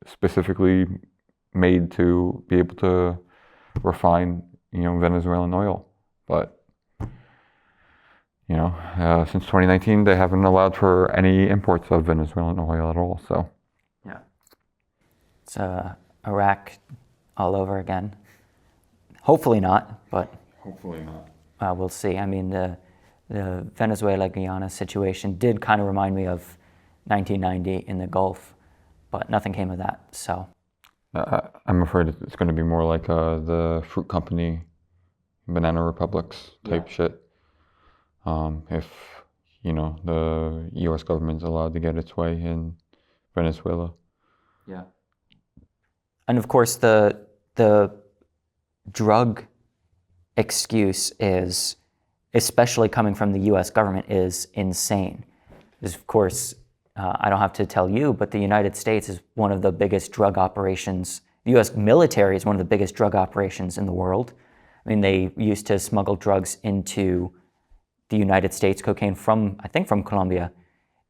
specifically made to be able to refine, you know, Venezuelan oil. But you know, since 2019, they haven't allowed for any imports of Venezuelan oil at all. So yeah, it's Iraq all over again. Hopefully not, but hopefully not. We'll see. I mean, the Venezuela-Guyana situation did kind of remind me of 1990 in the Gulf, but nothing came of that. So. I'm afraid it's going to be more like the fruit company, banana republics type shit. If, you know, the U.S. government's allowed to get its way in Venezuela. Yeah. And of course, the drug excuse is, especially coming from the U.S. government, is insane. Because of course, I don't have to tell you, but the United States is one of the biggest drug operations. The U.S. military is one of the biggest drug operations in the world. I mean, they used to smuggle drugs into the United States, cocaine from Colombia,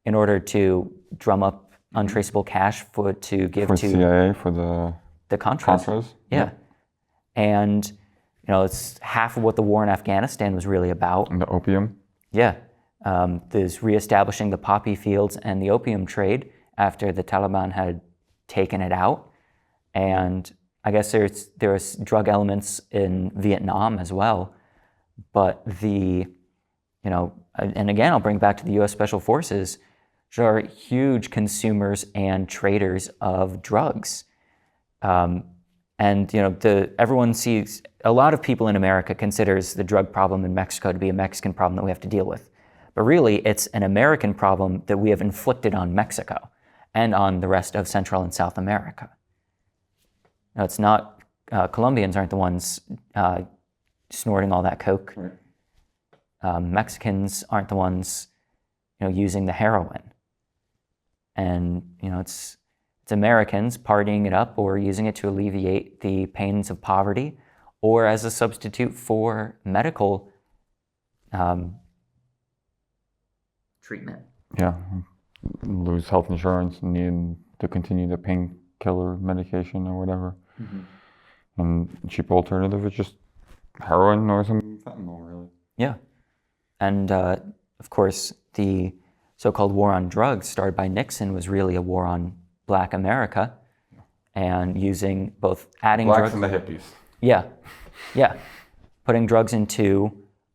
in order to drum up untraceable cash to give to CIA, for the Contras. Yeah. And, you know, it's half of what the war in Afghanistan was really about. And the opium. Yeah. There's reestablishing the poppy fields and the opium trade after the Taliban had taken it out. And I guess there's drug elements in Vietnam as well. But you know, and again, I'll bring it back to the U.S. Special Forces, which are huge consumers and traders of drugs. And, you know, everyone sees, a lot of people in America considers the drug problem in Mexico to be a Mexican problem that we have to deal with. But really, it's an American problem that we have inflicted on Mexico and on the rest of Central and South America. Now, it's not, Colombians aren't the ones snorting all that coke. Right. Mexicans aren't the ones, you know, using the heroin. And, you know, it's Americans partying it up or using it to alleviate the pains of poverty or as a substitute for medical treatment. Yeah, lose health insurance and need to continue the painkiller medication or whatever. Mm-hmm. And cheap alternative is just heroin or some fentanyl, really. Yeah, and of course the so-called war on drugs started by Nixon was really a war on Black America, and using both adding blacks drugs and the hippies. Yeah, putting drugs into,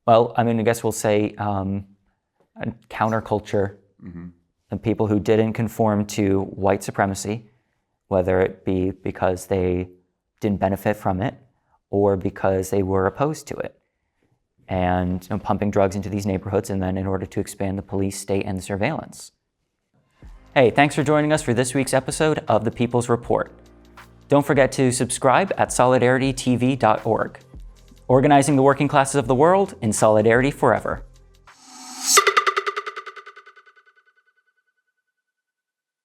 well, I mean, I guess we'll say counterculture, mm-hmm. and people who didn't conform to white supremacy, whether it be because they didn't benefit from it or because they were opposed to it, and you know, pumping drugs into these neighborhoods, and then in order to expand the police state and the surveillance. Hey, thanks for joining us for this week's episode of The People's Report. Don't forget to subscribe at solidaritytv.org. Organizing the working classes of the world in solidarity forever.